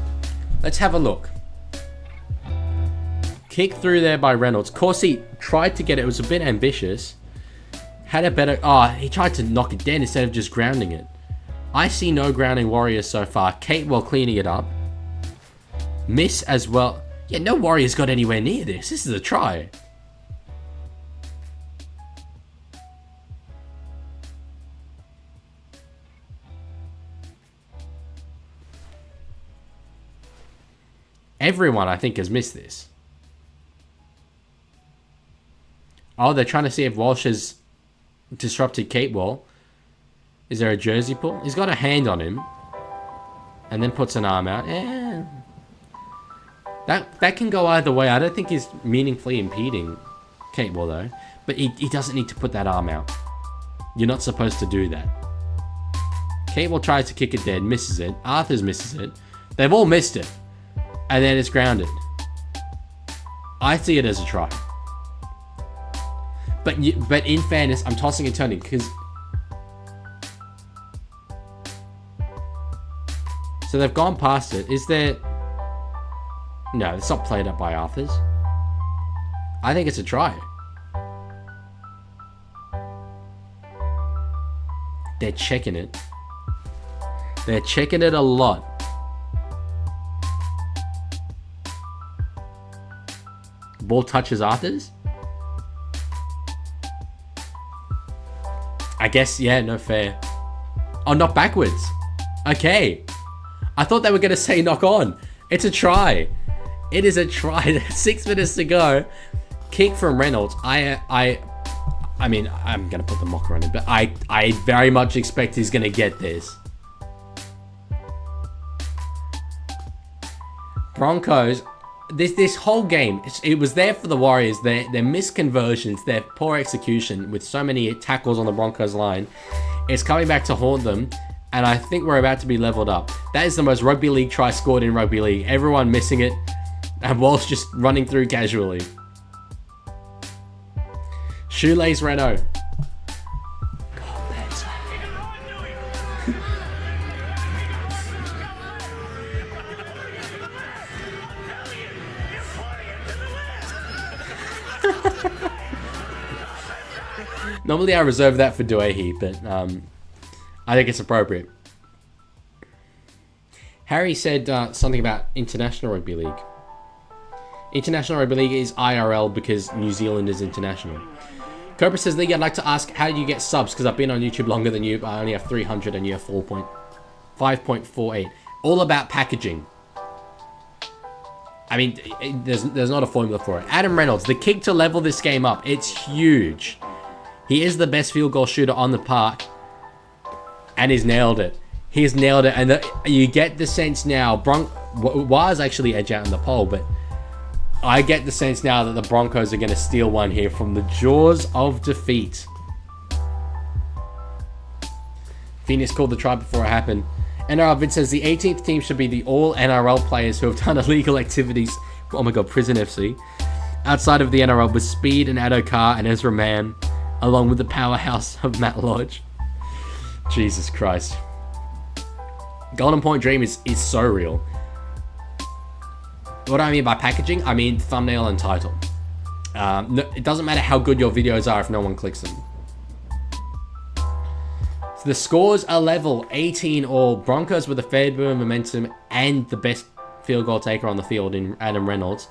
Let's have a look. Kick through there by Reynolds. Corsi tried to get it. It was a bit ambitious. Had a better... Oh, he tried to knock it down instead of just grounding it. I see no grounding Warriors so far. Catewell cleaning it up. Miss as well. Yeah, no Warriors got anywhere near this. This is a try. Everyone, I think, has missed this. Oh, they're trying to see if Walsh has disrupted Catewell. Is there a jersey pull? He's got a hand on him. And then puts an arm out. Yeah. That can go either way. I don't think he's meaningfully impeding Catewell, though. But he doesn't need to put that arm out. You're not supposed to do that. Catewell tries to kick it dead, misses it. Arthurs misses it. They've all missed it. And then it's grounded. I see it as a try. But in fairness, I'm tossing and turning because... So they've gone past it. Is there... No, it's not played up by Arthurs. I think it's a try. They're checking it. They're checking it a lot. Ball touches Arthurs. I guess, yeah, no fair. Oh, not backwards. Okay. I thought they were going to say knock on. It's a try. It is a try. 6 minutes to go. Kick from Reynolds. I mean, I'm going to put the mocker on it, but I very much expect he's going to get this. Broncos... This whole game, it was there for the Warriors. Their misconversions, their poor execution with so many tackles on the Broncos line. It's coming back to haunt them, and I think we're about to be leveled up. That is the most rugby league try scored in rugby league. Everyone missing it, and Walsh just running through casually. Shoelace Renault. God, that's... Normally I reserve that for Duehi, but I think it's appropriate. Harry said something about International Rugby League. International Rugby League is IRL because New Zealand is international. Cobra says, League, I'd like to ask, how do you get subs? Because I've been on YouTube longer than you, but I only have 300 and you have 5.48. All about packaging. I mean, there's not a formula for it. Adam Reynolds, the kick to level this game up. It's huge. He is the best field goal shooter on the park. And he's nailed it. He's nailed it. And you get the sense now, was actually edge out in the poll, but I get the sense now that the Broncos are going to steal one here from the jaws of defeat. Phoenix called the try before it happened. NRL Vid says the 18th team should be the all NRL players who have done illegal activities. Oh my god, Prison FC. Outside of the NRL with Speed and Addo Carr and Ezra Mann, along with the powerhouse of Matt Lodge. Jesus Christ. Golden Point Dream is so real. What do I mean by packaging? I mean thumbnail and title. It doesn't matter how good your videos are if no one clicks them. So the scores are level, 18 all. Broncos with a fair bit of momentum and the best field goal taker on the field in Adam Reynolds.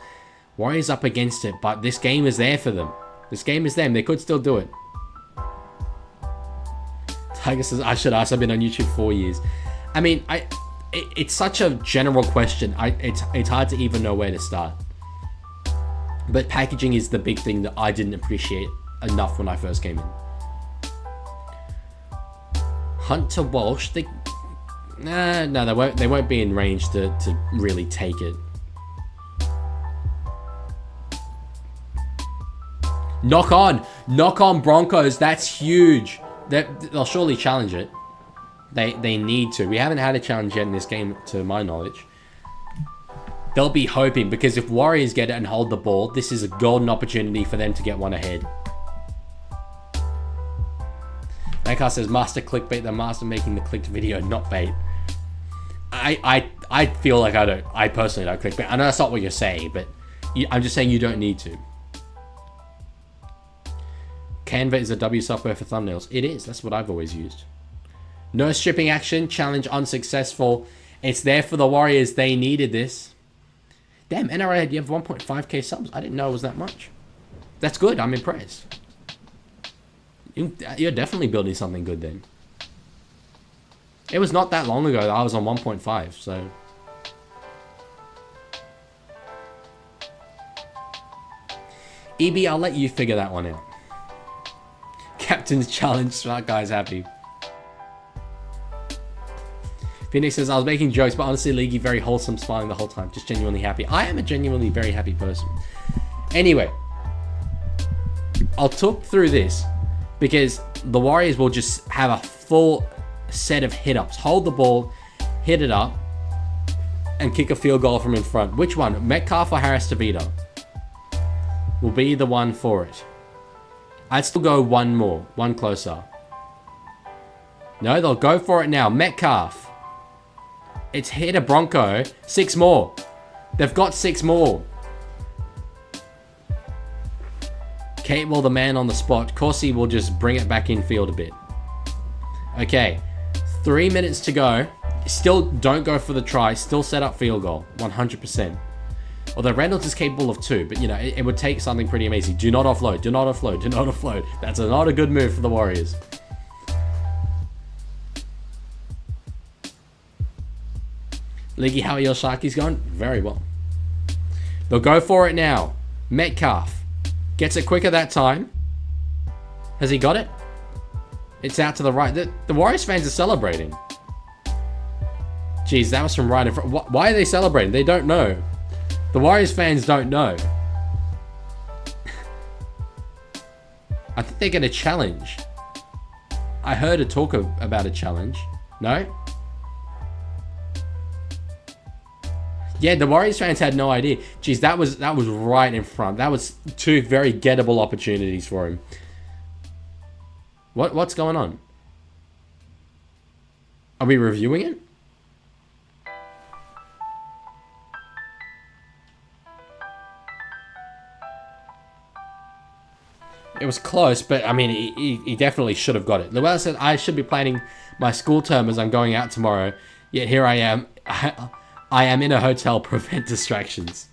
Warriors up against it, but this game is there for them. This game is them. They could still do it. Tiger says, I should ask. I've been on YouTube 4 years. I mean, it's such a general question. It's hard to even know where to start. But packaging is the big thing that I didn't appreciate enough when I first came in. Hunter Walsh, no, they won't be in range to really take it. Knock on Broncos. That's huge. They'll surely challenge it. They need to. We haven't had a challenge yet in this game, to my knowledge. They'll be hoping, because if Warriors get it and hold the ball, this is a golden opportunity for them to get one ahead. Makar says, master clickbait, the master making the clicked video, not bait. I feel like I personally don't clickbait. I know that's not what you're saying, but I'm just saying you don't need to. Canva is a W software for thumbnails. It is. That's what I've always used. No stripping action. Challenge unsuccessful. It's there for the Warriors. They needed this. Damn, NRL, you have 1.5k subs. I didn't know it was that much. That's good. I'm impressed. You're definitely building something good then. It was not that long ago that I was on 1.5, so... EB, I'll let you figure that one out. Captain's challenge, smart guy's happy. Phoenix says, I was making jokes, but honestly, Leaguie very wholesome, smiling the whole time. Just genuinely happy. I am a genuinely very happy person. Anyway, I'll talk through this because the Warriors will just have a full set of hit-ups. Hold the ball, hit it up, and kick a field goal from in front. Which one? Metcalf or Harris Tavita will be the one for it. I'd still go one more. One closer. No, they'll go for it now. Metcalf. It's hit a Bronco. 6 more. They've got 6 more. Kate will the man on the spot. Corsi will just bring it back in field a bit. Okay. 3 minutes to go. Still don't go for the try. Still set up field goal. 100%. Although Reynolds is capable of 2, but you know, it would take something pretty amazing. Do not offload. Do not offload. Do not offload. That's not a good move for the Warriors. Leaguie, how are your Sharkies going? Very well. They'll go for it now. Metcalf. Gets it quicker that time. Has he got it? It's out to the right. The Warriors fans are celebrating. Jeez, that was from right in front. Why are they celebrating? They don't know. The Warriors fans don't know. I think they're going to challenge. I heard a talk about a challenge. No? Yeah, the Warriors fans had no idea. Jeez, that was right in front. That was 2 very gettable opportunities for him. What's going on? Are we reviewing it? It was close, but I mean, he definitely should have got it. Llewellyn said, I should be planning my school term as I'm going out tomorrow. Yet here I am. I am in a hotel. Prevent distractions.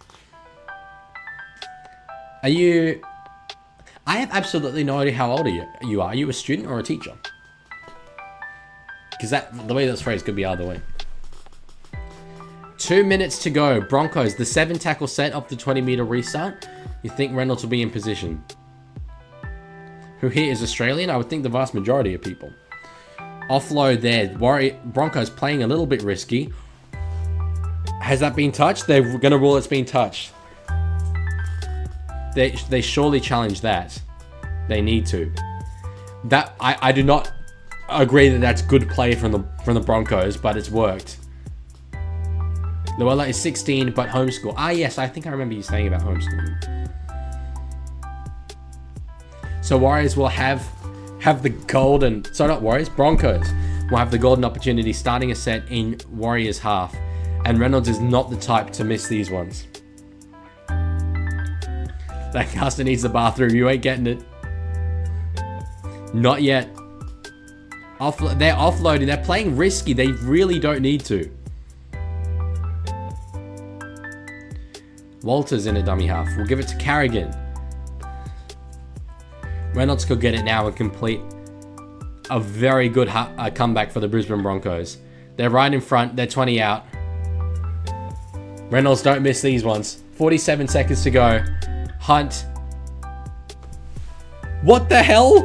Are you... I have absolutely no idea how old you are. Are you a student or a teacher? Because the way that's phrased could be either way. 2 minutes to go. Broncos, the 7 tackle set off the 20-meter restart. You think Reynolds will be in position? Who here is Australian? I would think the vast majority of people. Offload there. Broncos playing a little bit risky. Has that been touched? They're going to rule it's been touched. They surely challenge that. They need to. That I do not agree that that's good play from the Broncos, but it's worked. Luella is 16, but homeschool. Ah, yes, I think I remember you saying about homeschooling. So Warriors will have the golden... Sorry, not Warriors. Broncos will have the golden opportunity starting a set in Warriors half. And Reynolds is not the type to miss these ones. Lancaster needs the bathroom. You ain't getting it. Not yet. They're offloading. They're playing risky. They really don't need to. Walters in a dummy half. We'll give it to Carrigan. Reynolds could get it now and complete a very good comeback for the Brisbane Broncos. They're right in front. They're 20 out. Reynolds, don't miss these ones. 47 seconds to go. Hunt. What the hell?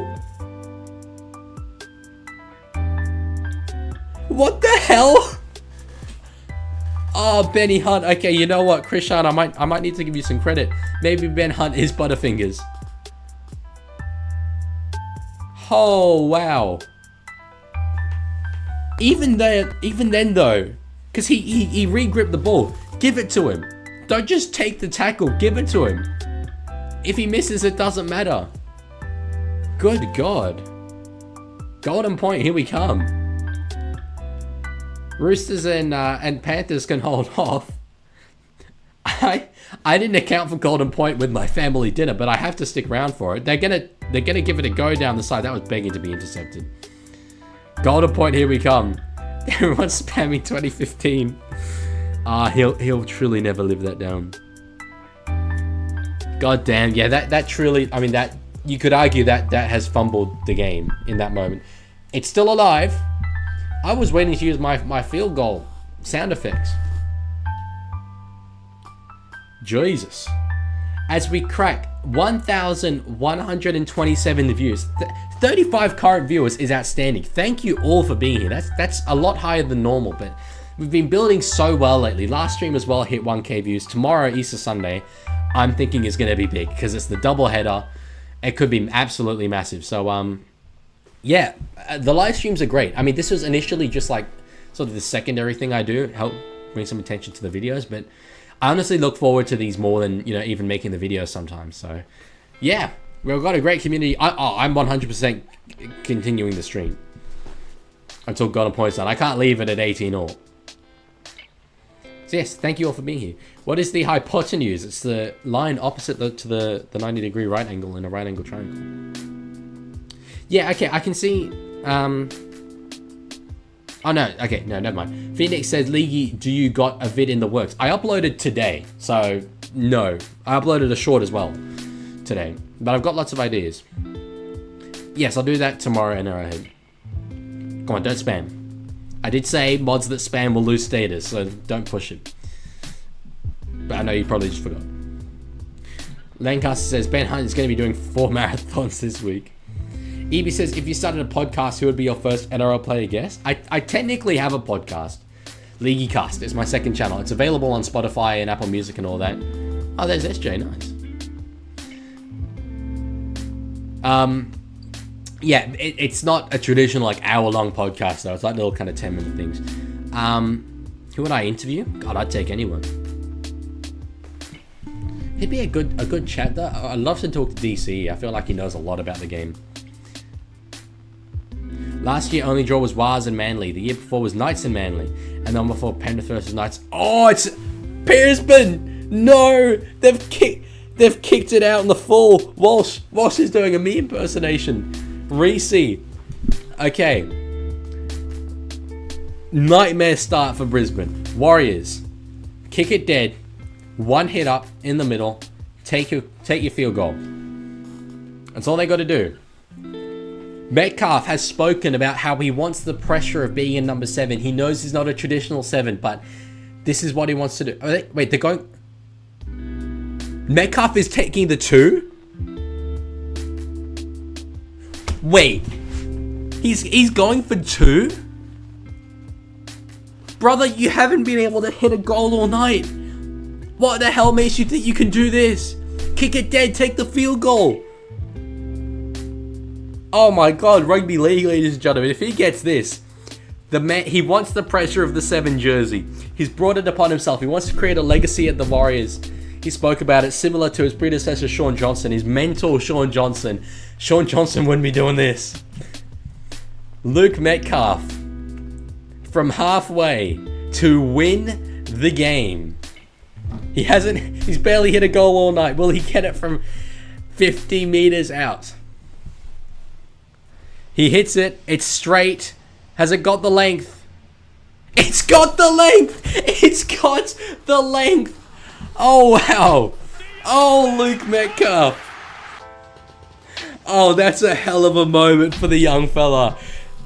What the hell? Oh, Benny Hunt. Okay, you know what, Krishan, I might need to give you some credit. Maybe Ben Hunt is Butterfingers. Oh, wow. Even then though, because he re-gripped the ball. Give it to him. Don't just take the tackle. Give it to him. If he misses, it doesn't matter. Good God. Golden point. Here we come. Roosters and Panthers can hold off. I didn't account for golden point with my family dinner, but I have to stick around for it. They're gonna give it a go down the side. That was begging to be intercepted. Golden point. Here we come. Everyone's spamming 2015. He'll truly never live that down. God damn, yeah, that truly, I mean, that, you could argue that has fumbled the game in that moment. It's still alive. I was waiting to use my field goal sound effects. Jesus. As we crack 1,127 views. 35 current viewers is outstanding. Thank you all for being here. That's a lot higher than normal, but we've been building so well lately. Last stream as well hit 1K views. Tomorrow, Easter Sunday, I'm thinking is going to be big because it's the double header. It could be absolutely massive. So, yeah, the live streams are great. I mean, this was initially just like sort of the secondary thing I do, help bring some attention to the videos, but I honestly look forward to these more than, you know, even making the videos sometimes. So, yeah, we've got a great community. I'm 100% continuing the stream until Golden Point's done. I can't leave it at 18 all. So yes, thank you all for being here. What is the hypotenuse? It's the line opposite to the 90-degree right angle in a right angle triangle. Yeah, okay, I can see... Oh, no, okay, no, never mind. Phoenix says, Leaguie, do you got a vid in the works? I uploaded today, so no. I uploaded a short as well today, but I've got lots of ideas. Yes, I'll do that tomorrow in our head. Come on, don't spam. I did say mods that spam will lose status, so don't push it. But I know you probably just forgot. Lancaster says, Ben Hunt is going to be doing 4 marathons this week. Evie says, if you started a podcast, who would be your first NRL player guest? I technically have a podcast. Leaguie Cast is my second channel. It's available on Spotify and Apple Music and all that. Oh, there's SJ, nice. Yeah, it's not a traditional like hour-long podcast though. It's like little kind of 10-minute things. Who would I interview? God, I'd take anyone. He'd be a good chat though. I'd love to talk to DC. I feel like he knows a lot about the game. Last year, only draw was Wars and Manly. The year before was Knights and Manly. And the one before, Penrith versus Knights. Oh, it's Brisbane! No! They've kicked it out in the full. Walsh is doing a me impersonation. Reese. Okay. Nightmare start for Brisbane. Warriors. Kick it dead. One hit up in the middle. Take your field goal. That's all they got to do. Metcalf has spoken about how he wants the pressure of being in number 7. He knows he's not a traditional 7, but This is what he wants to do. Wait, they're going... Metcalf is taking the 2? Wait. He's going for 2? Brother, you haven't been able to hit a goal all night. What the hell makes you think you can do this? Kick it dead, take the field goal. Oh my god, Rugby League, ladies and gentlemen. If he gets this, he wants the pressure of the 7 jersey. He's brought it upon himself. He wants to create a legacy at the Warriors. He spoke about it similar to his predecessor, Shaun Johnson, his mentor, Shaun Johnson. Shaun Johnson wouldn't be doing this. Luke Metcalf, from halfway to win the game. He's barely hit a goal all night. Will he get it from 50 meters out? He hits it. It's straight. Has it got the length? It's got the length. It's got the length. Oh, wow. Oh, Luke Metcalf. Oh, that's a hell of a moment for the young fella.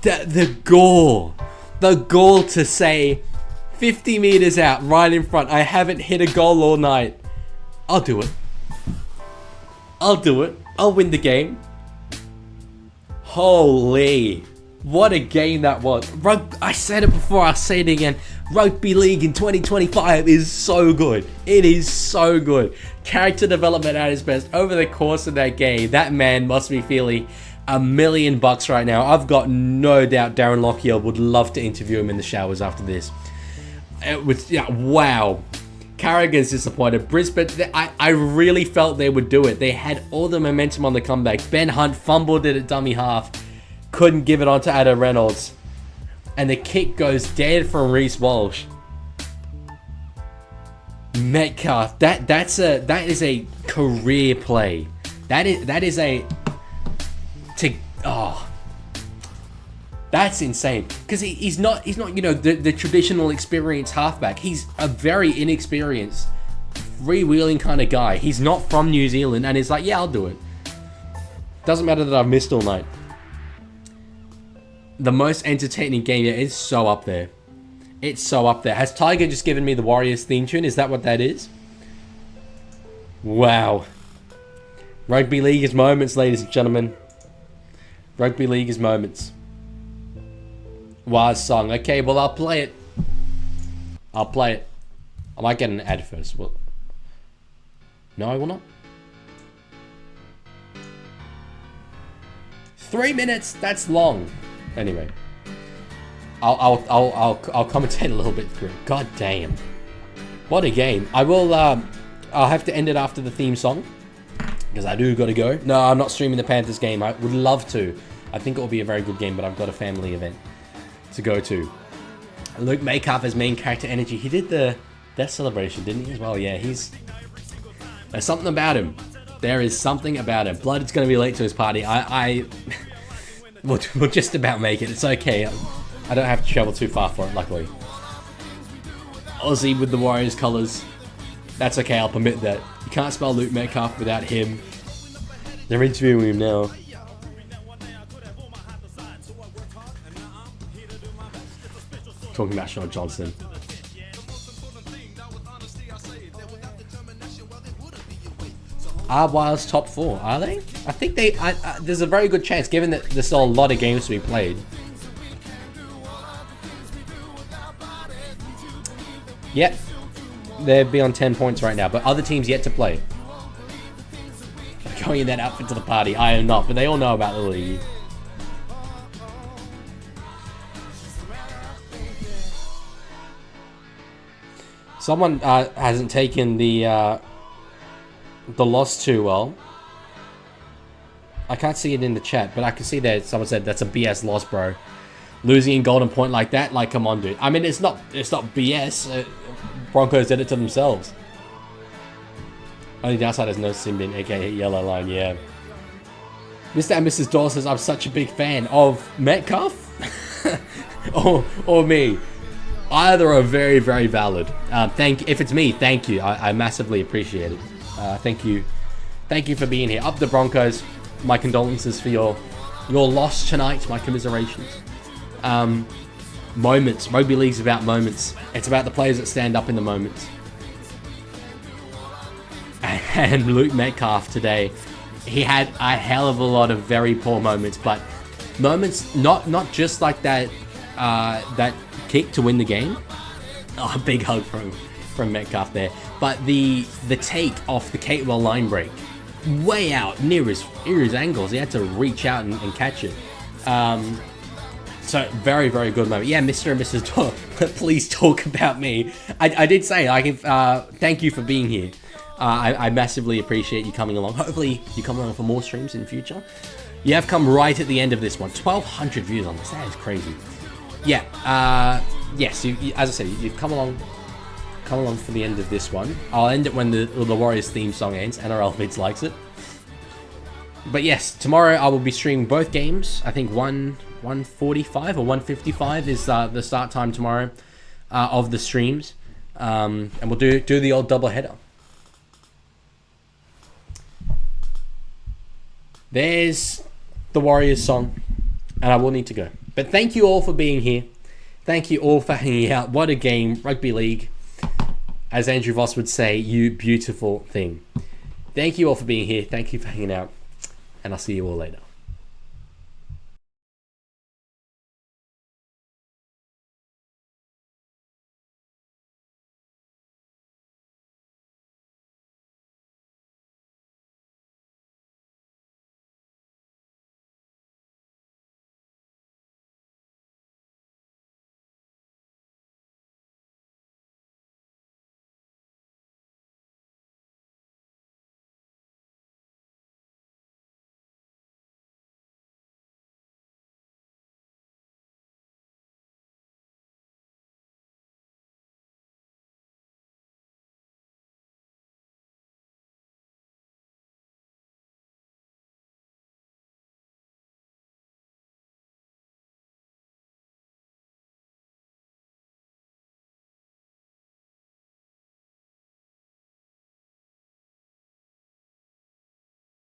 The gall to say 50 meters out, right in front. I haven't hit a goal all night. I'll do it. I'll win the game. Holy, what a game that was. I said it before, I'll say it again. Rugby League in 2025 is so good. It is so good. Character development at its best. Over the course of that game, that man must be feeling $1 million right now. I've got no doubt Darren Lockyer would love to interview him in the showers after this. It was, yeah, wow. Carrigan's disappointed. Brisbane, I really felt they would do it. They had all the momentum on the comeback. Ben Hunt fumbled it at dummy half. Couldn't give it on to Adam Reynolds. And the kick goes dead from Reece Walsh. Metcalf, that is a career play. That's insane. Because he's not the traditional experienced halfback. He's a very inexperienced, freewheeling kind of guy. He's not from New Zealand, and he's like, yeah, I'll do it. Doesn't matter that I've missed all night. The most entertaining game yet is so up there. It's so up there. Has Tiger just given me the Warriors theme tune? Is that what that is? Wow. Rugby League is moments, ladies and gentlemen. Rugby League is moments. Waz song. Okay, well, I'll play it. I might get an ad first. Well, no, I will not. 3 minutes. That's long. Anyway, I'll commentate a little bit through. God damn, what a game! I'll have to end it after the theme song because I do got to go. No, I'm not streaming the Panthers game. I would love to. I think it will be a very good game, but I've got a family event to go to. Luke Metcalf as main character energy. He did the death celebration, didn't he, as well? Yeah, there's something about him. There is something about him. Blood is going to be late to his party. We'll just about make it. It's okay. I don't have to travel too far for it, luckily. Aussie with the Warriors colours. That's okay, I'll permit that. You can't spell Luke Metcalf without him. They're interviewing him now. Talking about Shaun Johnson. Are Wales top 4? Are they? I think they... there's a very good chance, given that there's still a lot of games to be played. Yep. They'd be on 10 points right now, but other teams yet to play. Going in that outfit to the party. I am not, but they all know about the league. Someone hasn't taken the loss too well. I can't see it in the chat, but I can see that someone said that's a BS loss, bro. Losing in Golden Point like that, like, come on, dude. I mean, it's not BS. Broncos did it to themselves. Only downside is no sin bin, aka yellow line, yeah. Mr. and Mrs. Dawes says, I'm such a big fan of Metcalf or me. Either are very, very valid. If it's me, thank you. I massively appreciate it. Thank you for being here. Up the Broncos. My condolences for your loss tonight. My commiserations. moments. Rugby league's about moments. It's about the players that stand up in the moments. And Luke Metcalf today, he had a hell of a lot of very poor moments, but moments not just like that that kick to win the game. Oh, a big hug from Metcalf there. But the take off the Catewell line break, way out near his ankles. He had to reach out and catch it. So very, very good moment. Yeah, Mr. and Mrs. Please talk about me. I did say I can thank you for being here. I massively appreciate you coming along. Hopefully you come along for more streams in the future. You have come right at the end of this one. 1,200 views on this. That is crazy. Yeah. Yes. You, as I said, you've come along for the end of this one. I'll end it when the Warriors theme song ends. NRL Vids likes it. But yes, tomorrow I will be streaming both games. I think 1:45 or 1:55 is the start time tomorrow of the streams, and we'll do the old double header. There's the Warriors song, and I will need to go. But thank you all for being here. Thank you all for hanging out. What a game, Rugby League. As Andrew Voss would say, you beautiful thing. Thank you all for being here. Thank you for hanging out. And I'll see you all later.